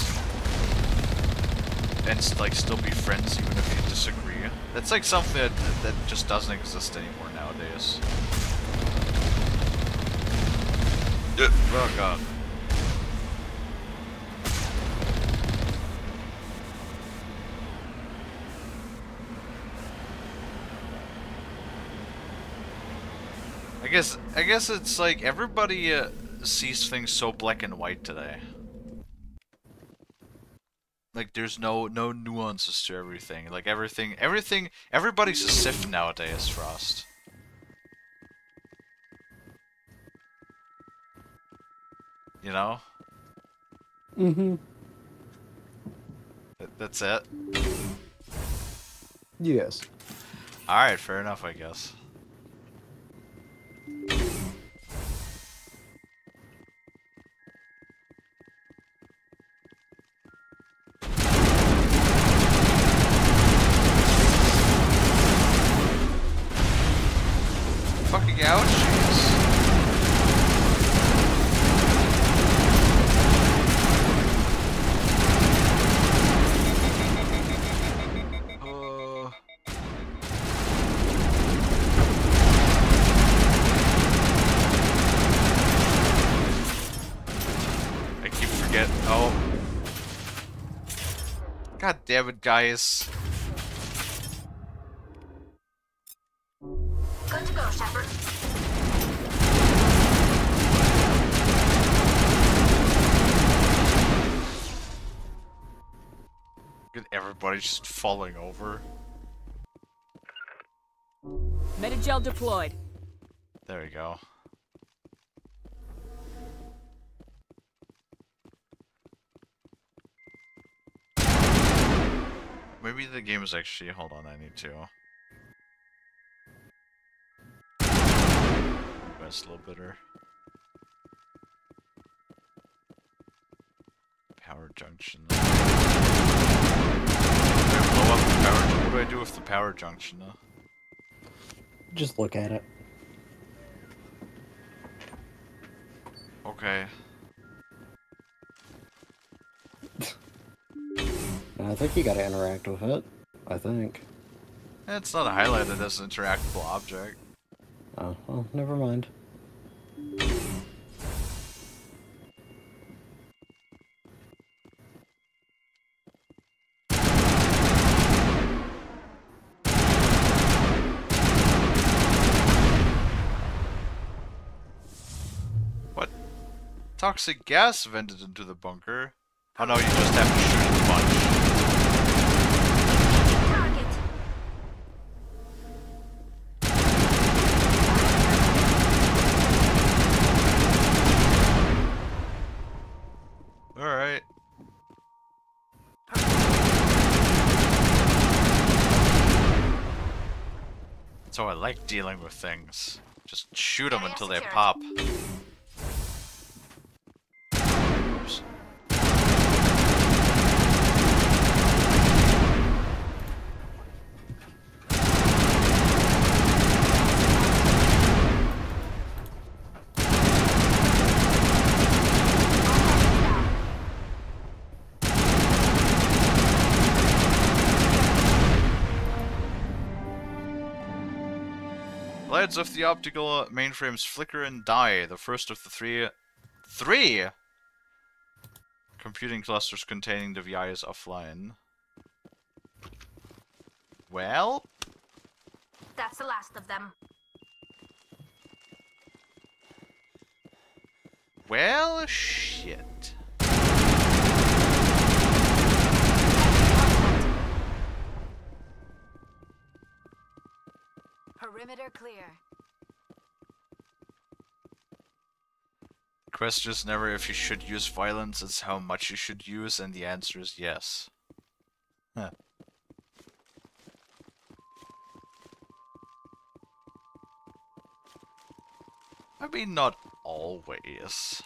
and like still be friends even if you disagree. That's like something that just doesn't exist anymore nowadays. Oh god. I guess it's like everybody sees things so black and white today. Like there's no nuances to everything. Like everybody's a Sith nowadays, Frost. You know? Mm-hmm. That's it? Yes. Alright, fair enough, I guess. Fucking ouchies. I keep forgetting. Oh. God damn it, guys. Good to go, Shepard. Look at everybody just falling over. Metagel deployed. There we go. Maybe the game is actually... Hold on, I need to... That's a little bitter. Power junction. Do I blow up the power junction? What do I do with the power junction? Just look at it. Okay. I think you gotta interact with it. I think. It's not highlighted as an interactable object. Oh, well, never mind. What? Toxic gas vented into the bunker. Oh no, you just have to shoot it a bunch. Alright. That's how I like dealing with things. Just shoot them until they pop. Oops. Lights of the optical mainframes flicker and die. The first of the three computing clusters containing the VI is offline. Well, That's the last of them. well, shit. Perimeter clear. The question is never if you should use violence, it's how much you should use, and the answer is yes. Huh. I mean, not always.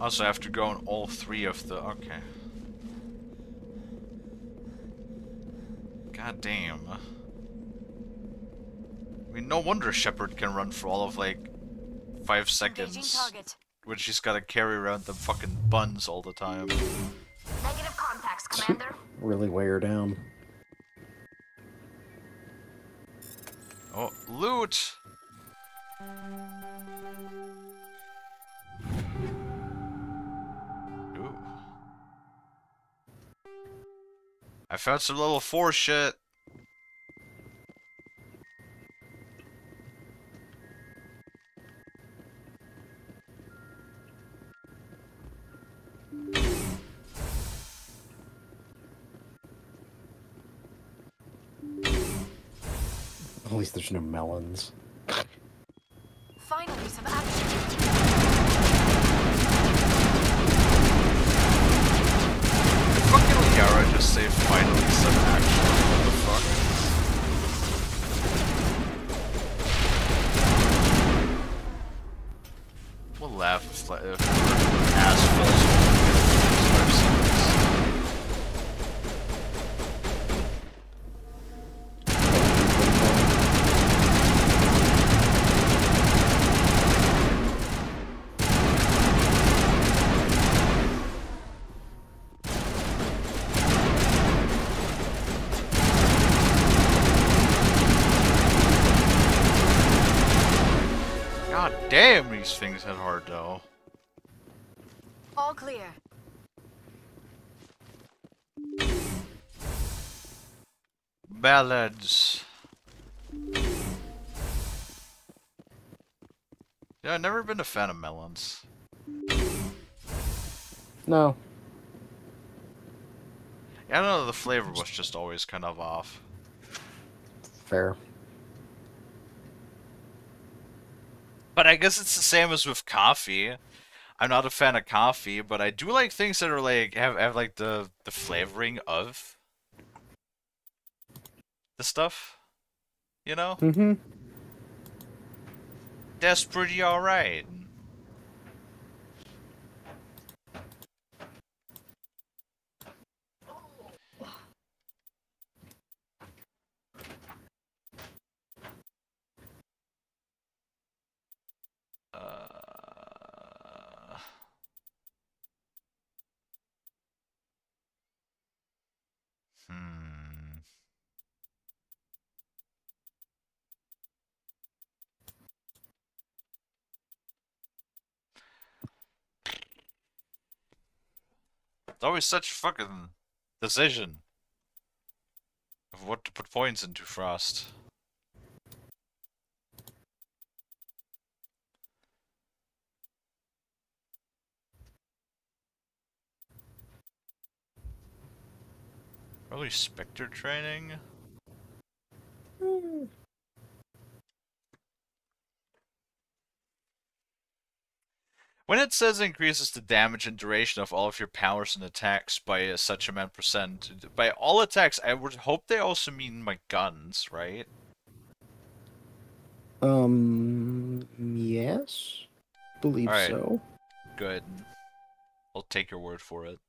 Also, I have to go on all 3 of the... Okay. God damn. I mean, no wonder Shepard can run for all of, like, 5 seconds. When she's gotta carry around the fucking buns all the time. Negative contacts, Commander. Really weigh her down. Oh, loot! Ooh. I found some level 4 shit. At least there's no melons. Finally, some action. Fucking Liara just say finally some action. What the fuck? We'll laugh if ass falls. God damn, these things hit hard though. All clear. Ballads. Yeah, I've never been a fan of melons. No. Yeah, I don't know, the flavor was just always kind of off. Fair. But I guess it's the same as with coffee. I'm not a fan of coffee, but I do like things that are like have like the flavoring of the stuff. You know? Mm-hmm. That's pretty alright. It's always such a fucking decision of what to put points into Frost. Probably Spectre training? When it says increases the damage and duration of all of your powers and attacks by such amount %, by all attacks, I would hope they also mean my guns, right? Yes? Believe so. Good. I'll take your word for it.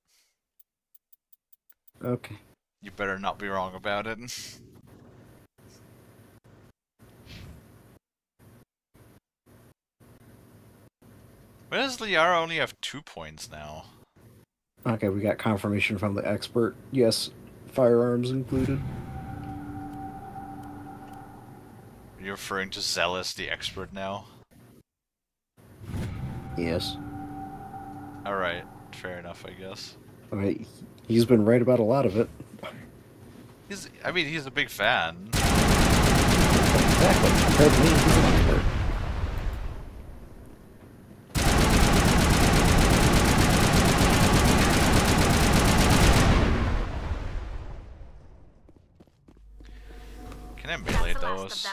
Okay. You better not be wrong about it. Why does Liara only have 2 points now? Okay, we got confirmation from the expert. Yes, firearms included. Are you referring to Zealous, the expert now? Yes. Alright, fair enough, I guess. Alright, he's been right about a lot of it. I mean, he's a big fan. Exactly. Compared to me, he's an expert. Can I melee those?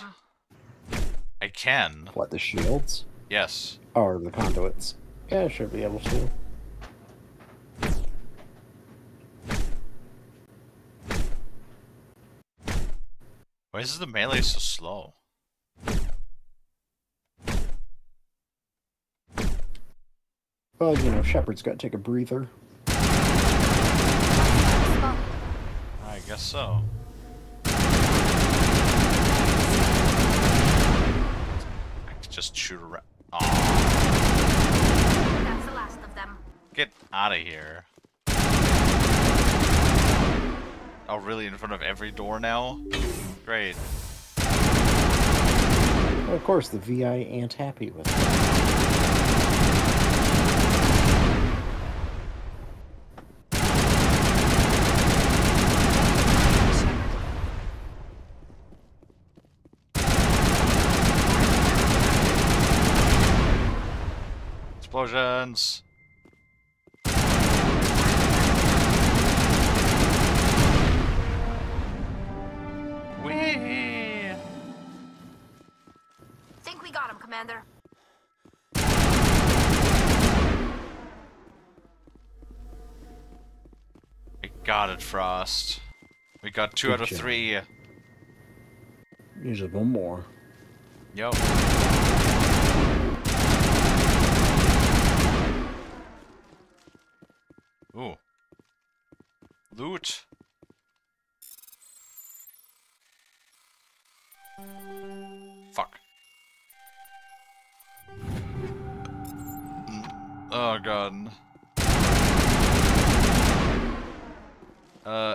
I can. What, the shields? Yes. Or the conduits? Yeah, I should be able to. Why is the melee so slow? Well, you know, Shepard's got to take a breather. I guess so. I could just shoot around. Aww. That's the last of them. Get out of here. Oh, really? In front of every door now? Great. Well, of course, the VI ain't happy with it. Explosions! Whee! Think we got him, Commander. We got it, Frost. We got 2 out of 3. Usually one more. Yep. Ooh. Loot. Fuck. Oh god.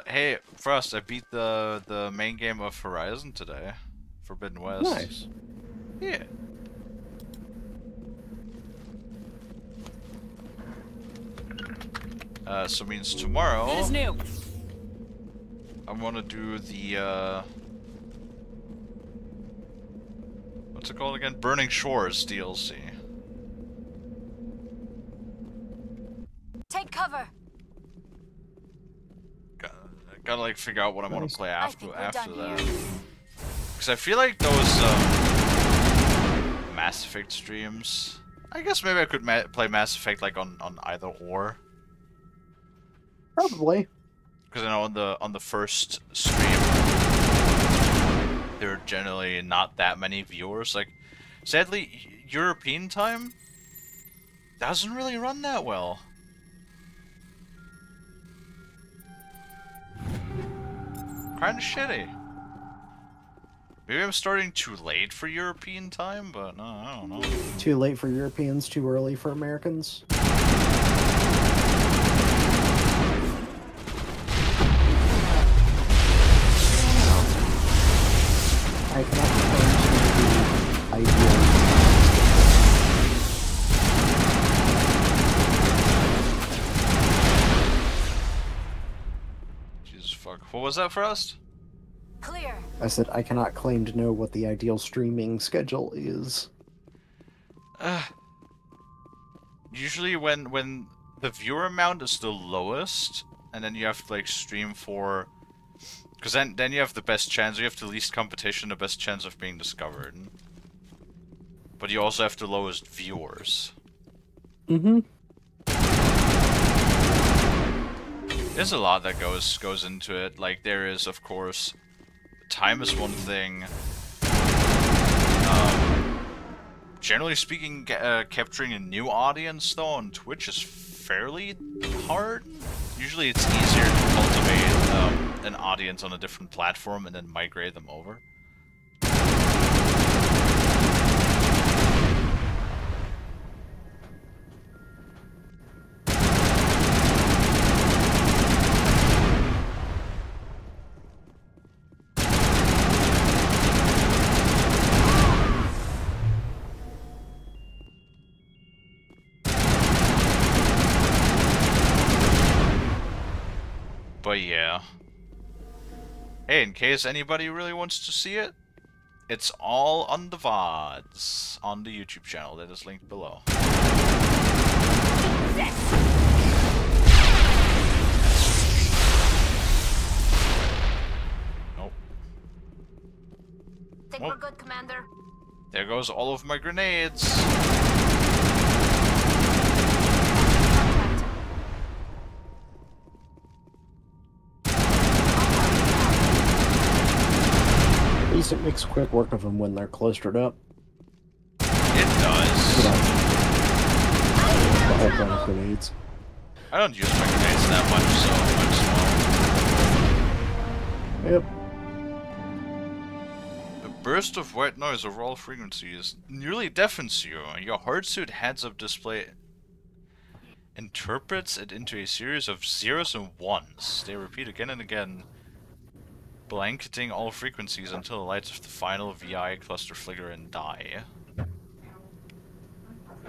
Hey, Frost, I beat the main game of Horizon today. Forbidden West. Nice. Yeah. So means tomorrow. It is new. I'm gonna do the what's it called again? Burning Shores DLC. Take cover. Gotta like figure out what I'm gonna play after that. done Because I feel like those Mass Effect streams. I guess maybe I could play Mass Effect like on either or. Probably. Because I know on the first stream there are generally not that many viewers. Like, sadly, European time doesn't really run that well. Kinda shitty. Maybe I'm starting too late for European time, but no, I don't know. Too late for Europeans, too early for Americans. I cannot claim to be ideal. Jesus fuck. What was that, Frost? Clear. I said I cannot claim to know what the ideal streaming schedule is. Usually when the viewer amount is the lowest, and then you have to like stream for, because then you have the best chance. You have the least competition, the best chance of being discovered. But you also have the lowest viewers. Mm-hmm. There's a lot that goes into it. Like there is, of course, time is one thing. Generally speaking, capturing a new audience though on Twitch is fairly hard. Usually it's easier to cultivate an audience on a different platform and then migrate them over. But yeah. Hey, in case anybody really wants to see it, it's all on the VODs on the YouTube channel that is linked below. Nope. Think we're good, Commander? There goes all of my grenades. At least it makes quick work of them when they're clustered up. It does. But whole point of grenades. I don't use my grenades that much, so Yep. a burst of white noise over all frequencies nearly deafens you. Your hardsuit heads-up display interprets it into a series of zeros and ones. They repeat again and again, blanketing all frequencies until the lights of the final VI cluster flicker and die.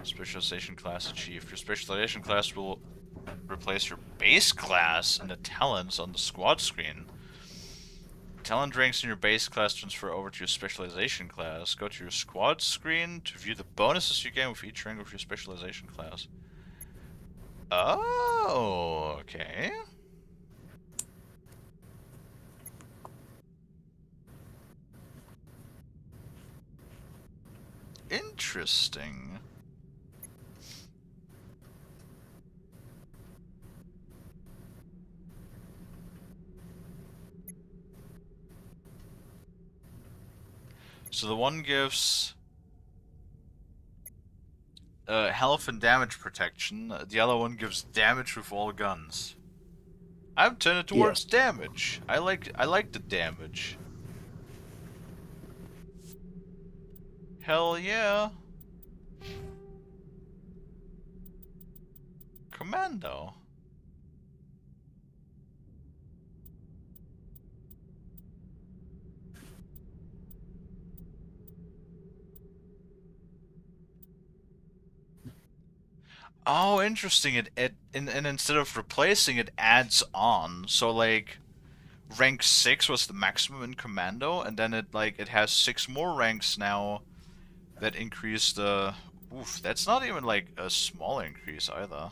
Specialization class achieved. Your specialization class will replace your base class in the talents on the squad screen. Talent ranks in your base class transfer over to your specialization class. Go to your squad screen to view the bonuses you gain with each rank of your specialization class. Oh, okay. Interesting. So the one gives health and damage protection. The other one gives damage with all guns. I'm turning towards damage. I like the damage. Hell yeah. Commando. Oh, interesting. And instead of replacing, it adds on. So like, rank 6 was the maximum in Commando, and then it has 6 more ranks now that increase the. Oof, that's not even like a small increase either.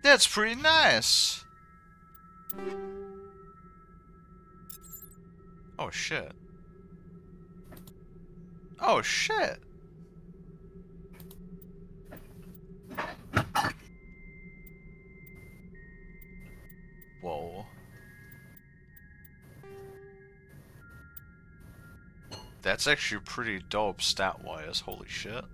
That's pretty nice. Oh shit. Oh shit. Whoa. That's actually pretty dope stat-wise, holy shit.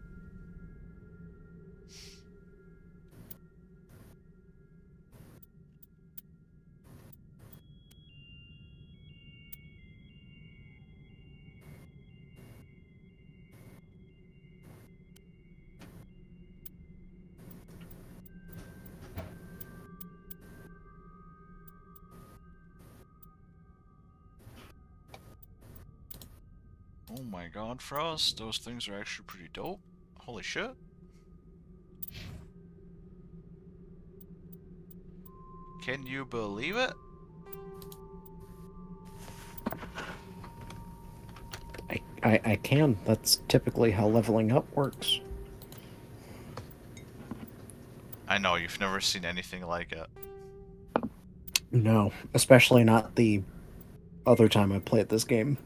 Oh my god, Frost, those things are actually pretty dope. Holy shit. Can you believe it? I can. That's typically how leveling up works. I know, you've never seen anything like it. No, especially not the other time I played this game.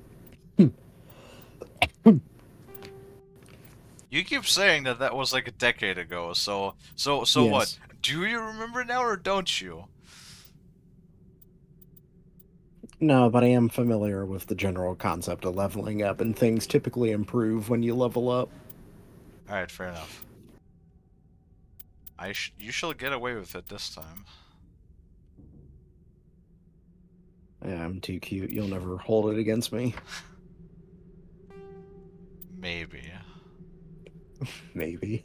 You keep saying that that was like a decade ago, so Yes. what? Do you remember now or don't you? No, but I am familiar with the general concept of leveling up, and things typically improve when you level up. Alright, fair enough. You shall get away with it this time. Yeah, I'm too cute. You'll never hold it against me. Maybe. Maybe.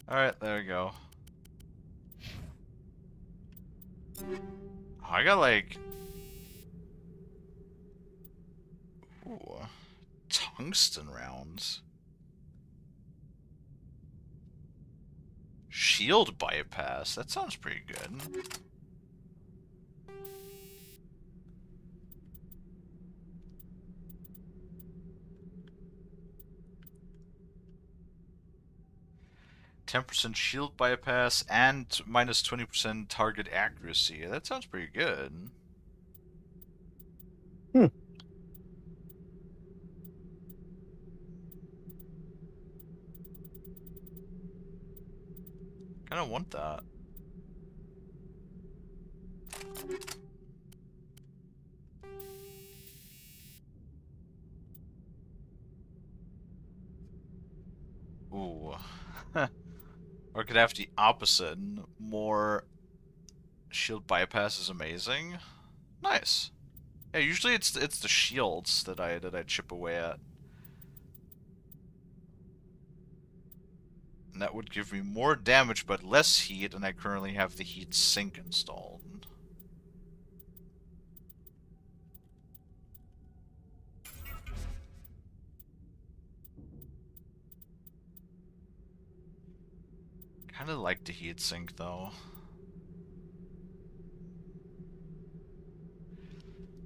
Alright, there we go. Oh, I got like... Ooh, tungsten rounds. Shield bypass, that sounds pretty good. 10% shield bypass, and minus 20% target accuracy. That sounds pretty good. Hmm. Kinda want that. Ooh. Or could have the opposite. More shield bypass is amazing. Nice. Yeah, usually it's the shields that I chip away at. And that would give me more damage but less heat, and I currently have the heat sink installed. Kinda like the heat sink though.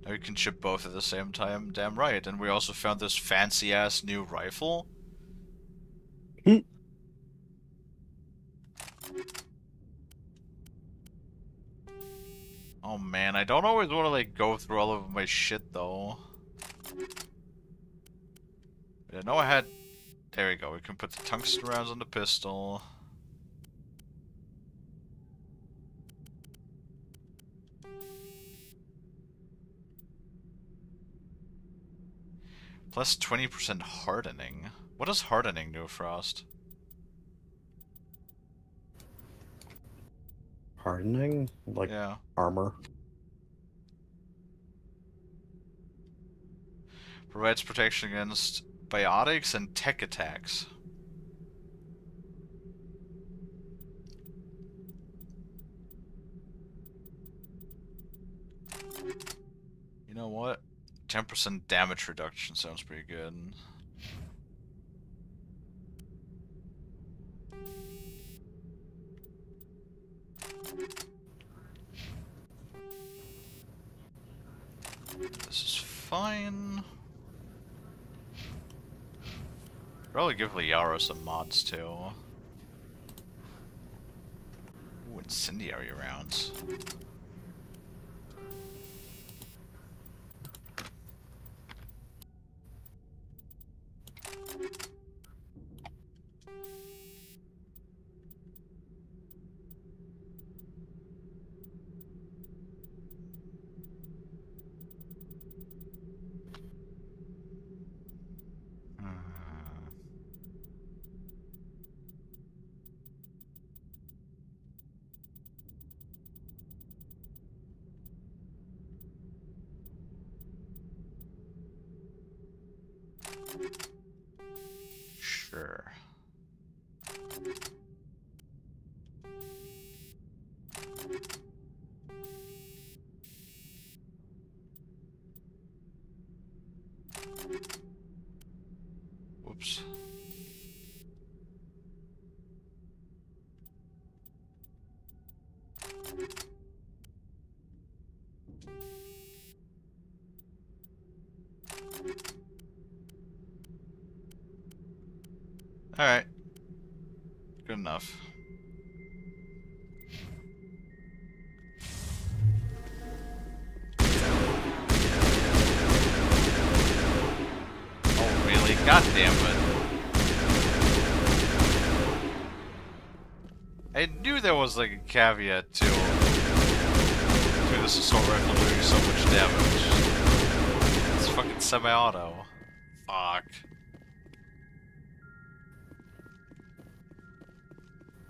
Now we can chip both at the same time, damn right. And we also found this fancy ass new rifle. Oh man, I don't always want to like go through all of my shit though. I know I had... There we go, we can put the tungsten rounds on the pistol. Plus 20% hardening. What does hardening do, Frost? Hardening? Like armor? Provides protection against biotics and tech attacks. You know what? 10% damage reduction sounds pretty good. This is fine. Probably give Liara some mods too. Ooh, incendiary rounds. Sure. Whoops. Alright. Good enough. Oh, really? God damn it. I knew there was like a caveat to this assault rifle doing so much damage. It's fucking semi-auto. Fuck.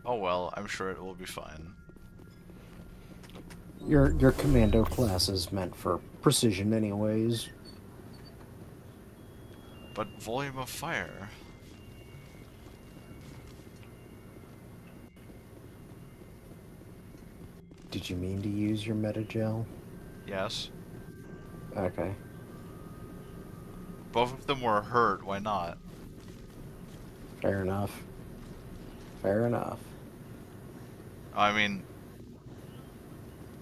Oh well, I'm sure it will be fine. Your commando class is meant for precision anyways. But volume of fire. Did you mean to use your metagel? Yes. Okay. Both of them were hurt, why not? Fair enough. Fair enough. I mean...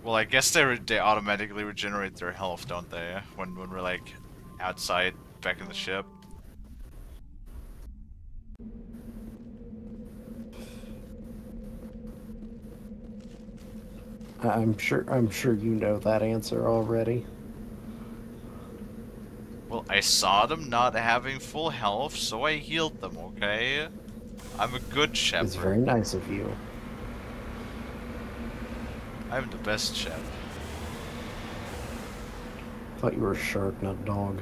Well, I guess they automatically regenerate their health, don't they? When we're like outside, back in the ship. I'm sure you know that answer already. Well, I saw them not having full health, so I healed them, okay? I'm a good shepherd. It's very nice of you. I'm the best shepherd. thought you were a shark, not a dog.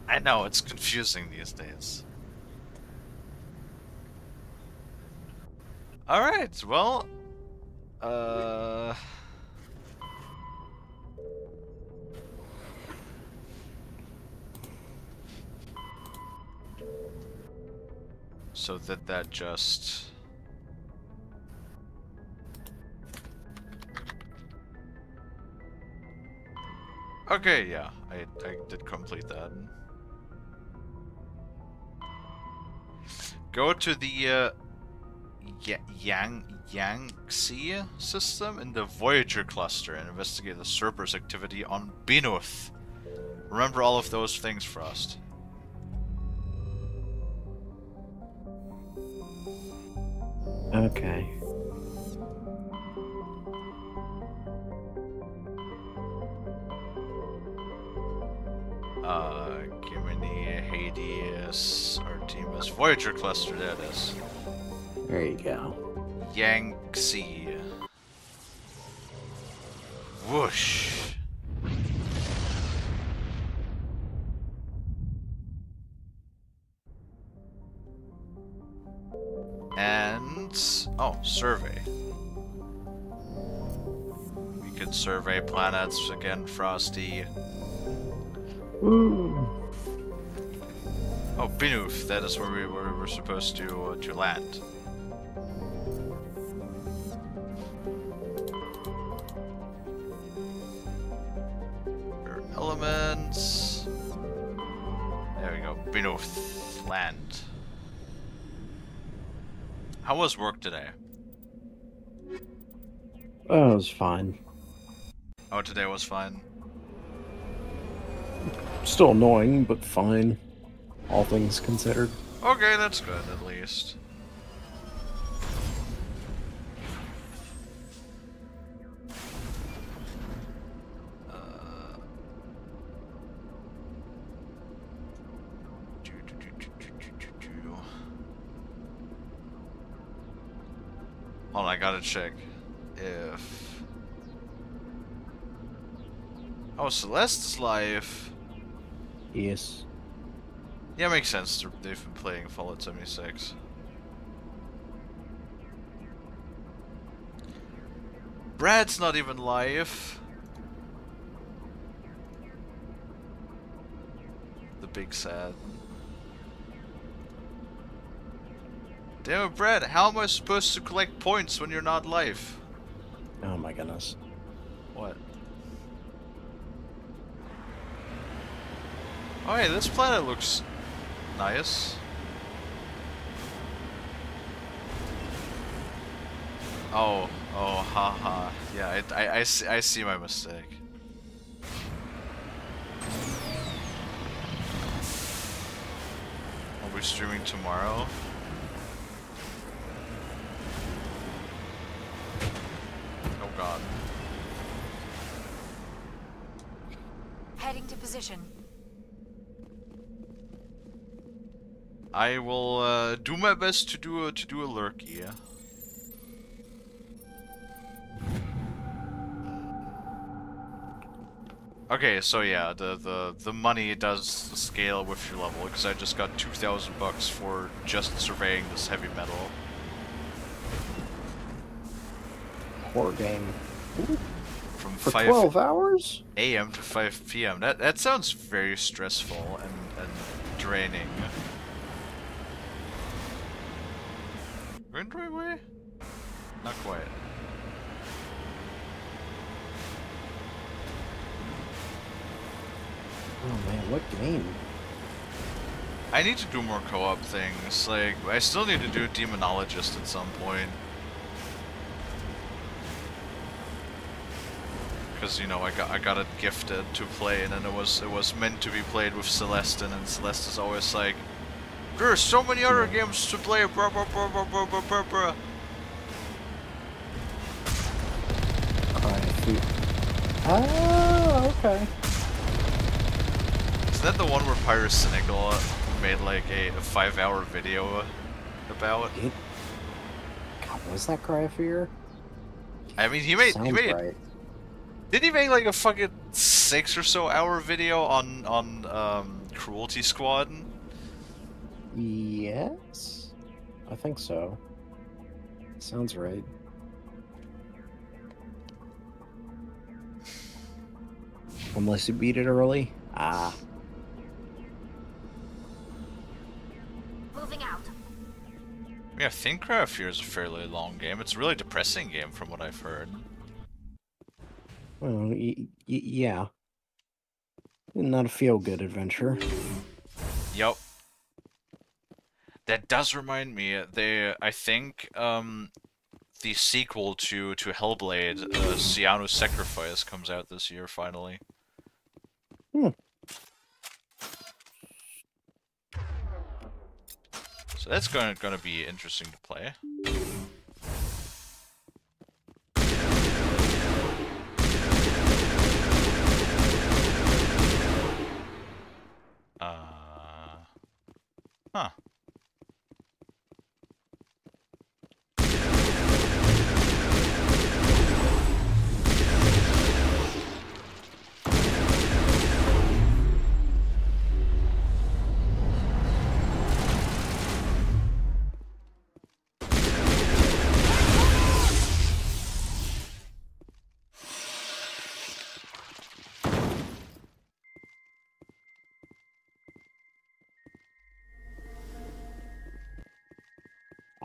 I know, it's confusing these days. Alright, well... So did that just... Okay, yeah, I did complete that. Go to the Yangtze system in the Voyager cluster and investigate the Cerberus activity on Benuth. Remember all of those things, Frost. Okay. Gimini, Hades, Artemis, Voyager cluster, there it is. There you go. Yangtze. Whoosh. And... oh, survey. We could survey planets again, Frosty. Ooh. Oh, Benuth, that is where we were supposed to land. Elements. There we go. Benuth, land. How was work today? Oh, it was fine. Oh, today was fine. Still annoying, but fine. All things considered. Okay, that's good, at least. Hold on, I gotta check if... oh, Celeste's life... Yes. Yeah, makes sense. They've been playing Fallout 76. Brad's not even live. The big sad. Damn it, Brad, how am I supposed to collect points when you're not live? Oh my goodness. What? Oh hey, this planet looks nice. Oh, haha. Yeah, I see my mistake. I'll be streaming tomorrow. Oh god. Heading to position. I will do my best to do a lurky. Yeah? Okay, so yeah, the money does scale with your level because I just got $2,000 for just surveying this heavy metal. Horror game. Ooh. From for 5 12 hours? AM to 5 PM. That sounds very stressful and draining. We're in the right way? Not quite. Oh man, what game? I need to do more co-op things. Like, I still need to do Demonologist at some point. Because, you know, I got it gifted to play, and then it was meant to be played with Celestin, and Celeste is always like, there are so many other games to play, blah blah blah blah blah blah blah blah. Oh, okay. Is that the one where Pyrocynical made like a 5-hour video about? God, was that Cry of Fear? I mean, he made Right. didn't he make like a fucking 6 or so hour video on Cruelty Squad? Yes, I think so. Sounds right. Unless you beat it early. Ah. Moving out. Yeah, I think Craft Fear is a fairly long game. It's a really depressing game from what I've heard. Well, yeah. Not a feel-good adventure. Yup. That does remind me, I think, the sequel to Hellblade, Sianu's Sacrifice, comes out this year, finally. Hmm. So that's gonna be interesting to play. Huh.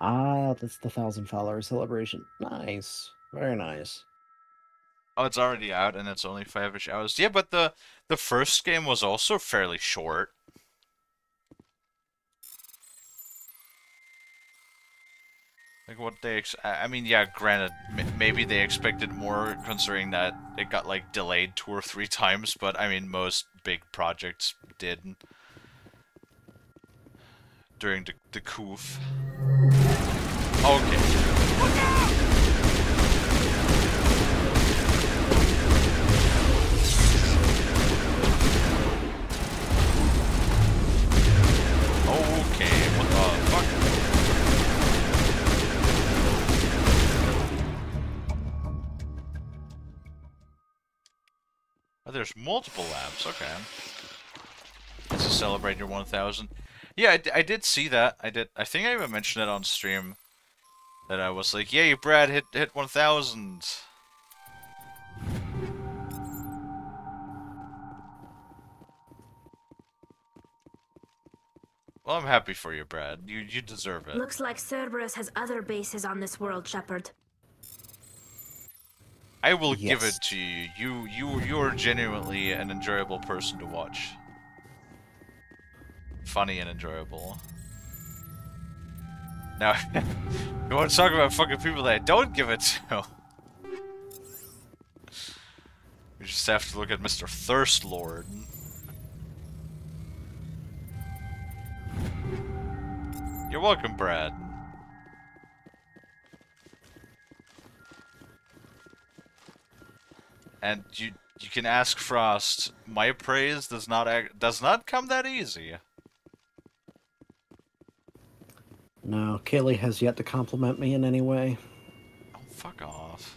Ah, that's the 1,000 follower celebration. Nice. Very nice. Oh, it's already out and it's only 5-ish hours. Yeah, but the first game was also fairly short. Like what I mean, yeah, granted, maybe they expected more considering that it got like delayed 2 or 3 times, but I mean most big projects did during the coof. Okay. Okay, what the fuck? Oh, there's multiple labs, okay. It's to celebrate your 1,000. Yeah, I did see that. I think I even mentioned it on stream. That I was like, yay, Brad, hit 1,000. Well, I'm happy for you, Brad. You deserve it. Looks like Cerberus has other bases on this world, Shepard. I will give it to you. You are genuinely an enjoyable person to watch. Funny and enjoyable. Now, you want to talk about fucking people that I don't give it to? We just have to look at Mr. Thirstlord. You're welcome, Brad. And you can ask Frost. My praise does not come that easy. No, Kalie has yet to compliment me in any way. Oh, fuck off.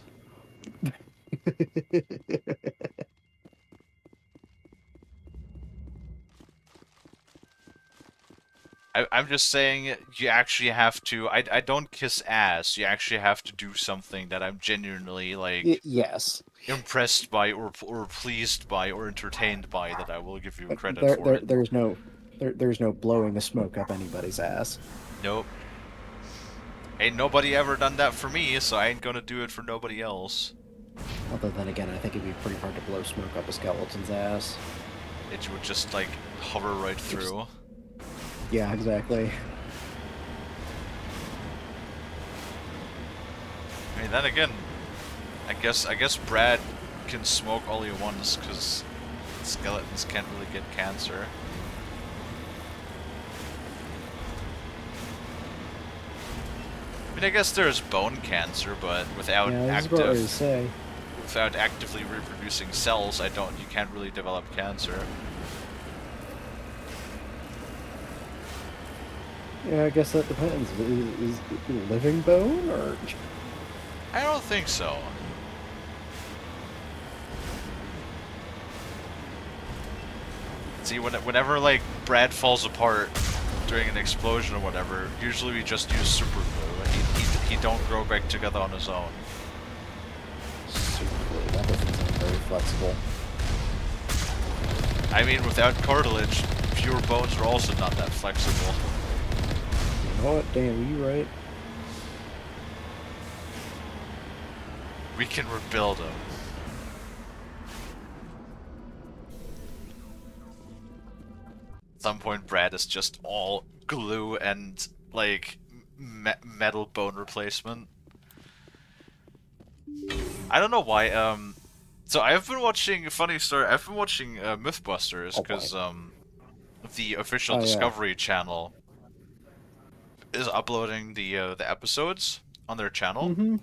I'm just saying, you actually have to... I don't kiss ass. You actually have to do something that I'm genuinely, like... yes. Impressed by, or pleased by, or entertained by, that I will give you credit for it. There's no blowing the smoke up anybody's ass. Nope. Ain't nobody ever done that for me, so I ain't gonna do it for nobody else. Although then again, I think it'd be pretty hard to blow smoke up a skeleton's ass. It would just, like, hover right through. Yeah, exactly. I mean, then again, I guess Brad can smoke all he wants, because skeletons can't really get cancer. I mean, I guess there's bone cancer, but without without actively reproducing cells, you can't really develop cancer. Yeah, I guess that depends. Is it living bone, or...? I don't think so. See, whenever like Brad falls apart during an explosion or whatever, usually we just use super glue, and he don't grow back together on his own. Super glue, that doesn't sound very flexible. I mean, without cartilage, pure bones are also not that flexible. You know what? Damn, you right. We can rebuild them. At some point, Brad is just all glue and, like, metal bone replacement. I don't know why, so I've been watching, funny story, I've been watching Mythbusters, because, the official Discovery channel is uploading the episodes on their channel. Mm-hmm.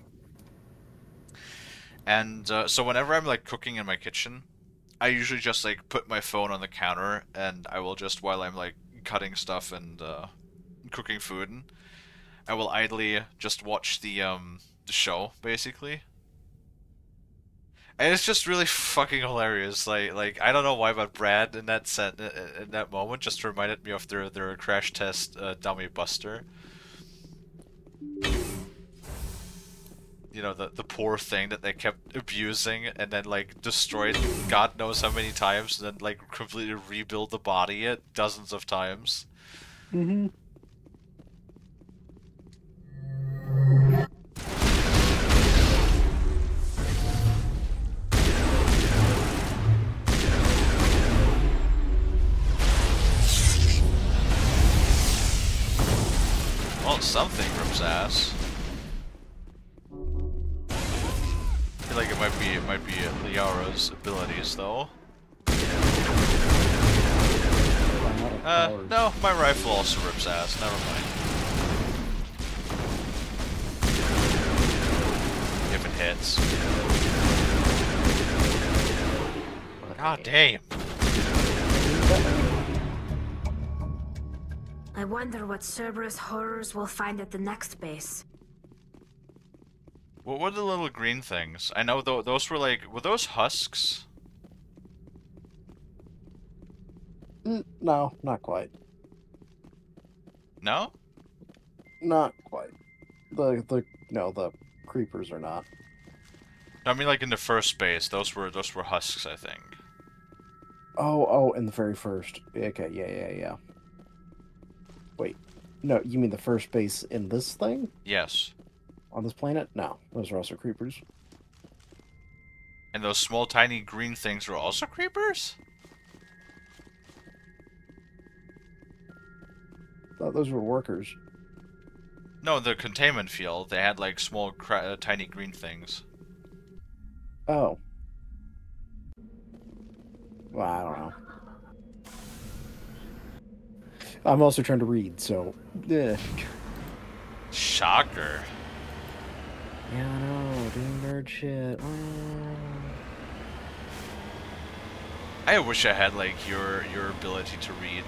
And so whenever I'm like cooking in my kitchen, I usually just like put my phone on the counter, and I will just, while I'm like cutting stuff and cooking food, I will idly just watch the show basically. And it's just really fucking hilarious. Like I don't know why, but Brad in that moment just reminded me of their crash test dummy buster. You know, the poor thing that they kept abusing and then, like, destroyed God knows how many times, and then, like, completely rebuild the body dozens of times. Mm-hmm. Well, something rips ass. I feel like it might be Liara's abilities though. No, my rifle also rips ass. Never mind. If it hits. God damn. I wonder what Cerberus horrors we'll find at the next base. What were the little green things? I know those were like, were those husks? No, not quite. No? Not quite. The creepers are not. I mean, like in the first base, those were husks, I think. Oh, in the very first. Okay, yeah. Wait, no, you mean the first base in this thing? Yes. On this planet? No, those are also creepers. And those small, tiny green things were also creepers? Thought those were workers. No, the containment field, they had like small, tiny green things. Oh. Well, I don't know. I'm also trying to read, so... Shocker. Yeah, I know, doing nerd shit. I wish I had like your ability to read.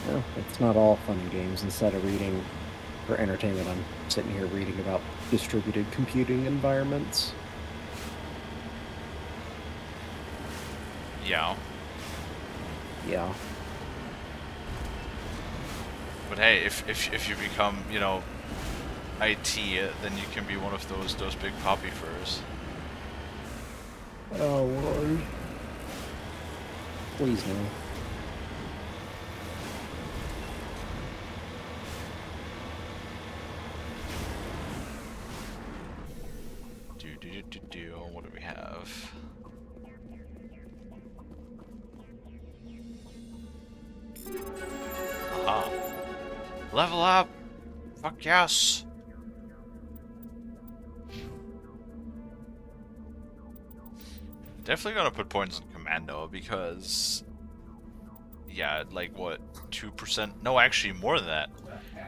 Well, it's not all fun and games. Instead of reading for entertainment, I'm sitting here reading about distributed computing environments. Yeah. Yeah. But hey, if you become, you know, IT, then you can be one of those big poppy furs. Oh Lord. Please no. What do we have? Aha. Level up! Fuck yes! Definitely gonna put points in Commando because... Yeah, like what, 2%? No, actually more than that.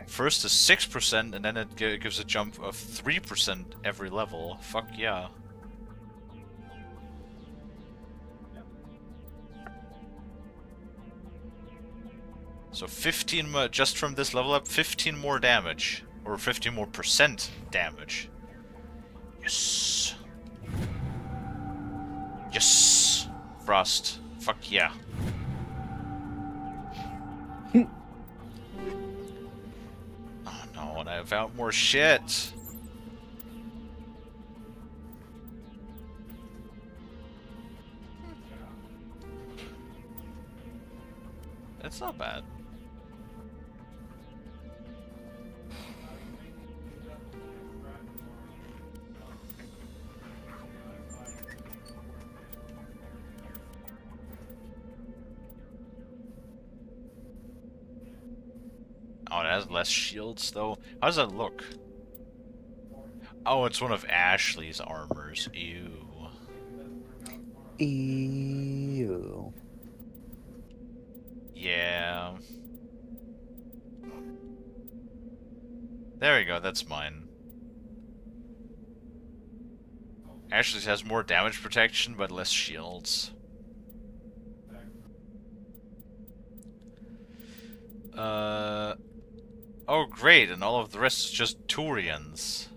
First is 6%, and then it gives a jump of 3% every level. Fuck yeah. So 15, just from this level up, 15 more damage. Or 50 more percent damage. Yes. Yes. Frost. Fuck yeah. Oh no, and I found more shit. That's not bad. Oh, it has less shields, though. How does that look? Oh, it's one of Ashley's armors. Ew. Ew. Yeah. There we go, that's mine. Ashley's has more damage protection, but less shields. Oh great, and all of the rest is just Turians.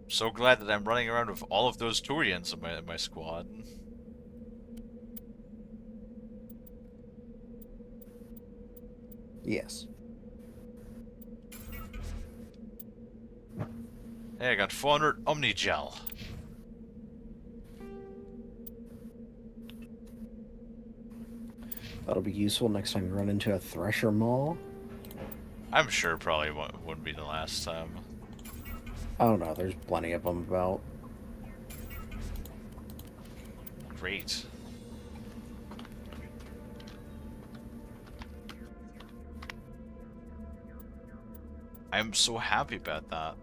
So glad that I'm running around with all of those Turians in my squad. Yes. Hey, I got 400 Omni Gel. That'll be useful next time you run into a Thresher Maw. I'm sure probably wouldn't be the last time. I don't know, there's plenty of them about. Great. I'm so happy about that.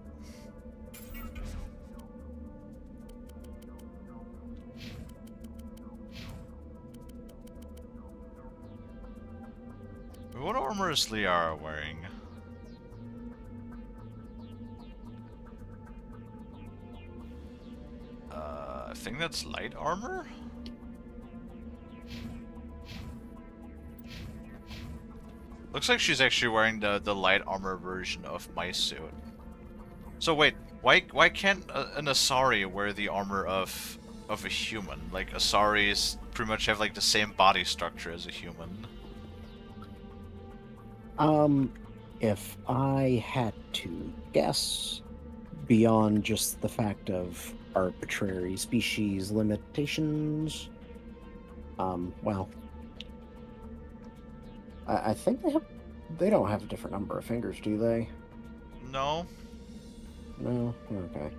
What armor is Liara wearing? I think that's light armor? Looks like she's actually wearing the light armor version of my suit. So wait, why can't an Asari wear the armor of a human? Like Asaris pretty much have like the same body structure as a human. If I had to guess, beyond just the fact of arbitrary species limitations, well, I think they don't have a different number of fingers, do they? No. No? Okay.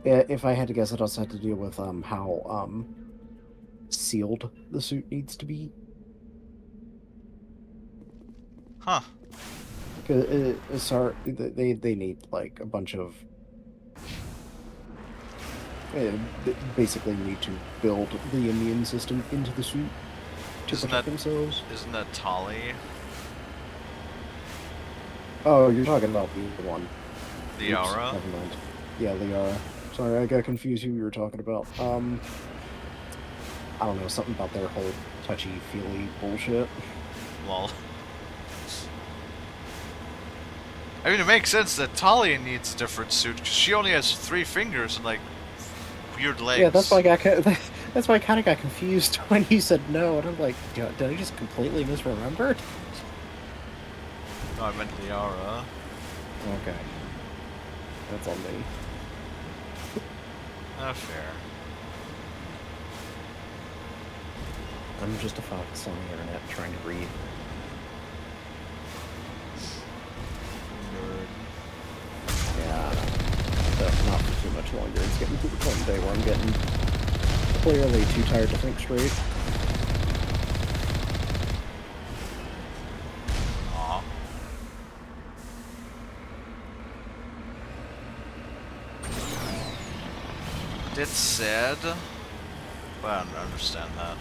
Yeah, if I had to guess, it also had to deal with, how, sealed the suit needs to be. Huh. Sorry, they need, like, a bunch of... They basically need to build the immune system into the suit to protect themselves. Isn't that Tali? Oh, you're talking about the one. Liara? Never mind. Yeah, Liara. Sorry, I got confused who you were talking about. I don't know, something about their whole touchy-feely bullshit. Lol. I mean, it makes sense that Talia needs a different suit, because she only has 3 fingers and, like, weird legs. Yeah, that's why that's why I kind of got confused when you said no, and I'm like, did I just completely misremember? No, I meant Liara. Okay. That's on me. Not fair. I'm just a fox on the internet trying to read. Yeah, that's not for too much longer. It's getting to the point today where I'm getting clearly too tired to think straight. Aw. It's sad, but I don't understand that.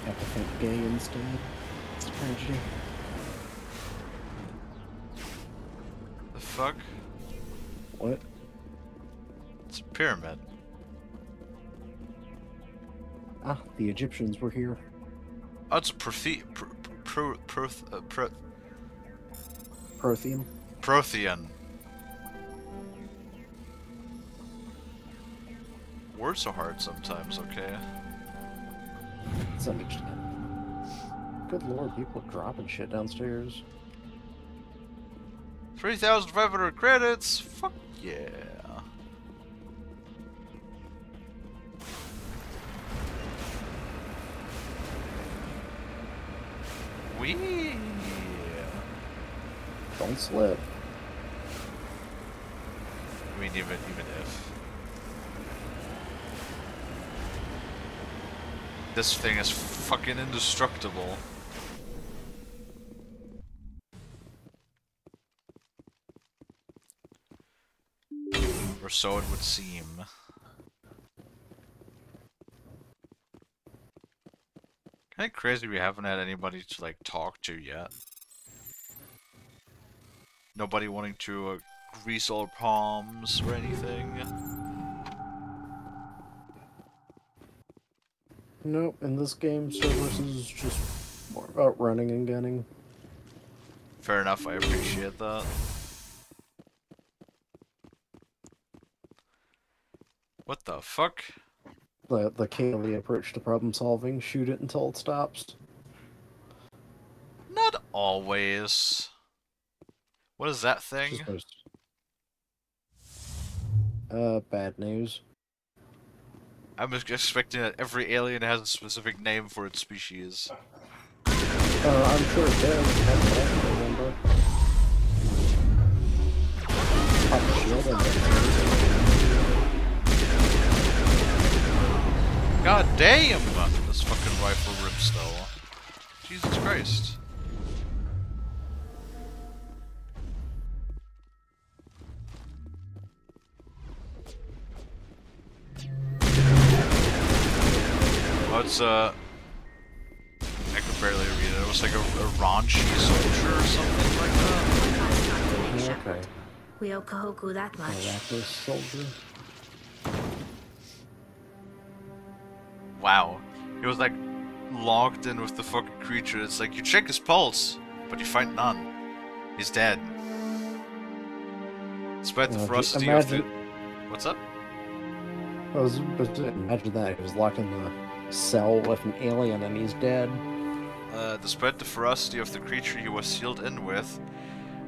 Have to think gay instead. It's a tragedy. The fuck? What? It's a pyramid. Ah, the Egyptians were here. Oh, it's a Prothean. Prothean. Words are hard sometimes, okay? It's understandable. Good lord, people are dropping shit downstairs. 3,500 credits? Fuck yeah. Wee. Don't slip. I mean, even if this thing is fucking indestructible. Or so it would seem. Kinda crazy we haven't had anybody to like talk to yet. Nobody wanting to grease our palms or anything. Nope, in this game, Cerberus is just more about running and gunning. Fair enough, I appreciate that. What the fuck? The Kalie approach to problem solving, shoot it until it stops. Not always. What is that thing? Bad news. I'm expecting that every alien has a specific name for its species. I'm sure it does. I remember. God damn! This fucking rifle rips though. Jesus Christ. Oh, it's I could barely read it. It was like a raunchy soldier or something like that. Okay. We owe Kahoku that much. Raptor soldier. Wow. He was like locked in with the fucking creature. It's like you check his pulse, but you find none. He's dead. Despite the ferocity of the... What's up? I was supposed to imagine that he was locked in the cell with an alien and he's dead. Despite the ferocity of the creature he was sealed in with,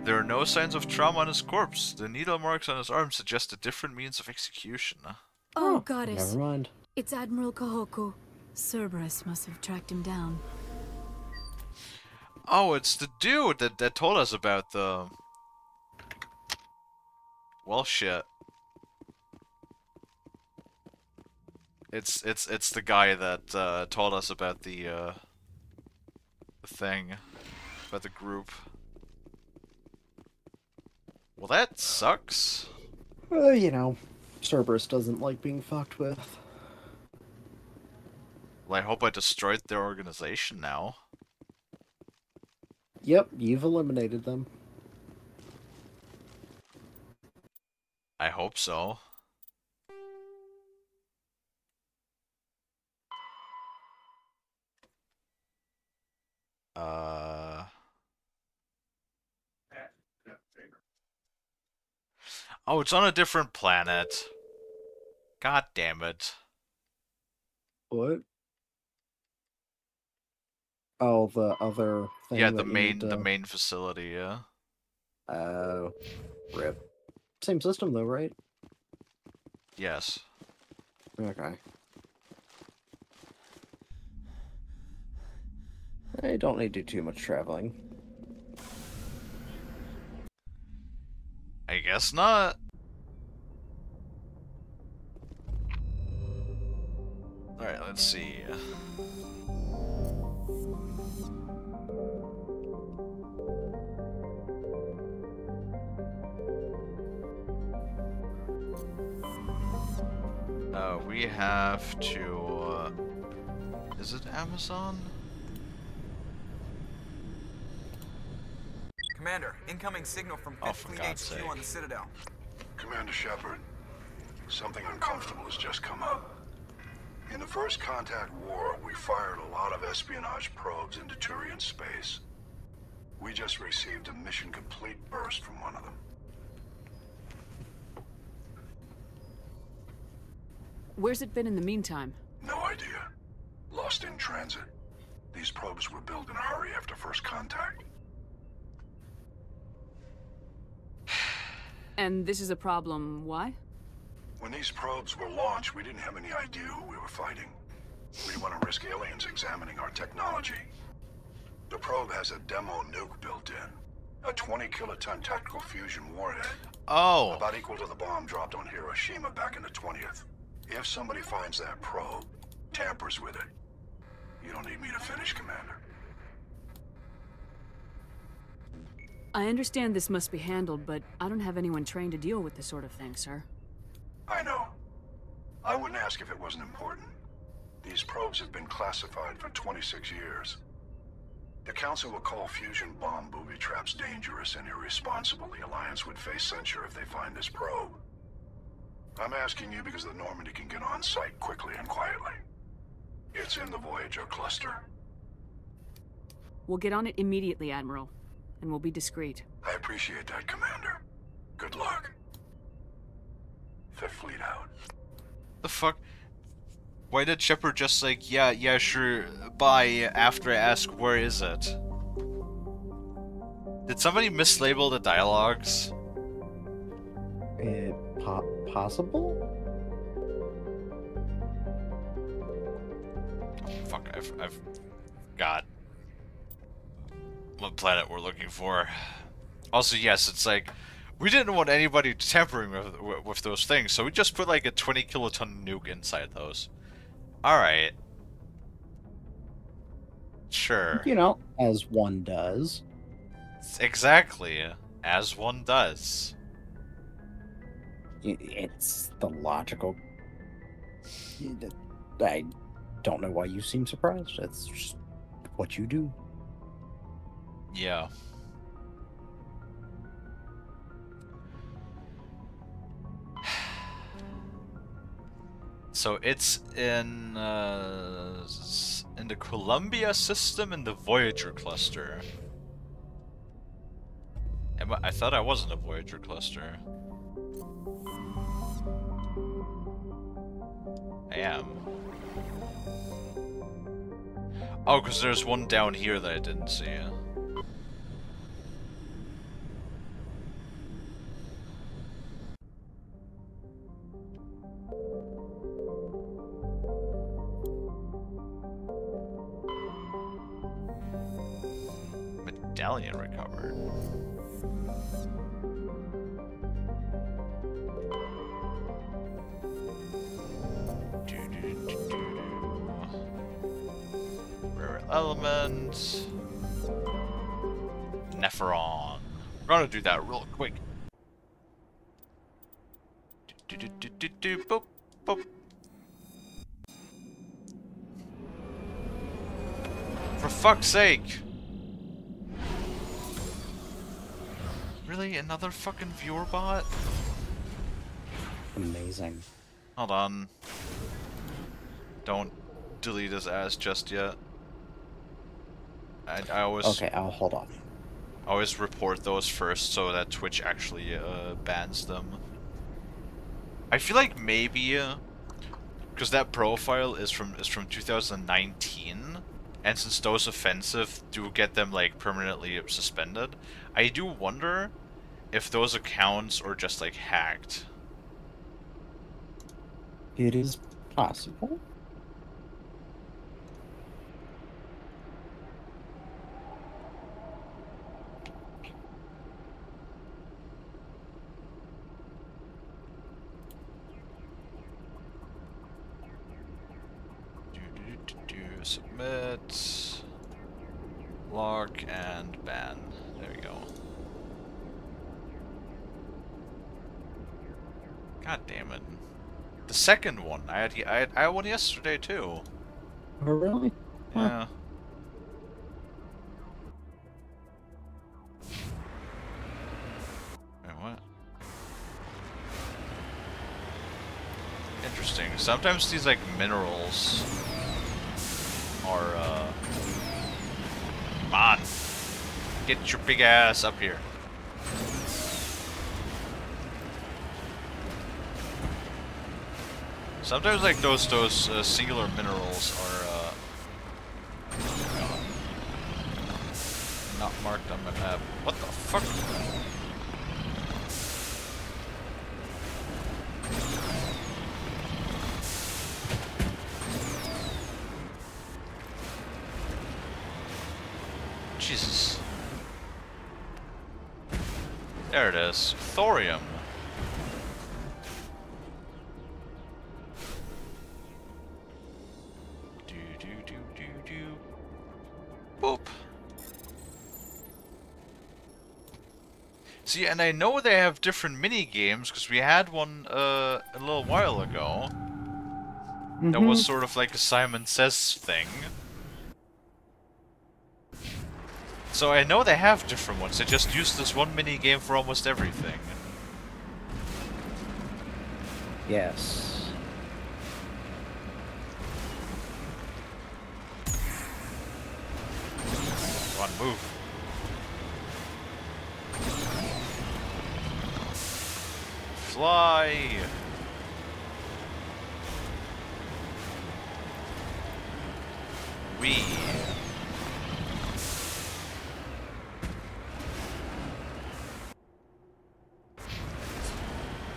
there are no signs of trauma on his corpse. The needle marks on his arm suggest a different means of execution. Oh, goddess. Never mind. It's Admiral Kahoku. Cerberus must have tracked him down. Oh, it's the dude that told us about the... Well, shit. It's the guy that told us about the thing, about the group. Well, that sucks. Well, you know, Cerberus doesn't like being fucked with. Well, I hope I destroyed their organization now. Yep, you've eliminated them. I hope so. Oh, it's on a different planet. God damn it. What? Oh, the other thing. Yeah, the main facility, yeah. Oh, rip. Same system though, right? Yes. Okay. I don't need to do too much traveling. I guess not. Alright, let's see. We have to... is it Amazon? Commander, incoming signal from 5th Fleet HQ on the Citadel. Commander Shepard, something uncomfortable has just come up. In the the First Contact War, we fired a lot of espionage probes into Turian space. We just received a mission complete burst from one of them. Where's it been in the meantime? No idea. Lost in transit. These probes were built in a hurry after First Contact. And this is a problem, why? When these probes were launched, we didn't have any idea who we were fighting. We didn't want to risk aliens examining our technology. The probe has a demo nuke built in. A 20-kiloton tactical fusion warhead. Oh. About equal to the bomb dropped on Hiroshima back in the 20th. If somebody finds that probe, tampers with it, you don't need me to finish, Commander. I understand this must be handled, but I don't have anyone trained to deal with this sort of thing, sir. I know. I wouldn't ask if it wasn't important. These probes have been classified for 26 years. The Council will call fusion bomb booby traps dangerous and irresponsible. The Alliance would face censure if they find this probe. I'm asking you because the Normandy can get on site quickly and quietly. It's in the Voyager cluster. We'll get on it immediately, Admiral, and we'll be discreet. I appreciate that, Commander. Good luck. Fifth Fleet out. The fuck? Why did Shepard just like, yeah, sure, bye, after I ask where is it? Did somebody mislabel the dialogues? Possible? Oh, fuck, I've got what planet we're looking for. Also, yes, it's like, we didn't want anybody tampering with those things, so we just put like a 20-kiloton nuke inside those. Alright. Sure. You know, as one does. Exactly. As one does. It's the logical... I don't know why you seem surprised. That's just what you do. Yeah. So it's in the Columbia system in the Voyager cluster. I thought I was in the Voyager cluster. I am. Oh, because there's one down here that I didn't see. Medallion recovered. Rare element. Nepheron. We're gonna do that real quick. Boop, boop. For fuck's sake! Really? Another fucking viewer bot? Amazing. Hold on. Don't delete his ass just yet. I always... Okay, I'll hold off. I always report those first so that Twitch actually bans them. I feel like maybe... because that profile is from 2019, and since those offensive do get them like permanently suspended, I do wonder if those accounts are just like hacked. It is possible. Submit, lock, and ban. There we go. God damn it! The second one I had one yesterday too. Oh really? Yeah. Wait, what? interesting. Sometimes these like minerals are come on. Get your big ass up here. Sometimes like those singular minerals are not marked on my map. What the fuck? Jesus. There it is. Thorium. Boop. See, and I know they have different mini games because we had one a little while ago. That was sort of like a Simon Says thing. So I know they have different ones. They just use this one mini game for almost everything. Yes. Come on, move. Fly! Wee.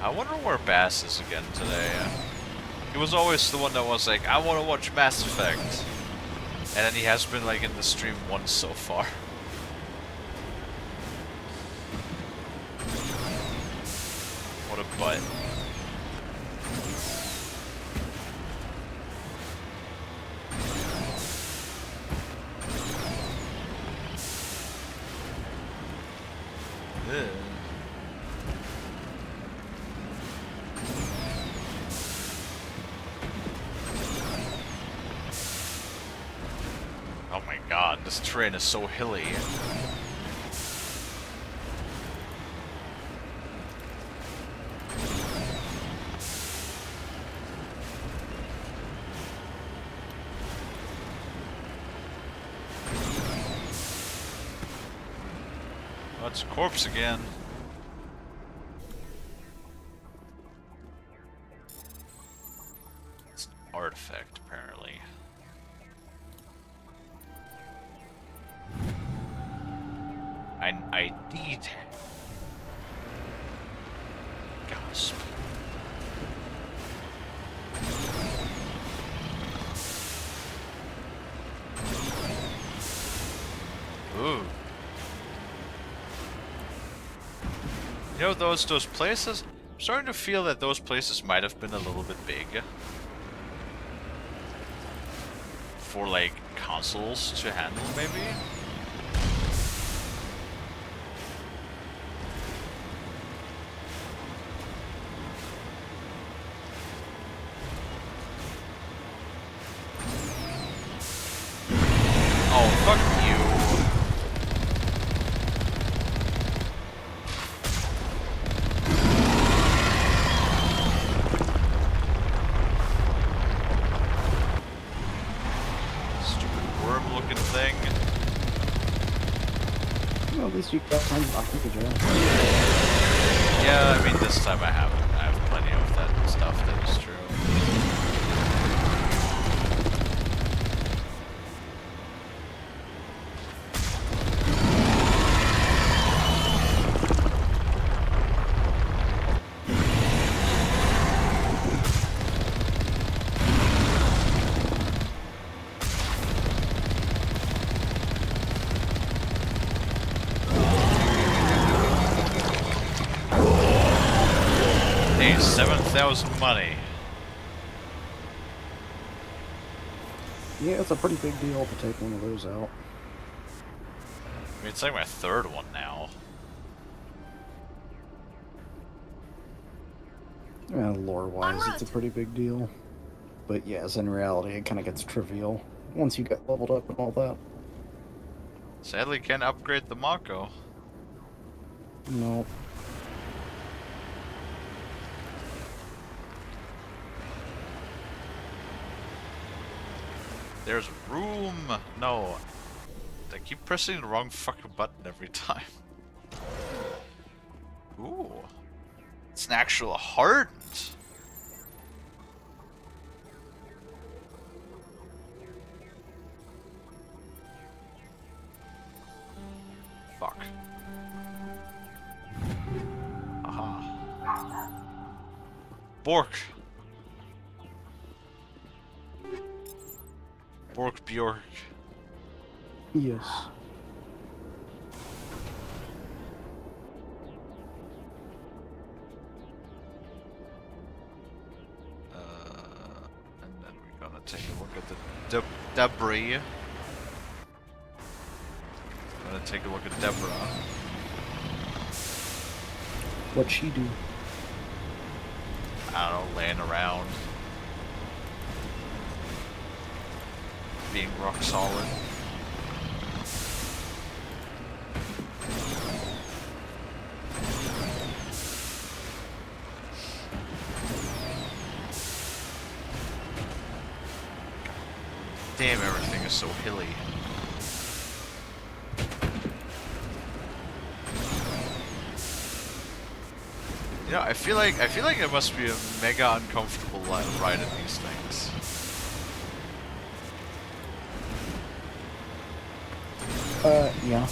I wonder where Bass is again today. He was always the one that was like, I want to watch Mass Effect. And then he has been like in the stream once so far. What a butt. Ugh. Oh my god, this terrain is so hilly. Oh, it's a corpse again. It's an artifact, apparently. I need... Gasp. Ooh. You know those places? I'm starting to feel that those places might have been a little bit big. For like consoles to handle, maybe? Oh, fuck you. Stupid worm-looking thing. Well, at least you got time to knock the job. Yeah, I mean, this time I haven't. I have plenty of that stuff, that is true. Hey, 7,000 money. Yeah, it's a pretty big deal to take one of those out. I mean, it's like my third one now. Yeah, lore-wise, it's a pretty big deal. But yes, in reality, it kind of gets trivial once you get leveled up and all that. Sadly, can't upgrade the Mako. No. There's room! No. I keep pressing the wrong fucking button every time. Ooh. It's an actual heart! Fuck. Aha. Bork! Bork Bjork. Yes. And then we're gonna take a look at the debris. I'm gonna take a look at Deborah. What'd she do? I don't know, laying around. Being rock solid. Damn, everything is so hilly. You know, I feel like it must be a mega uncomfortable ride in these things. Yeah.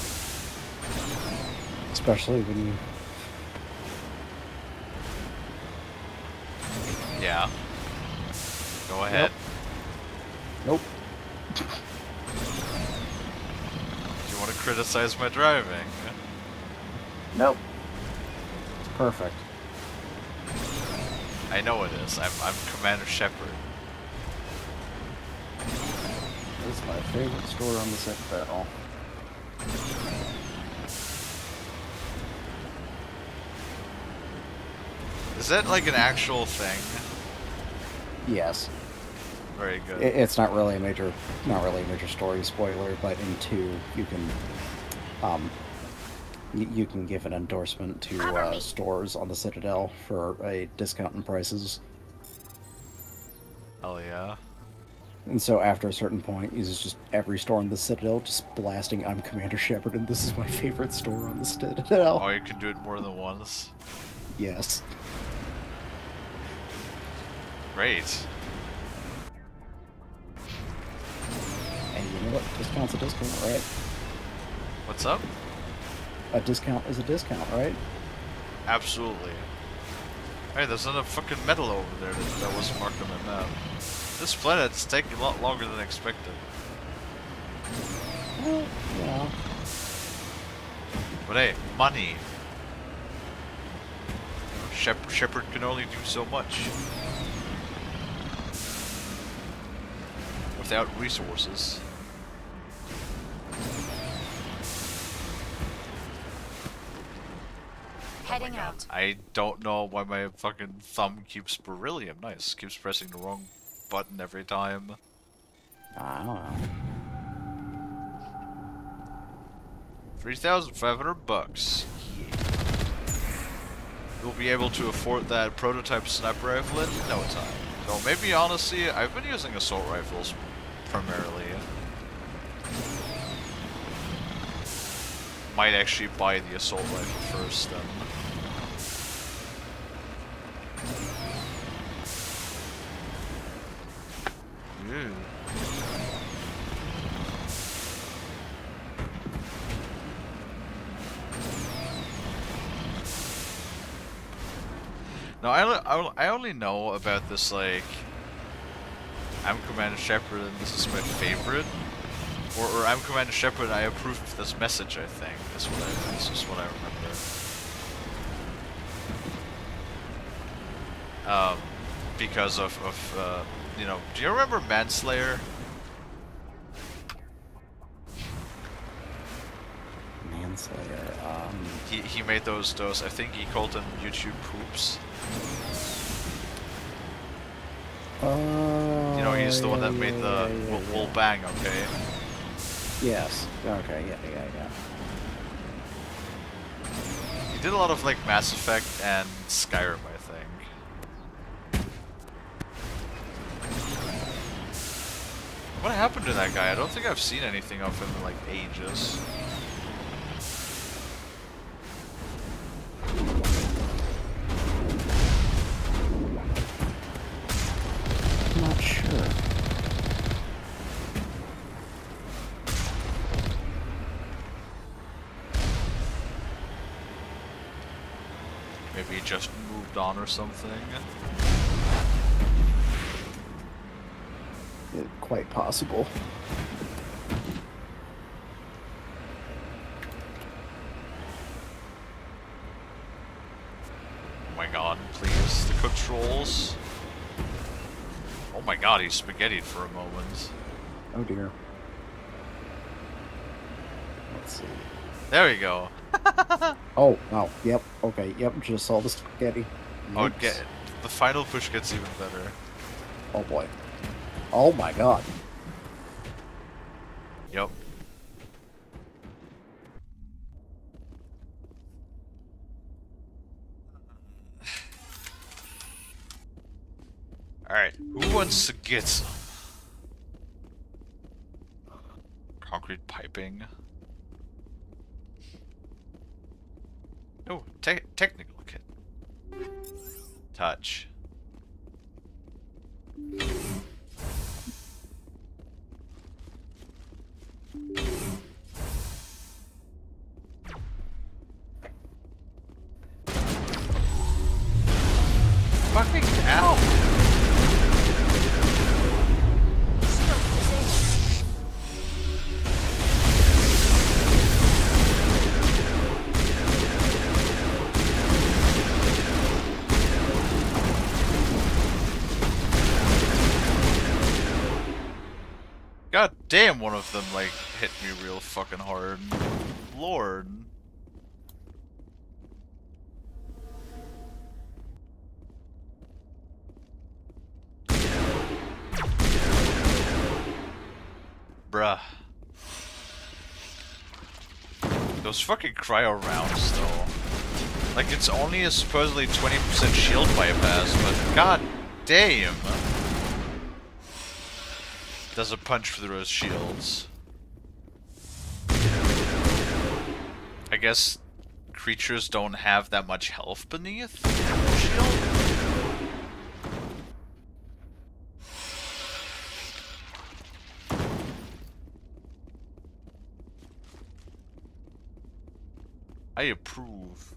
Especially when you... Yeah. Go ahead. Nope. Do you want to criticize my driving? Nope. It's perfect. I know it is. I'm Commander Shepard. This is my favorite store on the Citadel. Is that like an actual thing? Yes. Very good. It's not really a major story spoiler, but in 2 you can you can give an endorsement to stores on the Citadel for a discount in prices. Hell yeah. And so after a certain point, it's just every store on the Citadel just blasting "I'm Commander Shepard" and this is my favorite store on the Citadel. Oh, you can do it more than once? Yes. Great. And you know what? Discount's a discount, right? What's up? A discount is a discount, right? Absolutely. Hey, there's another fucking metal over there that wasn't marked on my map. This planet's taking a lot longer than expected. Well, yeah. But hey, money. Shepard can only do so much. Without resources. Heading out. I don't know why my fucking thumb keeps beryllium. Nice. Keeps pressing the wrong button every time. I don't know. 3,500 bucks. Yeah. You'll be able to afford that prototype sniper rifle in no time. So maybe honestly, I've been using assault rifles primarily. Might actually buy the assault rifle first then. Ooh. No, I only know about this, like, I'm Commander Shepard and this is my favorite. Or I'm Commander Shepard and I approve of this message, I think. This is what I remember. Because of you know, do you remember Manslayer? Manslayer, He made those, I think he called them YouTube poops. You know, he's the one that made the Will Bang, okay? Yes. Okay, yeah. He did a lot of, like, Mass Effect and Skyrim, I think. What happened to that guy? I don't think I've seen anything of him in like ages. I'm not sure. Maybe he just moved on or something. Quite possible. Oh my god, please. The controls. Oh my god, he's spaghettied for a moment. Oh dear. Let's see. There we go. Oh, yep, okay, yep, just saw the spaghetti. Oh, the final push gets even better. Oh boy. Oh my god. Yep. Alright, who wants to get some? Concrete piping. Oh, technical kit. Touch. Fucking hell! God damn, one of them like hit me real fucking hard. Lord. Bruh. Those fucking cryo rounds, though. Like, it's only a supposedly 20% shield bypass, but god damn. Does a punch through those shields. I guess creatures don't have that much health beneath the shield. I approve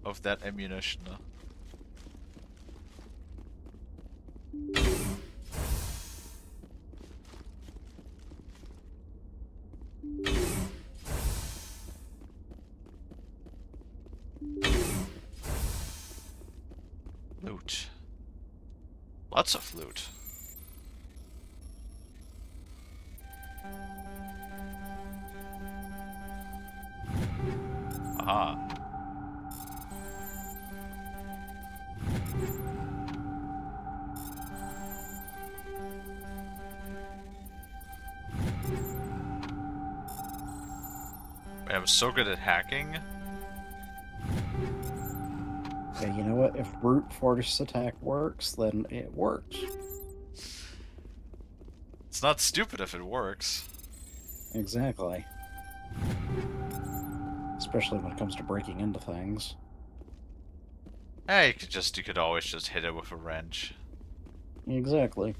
of that ammunition. Loot. Lots of loot. Aha. I'm so good at hacking. Yeah, you know what? If brute force attack works, then it works. It's not stupid if it works. Exactly. Especially when it comes to breaking into things. Hey, you could always just hit it with a wrench. Exactly.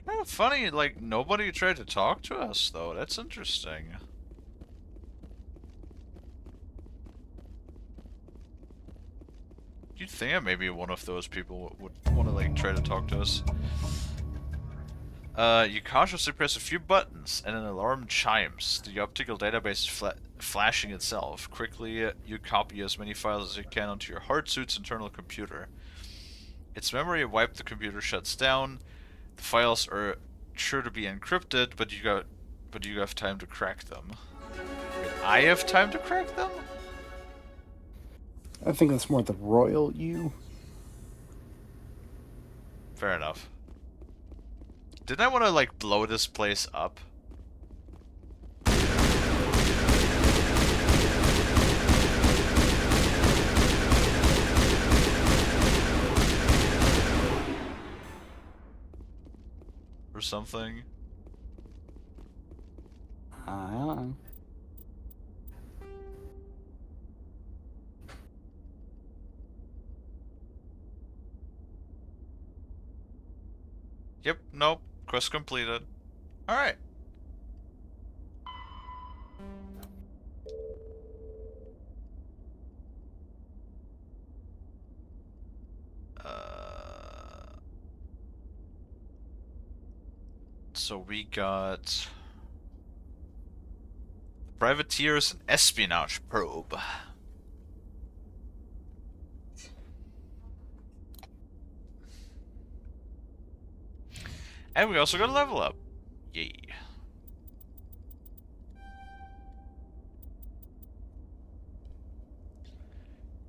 Kind of funny, like, nobody tried to talk to us, though. That's interesting. You'd think maybe one of those people would want to, like, try to talk to us. You cautiously press a few buttons, and an alarm chimes. The optical database is flashing itself. Quickly, you copy as many files as you can onto your hard suit's internal computer. Its memory wiped, the computer shuts down. The files are sure to be encrypted, but you have time to crack them. Wait, I have time to crack them? I think that's more the royal you. Fair enough. Didn't I want to, like, blow this place up? something. Yep, nope. Quest completed. Alright. So we got privateers and espionage probe. And we also got a level up. Yay.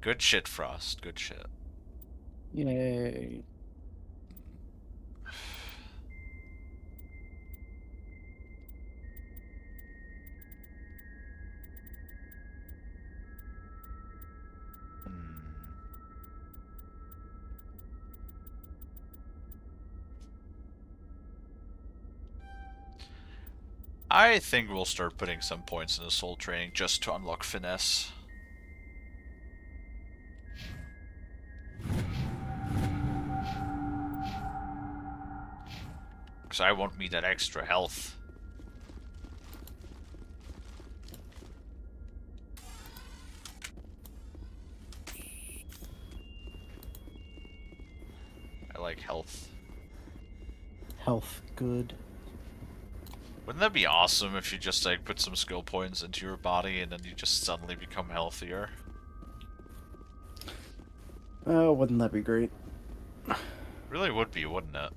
Good shit, Frost. Good shit. Yay. I think we'll start putting some points in the soul training just to unlock finesse. Because I won't need that extra health. I like health. Health, good. Wouldn't that be awesome if you just like put some skill points into your body and then you just suddenly become healthier? Oh, wouldn't that be great? Really would be, wouldn't it?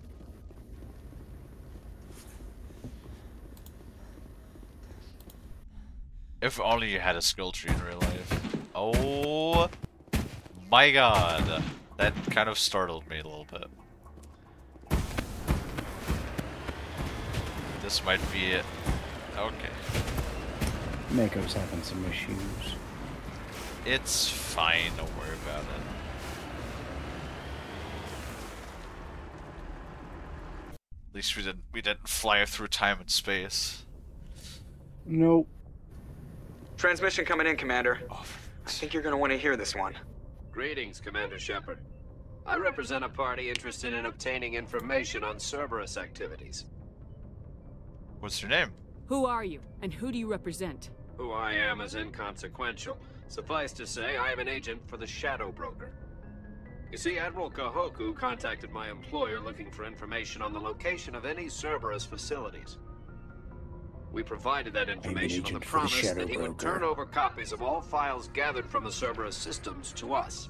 If only you had a skill tree in real life. Oh my god. That kind of startled me a little bit. This might be it. Okay. Mako's having some issues. It's fine, don't worry about it. At least we didn't fly through time and space. Nope. Transmission coming in, Commander. I think you're gonna want to hear this one. Greetings, Commander Shepard. I represent a party interested in obtaining information on Cerberus activities. What's your name? Who are you, and who do you represent? Who I am is inconsequential. Suffice to say, I am an agent for the Shadow Broker. You see, Admiral Kahoku contacted my employer looking for information on the location of any Cerberus facilities. We provided that information on the promise that he would turn over copies of all files gathered from the Cerberus systems to us.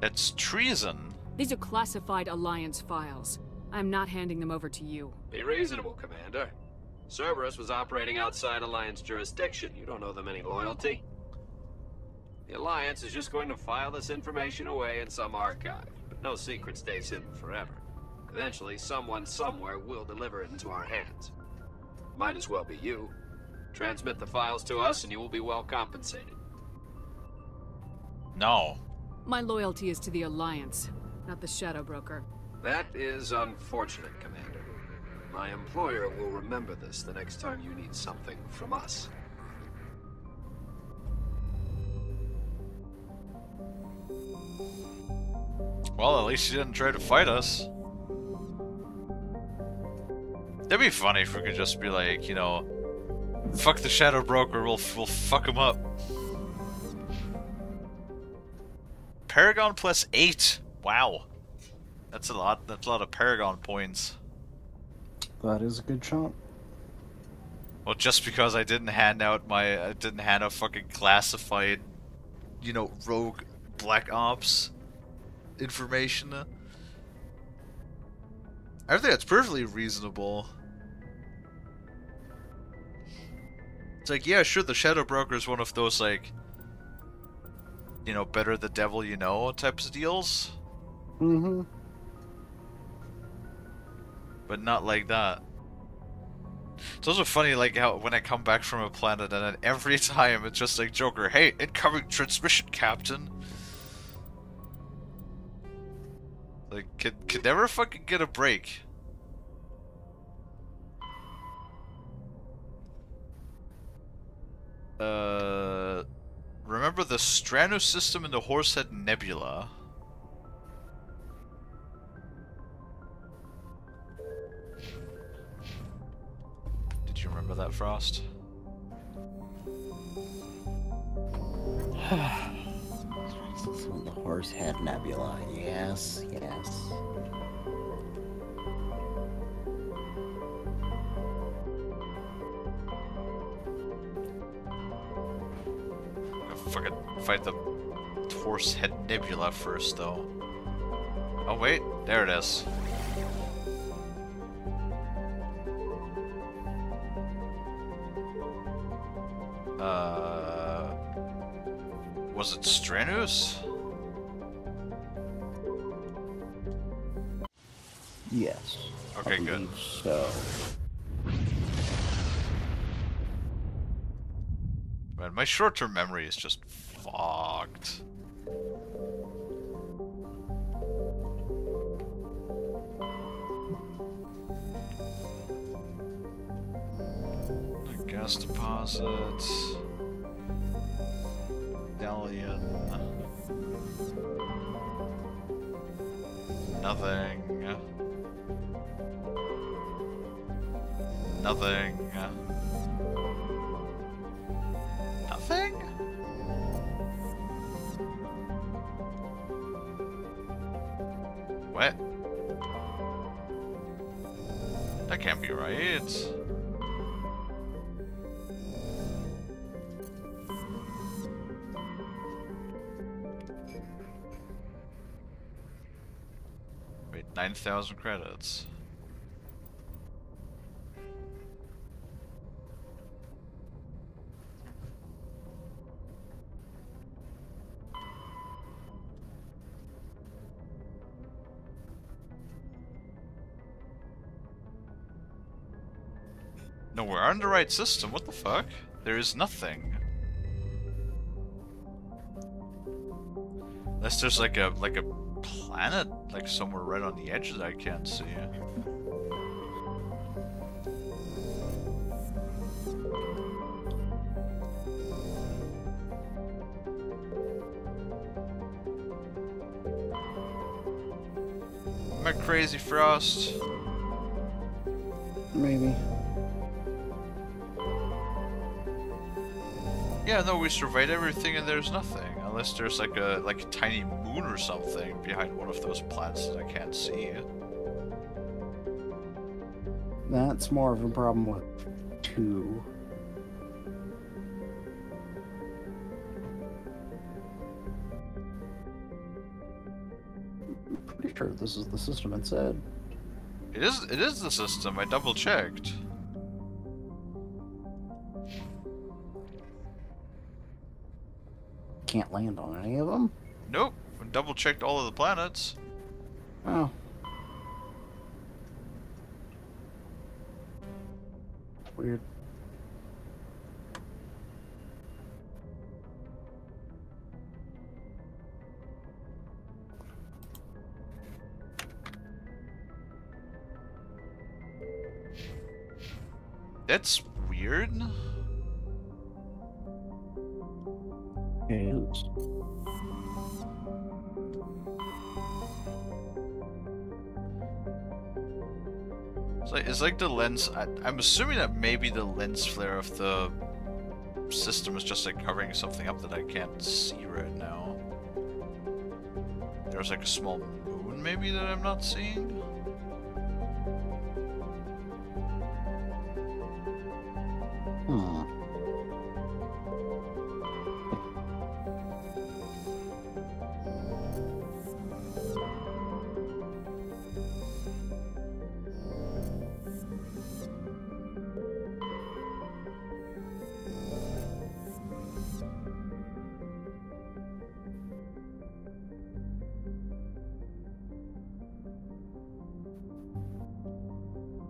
That's treason. These are classified Alliance files. I'm not handing them over to you. Be reasonable, Commander. Cerberus was operating outside Alliance jurisdiction. You don't owe them any loyalty. The Alliance is just going to file this information away in some archive. But no secret stays hidden forever. Eventually, someone somewhere will deliver it into our hands. Might as well be you. Transmit the files to us and you will be well compensated. No. My loyalty is to the Alliance, not the Shadow Broker. That is unfortunate, Commander. My employer will remember this the next time you need something from us. Well, at least you didn't try to fight us. That'd be funny if we could just be like, you know, fuck the Shadow Broker, we'll fuck him up. Paragon plus 8. Wow. That's a lot of Paragon points. That is a good shot. Well, just because I didn't hand out fucking classified, you know, rogue Black Ops information. I think that's perfectly reasonable. It's like, yeah, sure, the Shadow Broker is one of those, like, you know, better the devil you know types of deals. Mm-hmm. But not like that. It's also funny, like, how when I come back from a planet and then every time it's just like, Joker, hey, incoming transmission, Captain. Like, could never fucking get a break. Remember the Strano system in the Horsehead Nebula? Did you remember that, Frost? The Horsehead Nebula. Yes, yes. Fucking fight the Horsehead Nebula first, though. Oh wait, there it is. Was it Stranus? Yes. Okay, good. So. Man, my short-term memory is just fucked. Gas deposit. Medallion. Nothing. Nothing. Nothing? What? That can't be right. Wait, 9,000 credits. No, we're on the right system. What the fuck? There is nothing. Unless there's like a planet like somewhere right on the edge that I can't see. Am I crazy, Frost? Maybe. Yeah, no, we surveyed everything and there's nothing. Unless there's like a tiny moon or something behind one of those planets that I can't see. That's more of a problem with 2. I'm pretty sure this is the system it said. It is the system, I double checked. Can't land on any of them? Nope. I double checked all of the planets. Oh. Weird. That's weird. It is. It's like the lens. I'm assuming that maybe the lens flare of the system is just like covering something up that I can't see right now. There's like a small moon maybe that I'm not seeing. Hmm.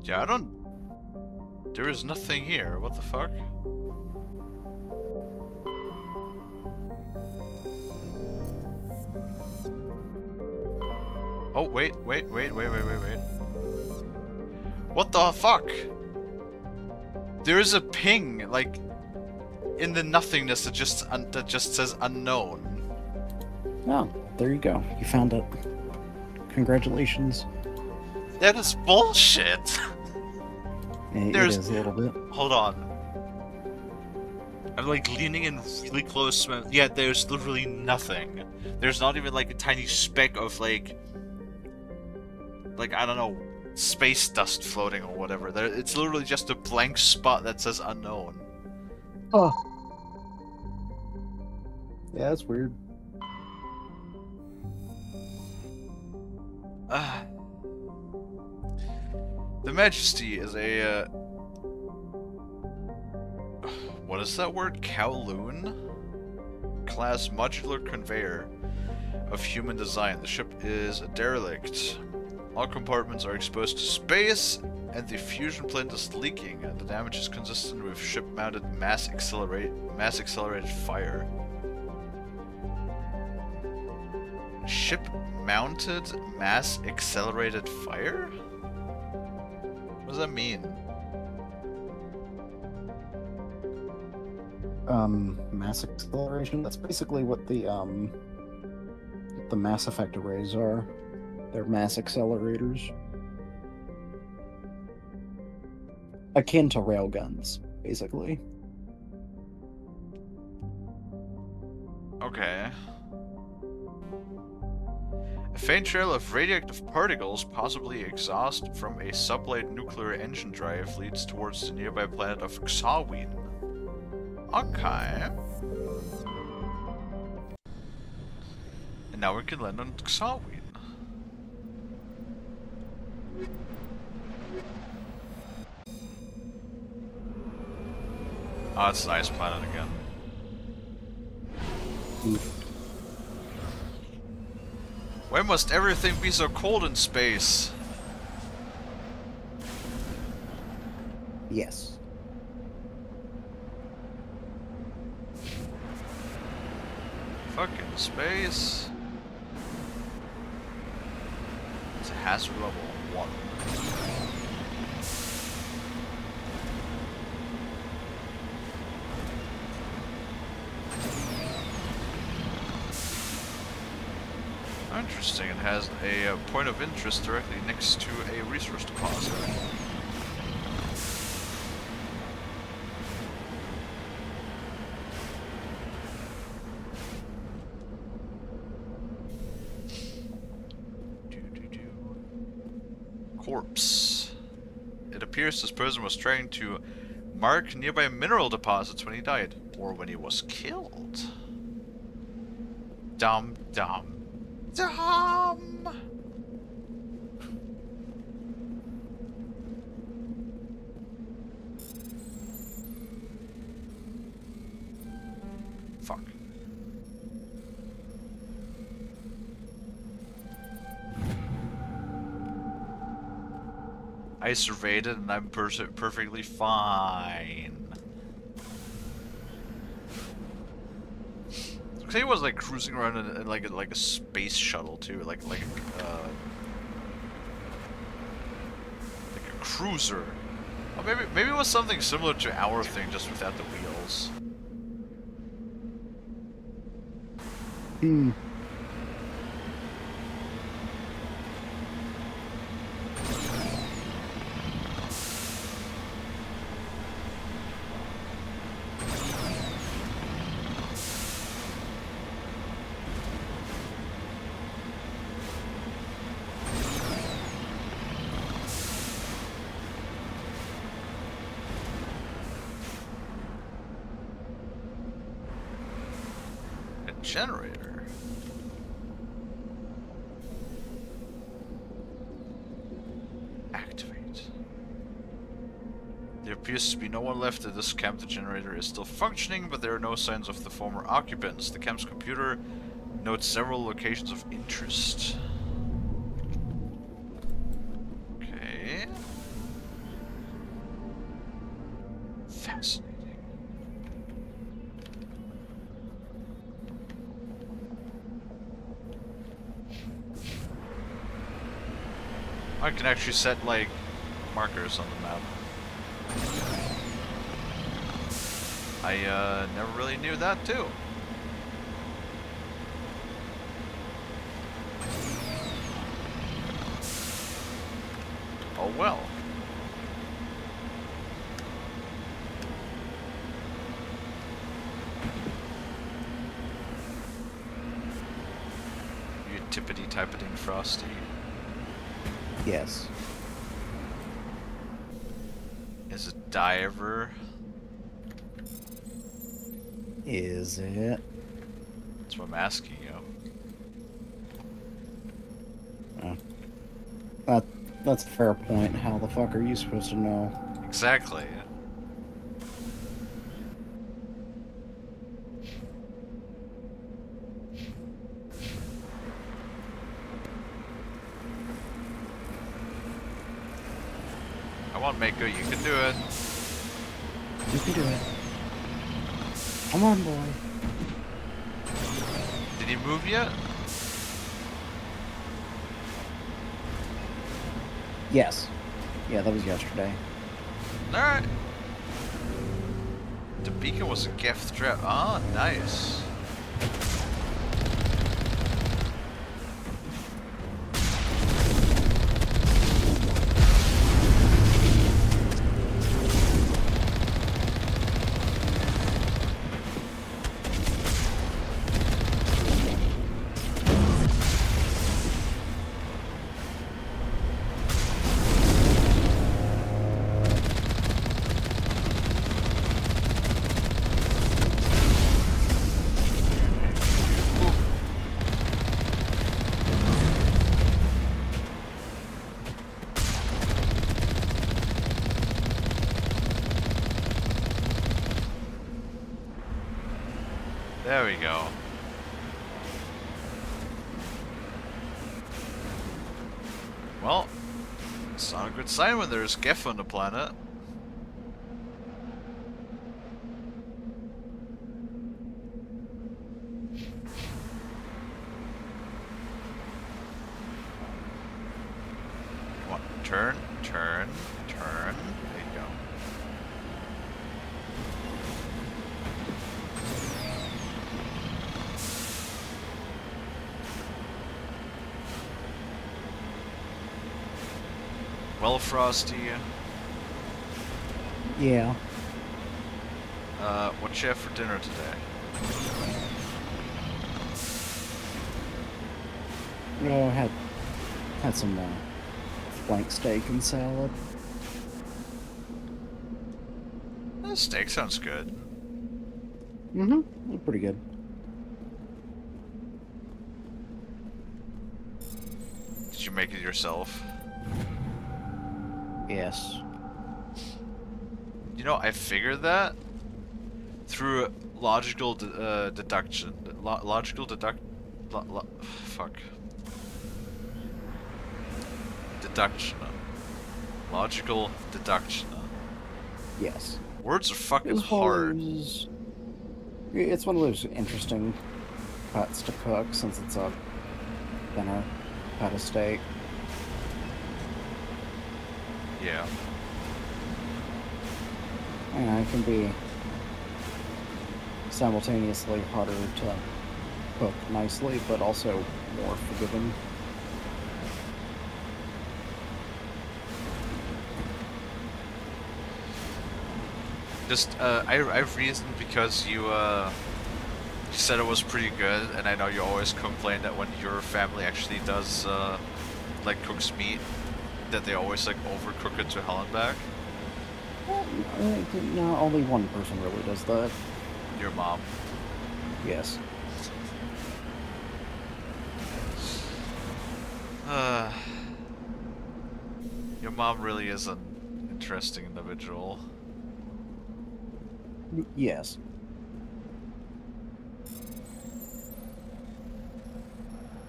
Yeah, I don't... There is nothing here. What the fuck? Oh, wait. What the fuck? There is a ping, like, in the nothingness that just says unknown. Oh, there you go. You found it. Congratulations. That is bullshit. It is a little bit. Hold on. I'm like leaning in really close. Yeah, there's literally nothing. There's not even like a tiny speck of like I don't know, space dust floating or whatever. It's literally just a blank spot that says unknown. Oh. Yeah, that's weird. The Majesty is a what is that word? Kowloon? Class modular conveyor of human design. The ship is a derelict. All compartments are exposed to space, and the fusion plant is leaking. The damage is consistent with ship-mounted mass accelerated fire. Ship-mounted mass accelerated fire? What does that mean? Mass acceleration? That's basically what the Mass Effect arrays are. They're mass accelerators. Akin to railguns, basically. Okay. A faint trail of radioactive particles, possibly exhaust from a sublight nuclear engine drive, leads towards the nearby planet of Xawin. Okay. And now we can land on Xawin. Oh, it's a nice planet again. Why must everything be so cold in space? Yes. Fucking space. It's a hazard level 1. Interesting, it has a point of interest directly next to a resource deposit. Corpse. It appears this person was trying to mark nearby mineral deposits when he died, or when he was killed. Dumb. Fuck. I surveyed it and I'm perfectly fine. He was like cruising around in like a space shuttle too, like a cruiser. Oh, maybe it was something similar to our thing, just without the wheels. Generator. Activate. There appears to be no one left at this camp. The generator is still functioning, but there are no signs of the former occupants. The camp's computer notes several locations of interest. Okay. Fascinating. I can actually set, like, markers on the map. I never really knew that, too. Oh well. You tippity-typeting Frosty. Yes. Is it diver? Is it? That's what I'm asking you. That's a fair point. How the fuck are you supposed to know? Exactly. Come on, Mako, you can do it. You can do it. Come on, boy. Did he move yet? Yes. Yeah, that was yesterday. Alright. The beacon was a gift trap. Ah, nice. There we go. Well, it's not a good sign when there's Geth on the planet. Come on, turn, turn, turn. There you go. Well, Frosty. Yeah. What you have for dinner today? No, had some flank steak and salad. Steak sounds good. Mm-hmm. Pretty good. Did you make it yourself? Yes. You know, I figured that through logical deduction. Fuck. Deduction. Logical deduction. Yes. Words are fucking hard. It's one of those interesting cuts to cook since it's a thinner cut of steak. Yeah. And it can be simultaneously harder to cook nicely, but also more forgiving. Just, I've reasoned because you said it was pretty good, and I know you always complain that when your family actually does, like, cooks meat, that they always, like, overcook it to hell and back. No, only one person really does that. Your mom. Yes. Your mom really is an interesting individual. Yes.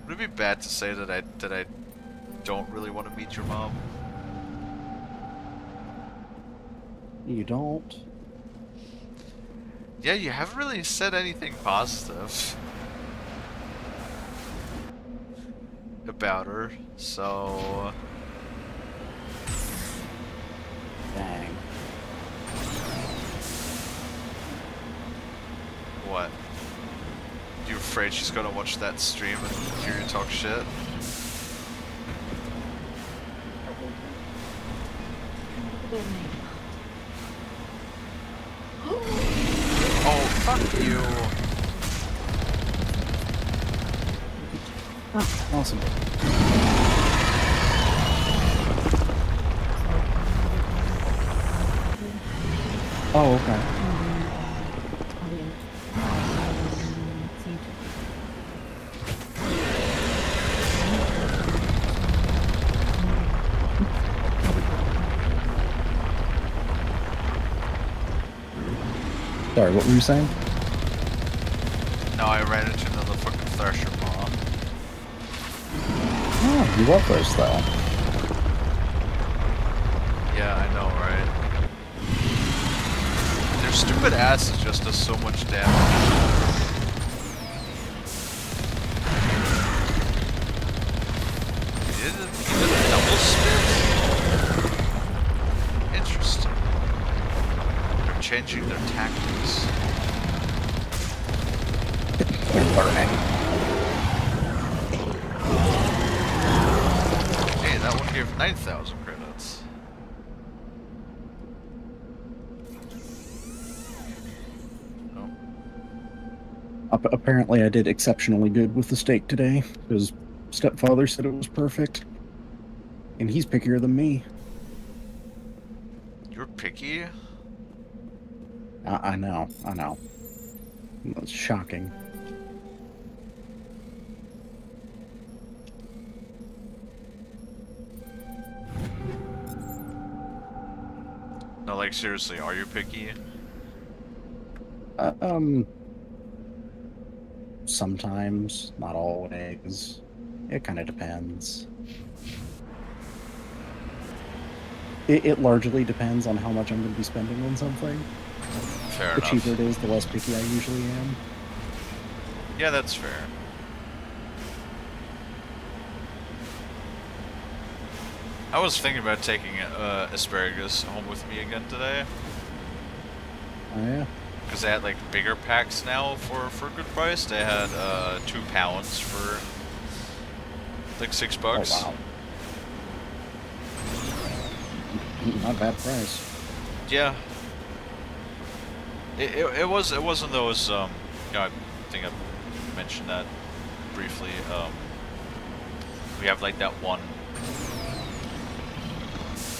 Would it be bad to say that I don't really want to meet your mom? You don't? Yeah, you haven't really said anything positive about her, so afraid she's gonna watch that stream and hear you talk shit. Oh, fuck you. Oh, awesome. Oh, okay. Sorry, what were you saying? No, I ran into another fucking Thresher bomb. Oh, you love those though. Yeah, I know, right? Their stupid ass just does so much damage. He did a double spit? Interesting. They're changing their tactics. They're learning. Hey, that one gave 9,000 credits. Apparently I did exceptionally good with the steak today, because stepfather said it was perfect. And he's pickier than me. You're picky? I know. That's shocking. No, like seriously, are you picky? Sometimes, not always. It kind of depends. It largely depends on how much I'm going to be spending on something. Fair The enough. cheaper it is, the less picky I usually am. Yeah, that's fair. I was thinking about taking asparagus home with me again today. Oh yeah? Because they had like bigger packs now for a good price. They had 2 pounds for like $6. Oh wow. Not a bad price. Yeah. It wasn't those you know, I think I mentioned that briefly. We have like that one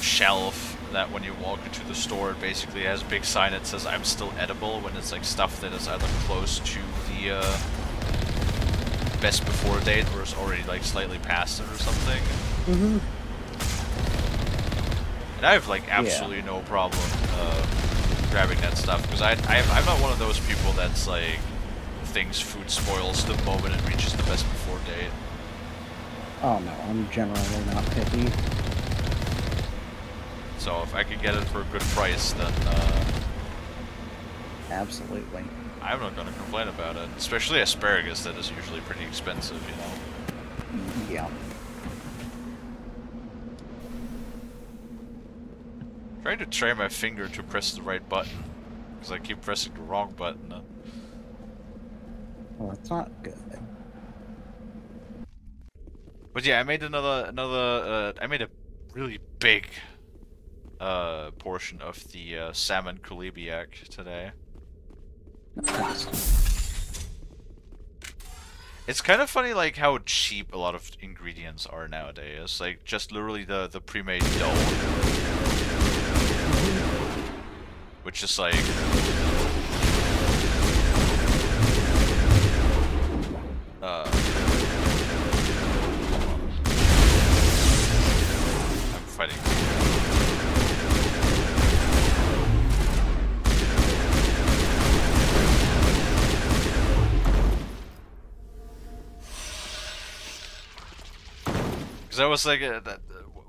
shelf that when you walk into the store, it basically has a big sign that says "I'm still edible" when it's like stuff that is either close to the best before date or is already like slightly past it or something. Mm-hmm. And I have like absolutely no problem grabbing that stuff because I'm not one of those people that's like thinks food spoils the moment it reaches the best before date. Oh no, I'm generally not picky. So if I could get it for a good price, then absolutely. I'm not going to complain about it. Especially asparagus, that is usually pretty expensive, you know. Yeah. Trying to train my finger to press the right button because I keep pressing the wrong button. Well, that's not good. But yeah, I made I made a really big portion of the salmon kulibiak today. It's kind of funny, like how cheap a lot of ingredients are nowadays. Like just literally the pre-made dough, which is like I'm fighting. Because I was like,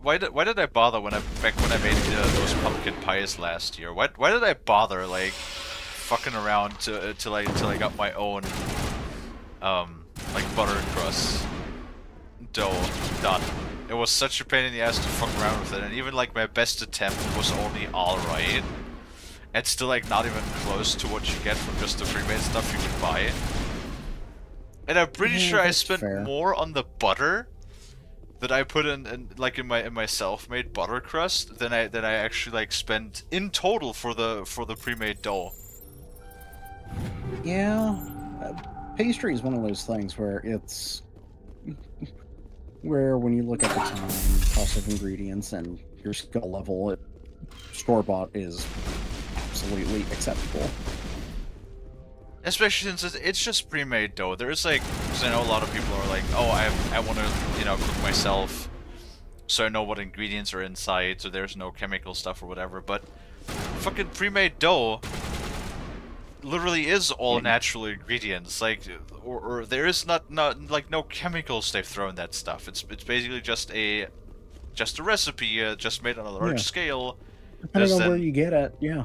why did I bother back when I made those pumpkin pies last year? Why did I bother like fucking around till I got my own like butter crust dough done? It was such a pain in the ass to fuck around with it, and even like my best attempt was only alright. It's still like not even close to what you get from just the pre-made stuff you can buy. And I'm pretty Yeah, sure I that's spent fair. more on the butter that I put in like in my self-made butter crust than I actually like spent in total for the pre-made dough. Yeah, pastry is one of those things where it's where when you look at the time, cost of ingredients, and your skill level, store-bought is absolutely acceptable. Especially since it's just pre-made dough. There's like, because I know a lot of people are like, oh, I want to, you know, cook myself, so I know what ingredients are inside, so there's no chemical stuff or whatever. But fucking pre-made dough literally is all natural ingredients. Like, or there is not like no chemicals they've thrown in that stuff. It's basically just a recipe, just made on a large scale. Depending on where you get it, yeah.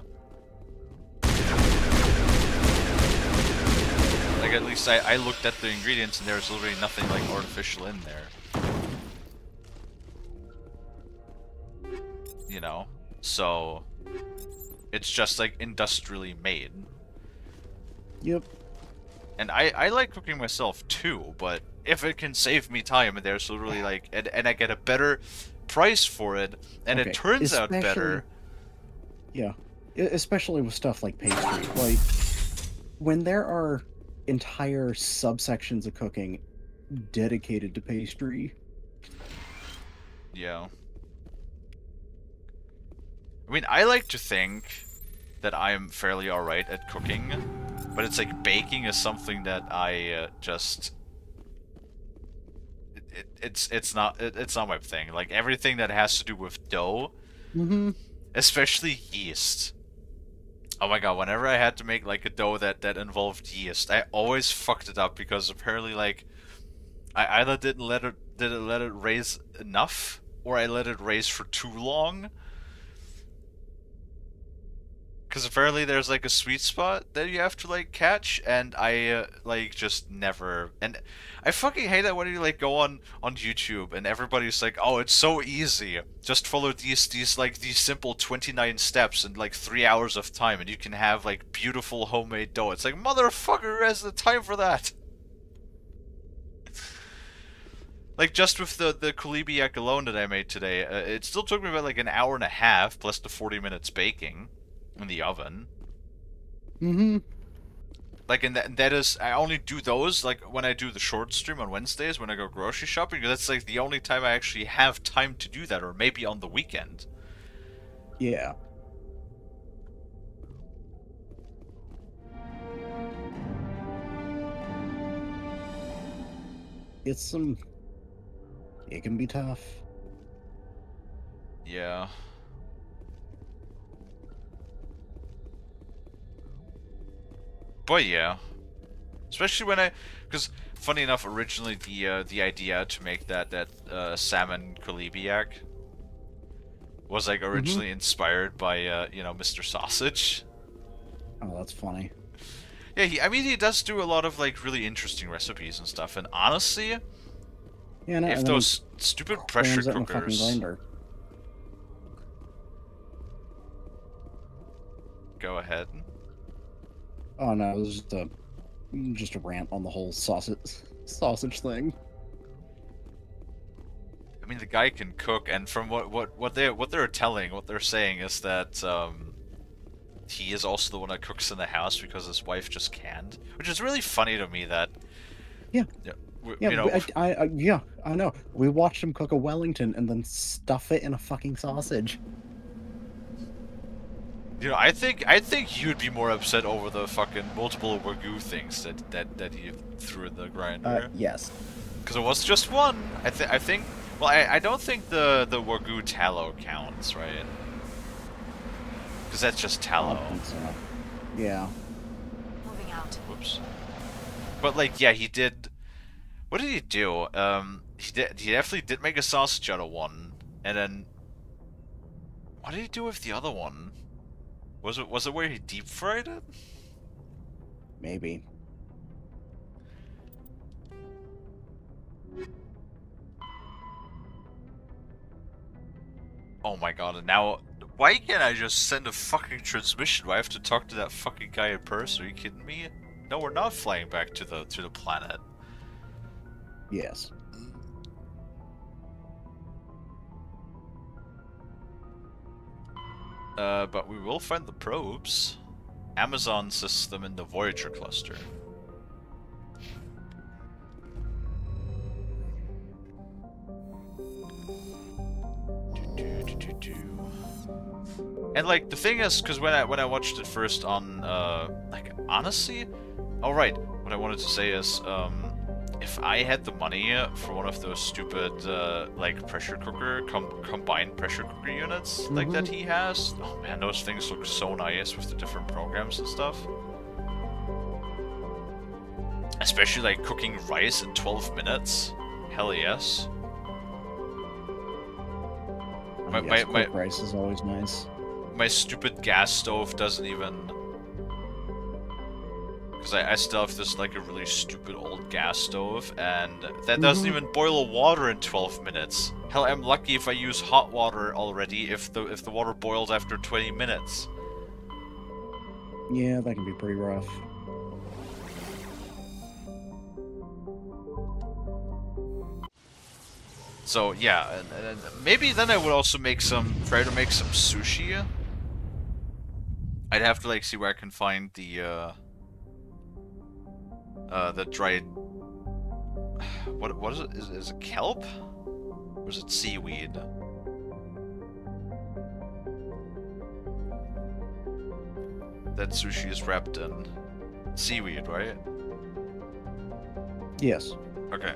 Like, at least I looked at the ingredients and there's literally nothing like artificial in there. You know? So it's just like industrially made. Yep. And I like cooking myself too, but if it can save me time and there's literally like and I get a better price for it and it turns out better. Yeah. Especially with stuff like pastry. Like when there are entire subsections of cooking dedicated to pastry. Yeah. I mean, I like to think that I'm fairly alright at cooking, but it's like baking is something that I just... It's not my thing. Like everything that has to do with dough, especially yeast. Oh my god, whenever I had to make like a dough that involved yeast, I always fucked it up because apparently like I either didn't let it raise enough or I let it raise for too long. Because apparently there's like a sweet spot that you have to like catch, and I like just never. And I fucking hate that when you like go on YouTube and everybody's like, "Oh, it's so easy. Just follow these simple 29 steps in like 3 hours of time, and you can have like beautiful homemade dough." It's like, motherfucker, who has the time for that? Like just with the Kalie alone that I made today, it still took me about like an hour and a half plus the 40 minutes baking in the oven. Like, and that is, I only do those like when I do the short stream on Wednesdays when I go grocery shopping, because that's like the only time I actually have time to do that, or maybe on the weekend. Yeah. It can be tough. Yeah. But yeah, especially when because funny enough, originally the idea to make that salmon Kalibiak was like originally inspired by you know, Mr. Sausage. Oh, that's funny. Yeah, I mean he does do a lot of like really interesting recipes and stuff, and honestly, yeah, no, if those stupid pressure cookers. Go ahead. Oh no, it was just a rant on the whole sausage thing. I mean, the guy can cook, and from what they're saying is that he is also the one that cooks in the house because his wife just can't, which is really funny to me. That yeah, you know, I know. We watched him cook a Wellington and then stuff it in a fucking sausage. You know, I think you'd be more upset over the fucking multiple Wagyu things that he threw in the grinder. Yes. Because it was just one. I think. Well, I don't think the Wagyu tallow counts, right? Because that's just tallow. I think so. Yeah. Moving out. Whoops. But like, yeah, he did. What did he do? He definitely did make a sausage out of one, and then what did he do with the other one? Was it where he deep fried it? Maybe. Oh my god, and now why can't I just send a fucking transmission? Do I have to talk to that fucking guy in person? Are you kidding me? No, we're not flying back to the planet. Yes. But we will find the probes. Amazon system in the Voyager cluster. And like the thing is, because when I watched it first on like honestly, all right, what I wanted to say is if I had the money for one of those stupid like pressure cooker combined pressure cooker units like that he has, oh man, those things look so nice with the different programs and stuff. Especially like cooking rice in 12 minutes. Hell yes. My rice is always nice. My stupid gas stove doesn't even... Because I still have this like a really stupid old gas stove, and that doesn't even boil water in 12 minutes. Hell, I'm lucky if I use hot water already if the water boils after 20 minutes. Yeah, that can be pretty rough. So yeah, and maybe then I would also try to make some sushi. I'd have to like see where I can find the dried. What is it? Is it kelp? Or is it seaweed? That sushi is wrapped in seaweed, right? Yes. Okay.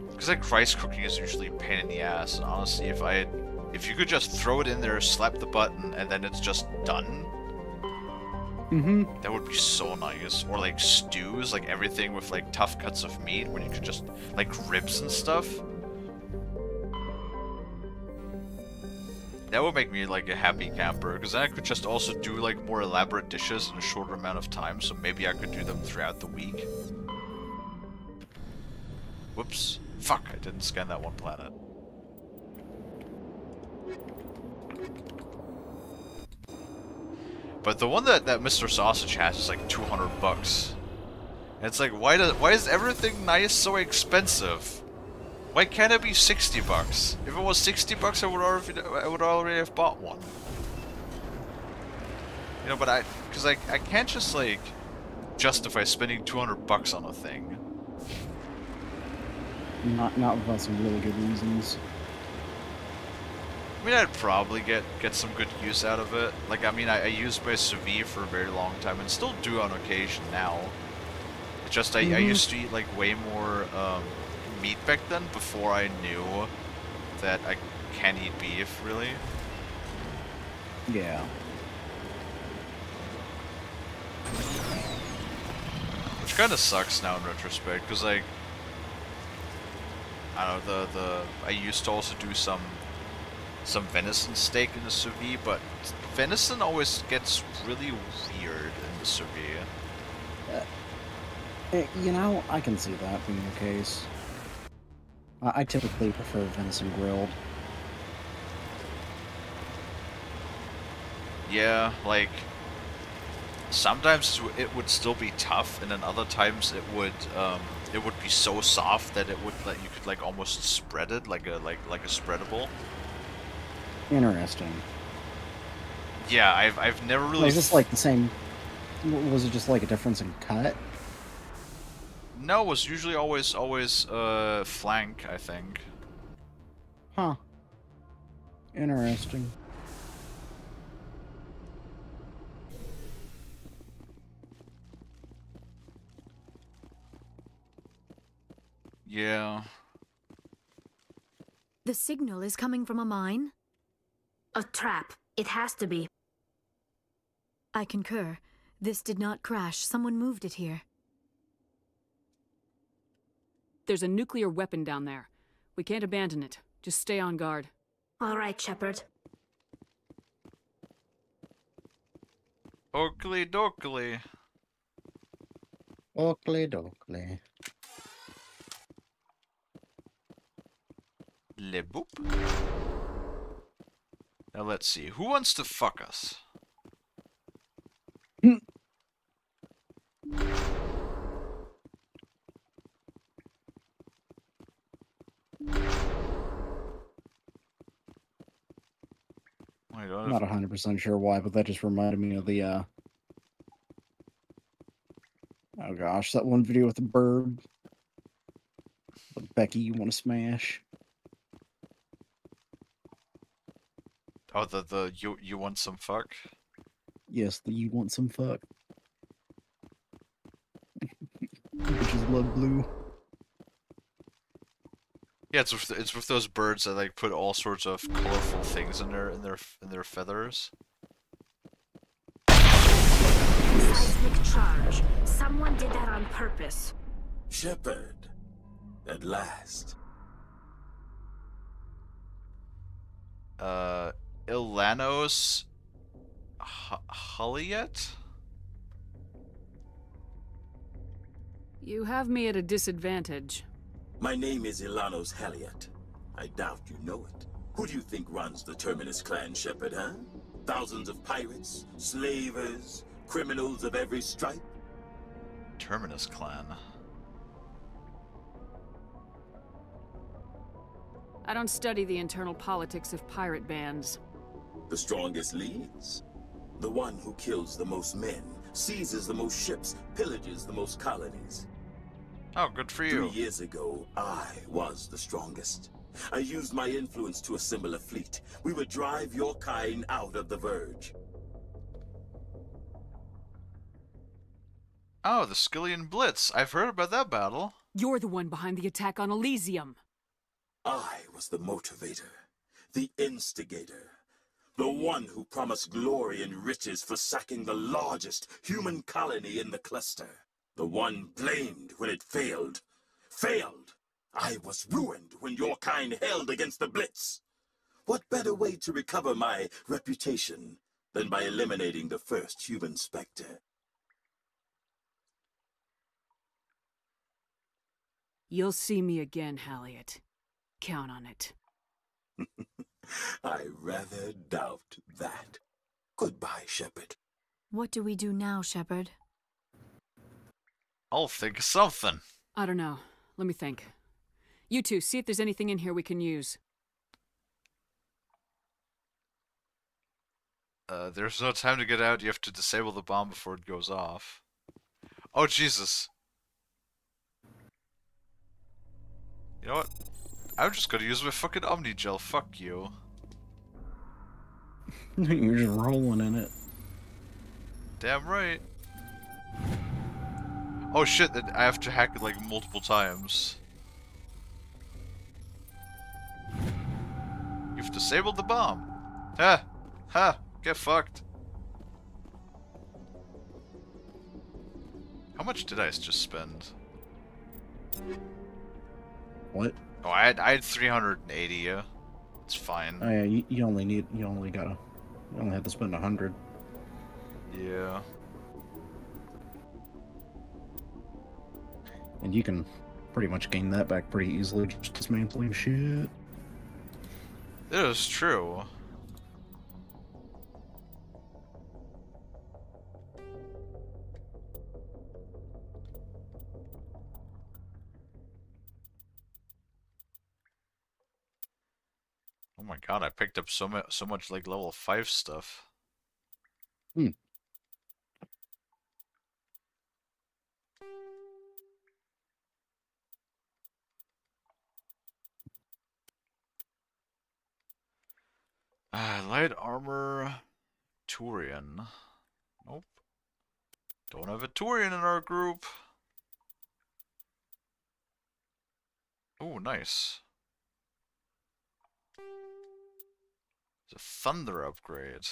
Because like rice cooking is usually a pain in the ass, and honestly, if you could just throw it in there, slap the button, and then it's just done, that would be so nice. Or like stews, like everything with like tough cuts of meat, when you could just like ribs and stuff. That would make me like a happy camper, because then I could just also do like more elaborate dishes in a shorter amount of time, so maybe I could do them throughout the week. Whoops. Fuck, I didn't scan that one planet. But the one that Mr. Sausage has is like 200 bucks. And it's like, why is everything nice so expensive? Why can't it be 60 bucks? If it was 60 bucks, I would already have bought one. You know, but because I can't just like justify spending 200 bucks on a thing. Not without some really good reasons. I mean, I'd probably get some good use out of it. Like, I mean, I used my sous vide for a very long time, and still do on occasion now. It's just I used to eat like way more meat back then, before I knew that I can't eat beef, really. Yeah. Which kind of sucks now in retrospect, because like, I don't know, I used to also do some venison steak in the sous vide, but venison always gets really weird in the sous vide. You know, I can see that being the case. I typically prefer venison grilled. Yeah, like, sometimes it would still be tough, and then other times it would be so soft that you could like almost spread it like a spreadable. Interesting. Yeah, I've never really. Was this like the same? Was it just like a difference in cut? No, it was usually always flank, I think. Huh. Interesting. Yeah. The signal is coming from a mine? A trap. It has to be. I concur. This did not crash. Someone moved it here. There's a nuclear weapon down there. We can't abandon it. Just stay on guard. All right, Shepard. Oakley dokley. Oakley dokley. Le boop. Now let's see. Who wants to fuck us? I don't Not 100% sure why, but that just reminded me of the, oh gosh, that one video with the bird. The Becky you want to smash. Oh, the you want some fuck? Yes, the you want some fuck. Bitches love blue. Yeah, it's with those birds that like put all sorts of colorful things in their feathers. Seismic charge. Someone did that on purpose. Shepard. At last. Ilanos Huliet? You have me at a disadvantage. My name is Ilanos Haliat. I doubt you know it. Who do you think runs the Terminus clan, Shepard, huh? Thousands of pirates, slavers, criminals of every stripe? Terminus clan. I don't study the internal politics of pirate bands. The strongest leads. The one who kills the most men, seizes the most ships, pillages the most colonies. Oh, good for you. 3 years ago, I was the strongest. I used my influence to assemble a fleet. We would drive your kind out of the Verge. Oh, the Skillian Blitz. I've heard about that battle. You're the one behind the attack on Elysium. I was the motivator, the instigator, the one who promised glory and riches for sacking the largest human colony in the cluster. The one blamed when it failed. Failed! I was ruined when your kind held against the Blitz. What better way to recover my reputation than by eliminating the first human Spectre? You'll see me again, Haliat. Count on it. I rather doubt that. Goodbye, Shepard. What do we do now, Shepard? I'll think of something. I don't know. Let me think. You two, see if there's anything in here we can use. There's no time to get out. You have to disable the bomb before it goes off. Oh, Jesus. You know what? I'm just gonna use my fucking Omni Gel. Fuck you. You're just rolling in it. Damn right. Oh shit, then I have to hack it like multiple times. You've disabled the bomb. Ha! Ha! Get fucked. How much did I just spend? What? Oh, I had 380, yeah. It's fine. Oh yeah, you only had to spend 100. Yeah. And you can pretty much gain that back pretty easily, just dismantling shit. It is true. Oh my god, I picked up so much like level 5 stuff. Hmm. Light armor, Turian. Nope. Don't have a Turian in our group. Oh, nice. It's a thunder upgrade.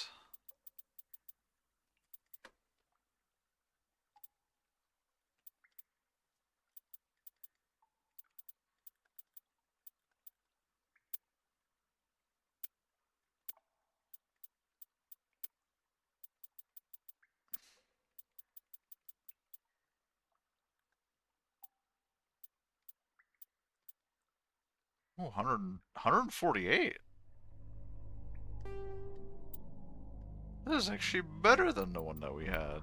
Oh, 148. This is actually better than the one that we had.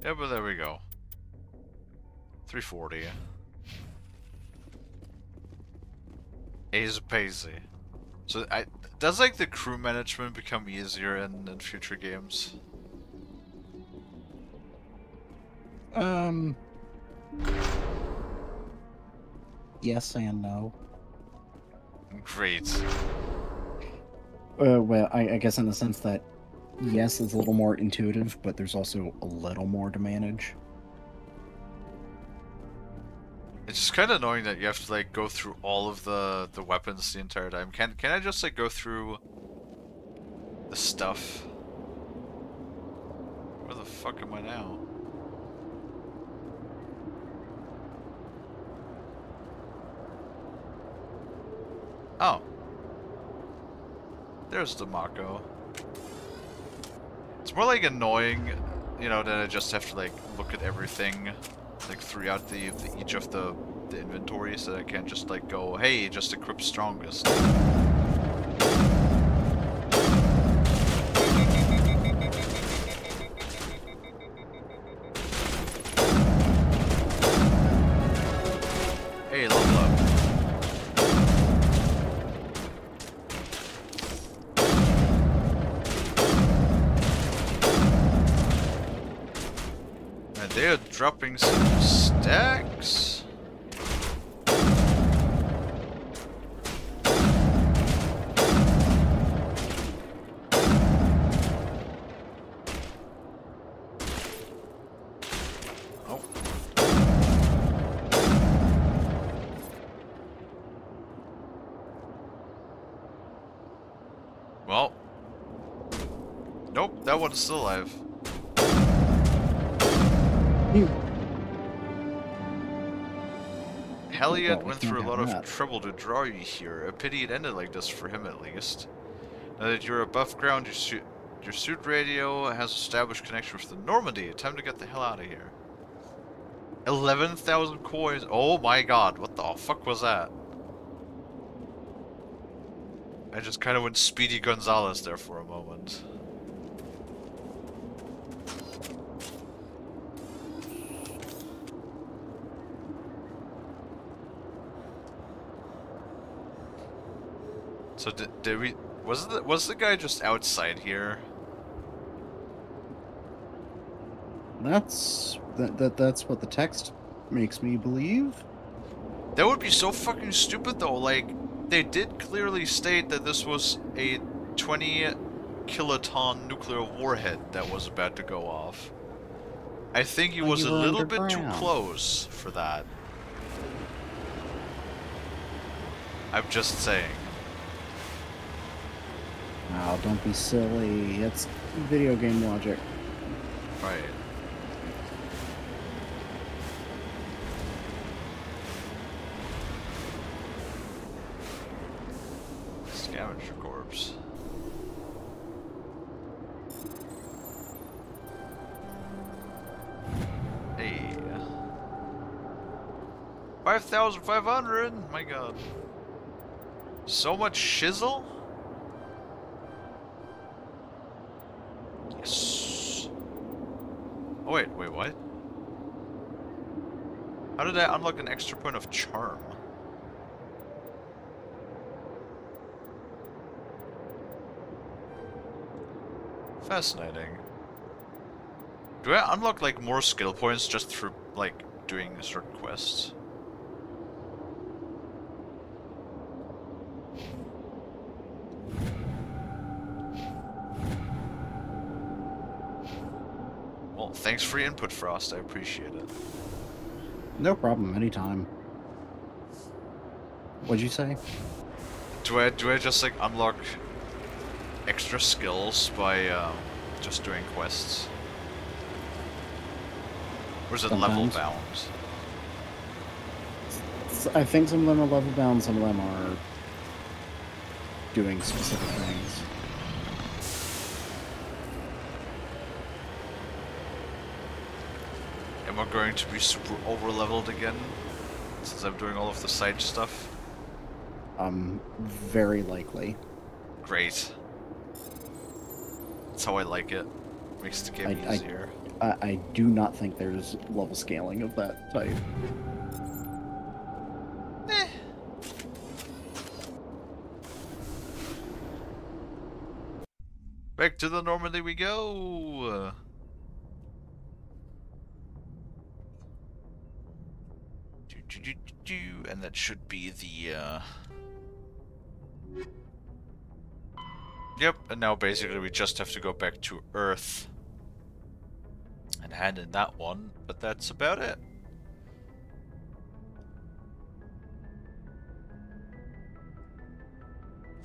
Yeah, but there we go. 340. Easy peasy. So, does like the crew management become easier in future games? Yes and no. Great. Well, I guess in the sense that, yes, it's a little more intuitive, but there's also a little more to manage. It's just kind of annoying that you have to like go through all of the weapons the entire time. Can I just like go through the stuff? Where the fuck am I now? Oh. There's the Mako. It's more like annoying, you know, that I just have to like look at everything like throughout each of the inventories, that I can't just like go, hey, just equip strongest. Hey, level up. And they are dropping some stacks. Well, nope, that one's still alive. Elliot went through a lot of trouble to draw you here. A pity it ended like this for him, at least. Now that you're above ground, your suit radio has established connection with the Normandy. Time to get the hell out of here. 11,000 coins. Oh my god, what the fuck was that? I just kind of went Speedy Gonzalez there for a moment. So did we? Was the guy just outside here? That's what the text makes me believe. That would be so fucking stupid though. Like, they did clearly state that this was a 20 kiloton nuclear warhead that was about to go off. I think he was a little bit too close for that. I'm just saying. Oh, don't be silly. It's video game logic. Right. Scavenger corpse. Hey. 5,500! My god. So much shizzle? Yes. Oh wait, what? How did I unlock an extra point of charm? Fascinating. Do I unlock like more skill points just through like doing certain quests? Well, thanks for your input, Frost. I appreciate it. No problem, anytime. What'd you say? Do I just like unlock extra skills by just doing quests? Or is it level bound? I think some of them are level bound, some of them are doing specific things. Am I going to be super over-leveled again, since I'm doing all of the side stuff? Very likely. Great. That's how I like it. Makes the game easier. I do not think there's level scaling of that type. Back to the Normandy we go! And that should be the, Yep, and now basically we just have to go back to Earth and hand in that one, but that's about it.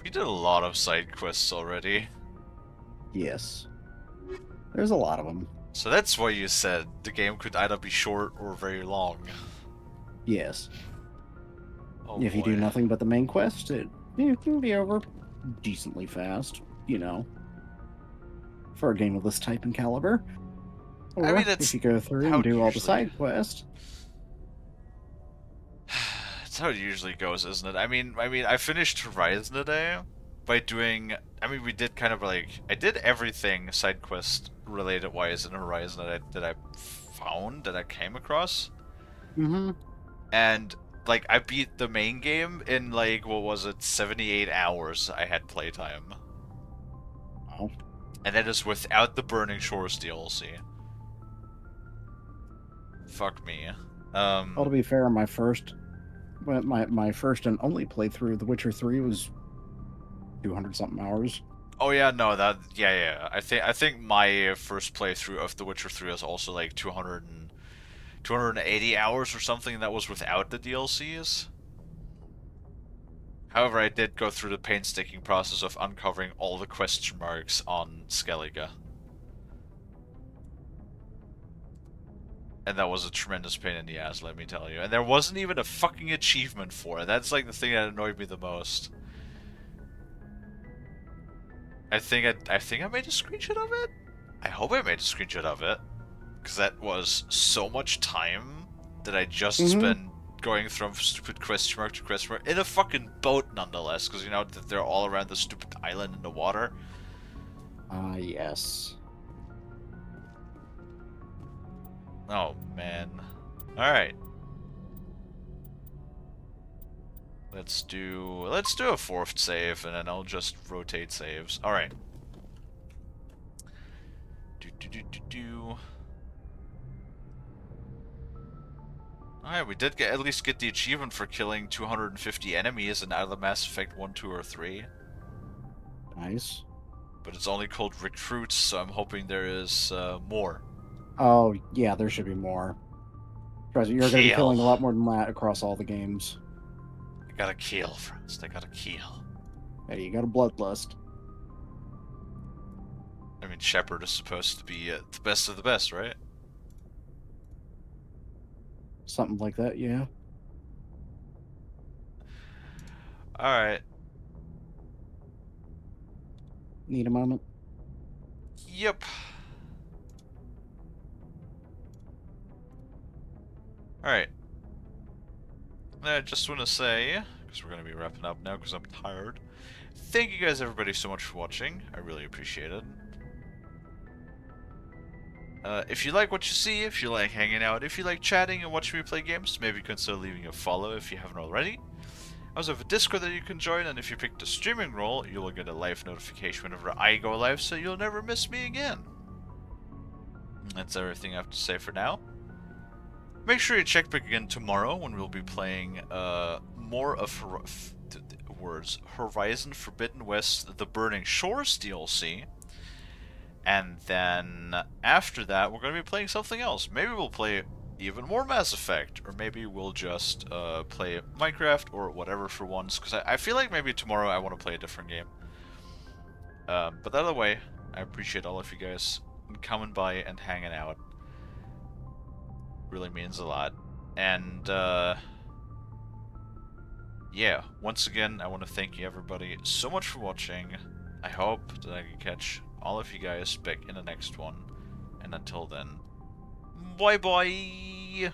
We did a lot of side quests already. Yes. There's a lot of them. So that's why you said the game could either be short or very long. Yes. Oh, if you do nothing but the main quest, it can be over decently fast, you know, for a game of this type and caliber. Or I mean, if you go through and do all the side quests. That's how it usually goes, isn't it? I mean, I finished Horizon today by doing. I mean, we did kind of like I did everything side quest related wise in Horizon that I found that I came across. Mm-hmm. And like I beat the main game in like what was it, 78 hours I had playtime. Wow. And that is without the Burning Shores DLC. Fuck me. Well, to be fair, my first and only playthrough, The Witcher 3, was 200-something hours. Oh yeah, no, that yeah. I think my first playthrough of The Witcher 3 was also like 280 hours or something. That was without the DLCs. However, I did go through the painstaking process of uncovering all the question marks on Skellige. And that was a tremendous pain in the ass, let me tell you. And there wasn't even a fucking achievement for it. That's like the thing that annoyed me the most. I think I made a screenshot of it? I hope I made a screenshot of it. Because that was so much time that I just spent going from stupid question mark to question mark. In a fucking boat, nonetheless. Because, you know, they're all around the stupid island in the water. Yes. Oh, man. Alright. Let's do a fourth save, and then I'll just rotate saves. Alright. Alright, we did at least get the achievement for killing 250 enemies in either Mass Effect 1, 2, or 3. Nice. But it's only called Recruits, so I'm hoping there is more. Oh, yeah, there should be more. Trust me, you're going to be killing a lot more than that across all the games. I gotta kill first. I gotta kill. Hey, you got a bloodlust. I mean, Shepard is supposed to be the best of the best, right? Something like that, yeah. Alright. Need a moment? Yep. Alright. I just want to say, because we're going to be wrapping up now because I'm tired, thank you guys everybody so much for watching. I really appreciate it. If you like what you see, if you like hanging out, if you like chatting and watching me play games, maybe consider leaving a follow if you haven't already. I also have a Discord that you can join, and if you pick the streaming role, you will get a live notification whenever I go live, so you'll never miss me again. That's everything I have to say for now. Make sure you check back again tomorrow when we'll be playing more of Horizon Forbidden West, the Burning Shores DLC. And then after that, we're going to be playing something else. Maybe we'll play even more Mass Effect, or maybe we'll just play Minecraft or whatever for once. Because I feel like maybe tomorrow I want to play a different game. But either way, I appreciate all of you guys coming by and hanging out. Really means a lot. And yeah, once again, I want to thank you everybody so much for watching. I hope that I can catch all of you guys back in the next one. And until then, bye bye.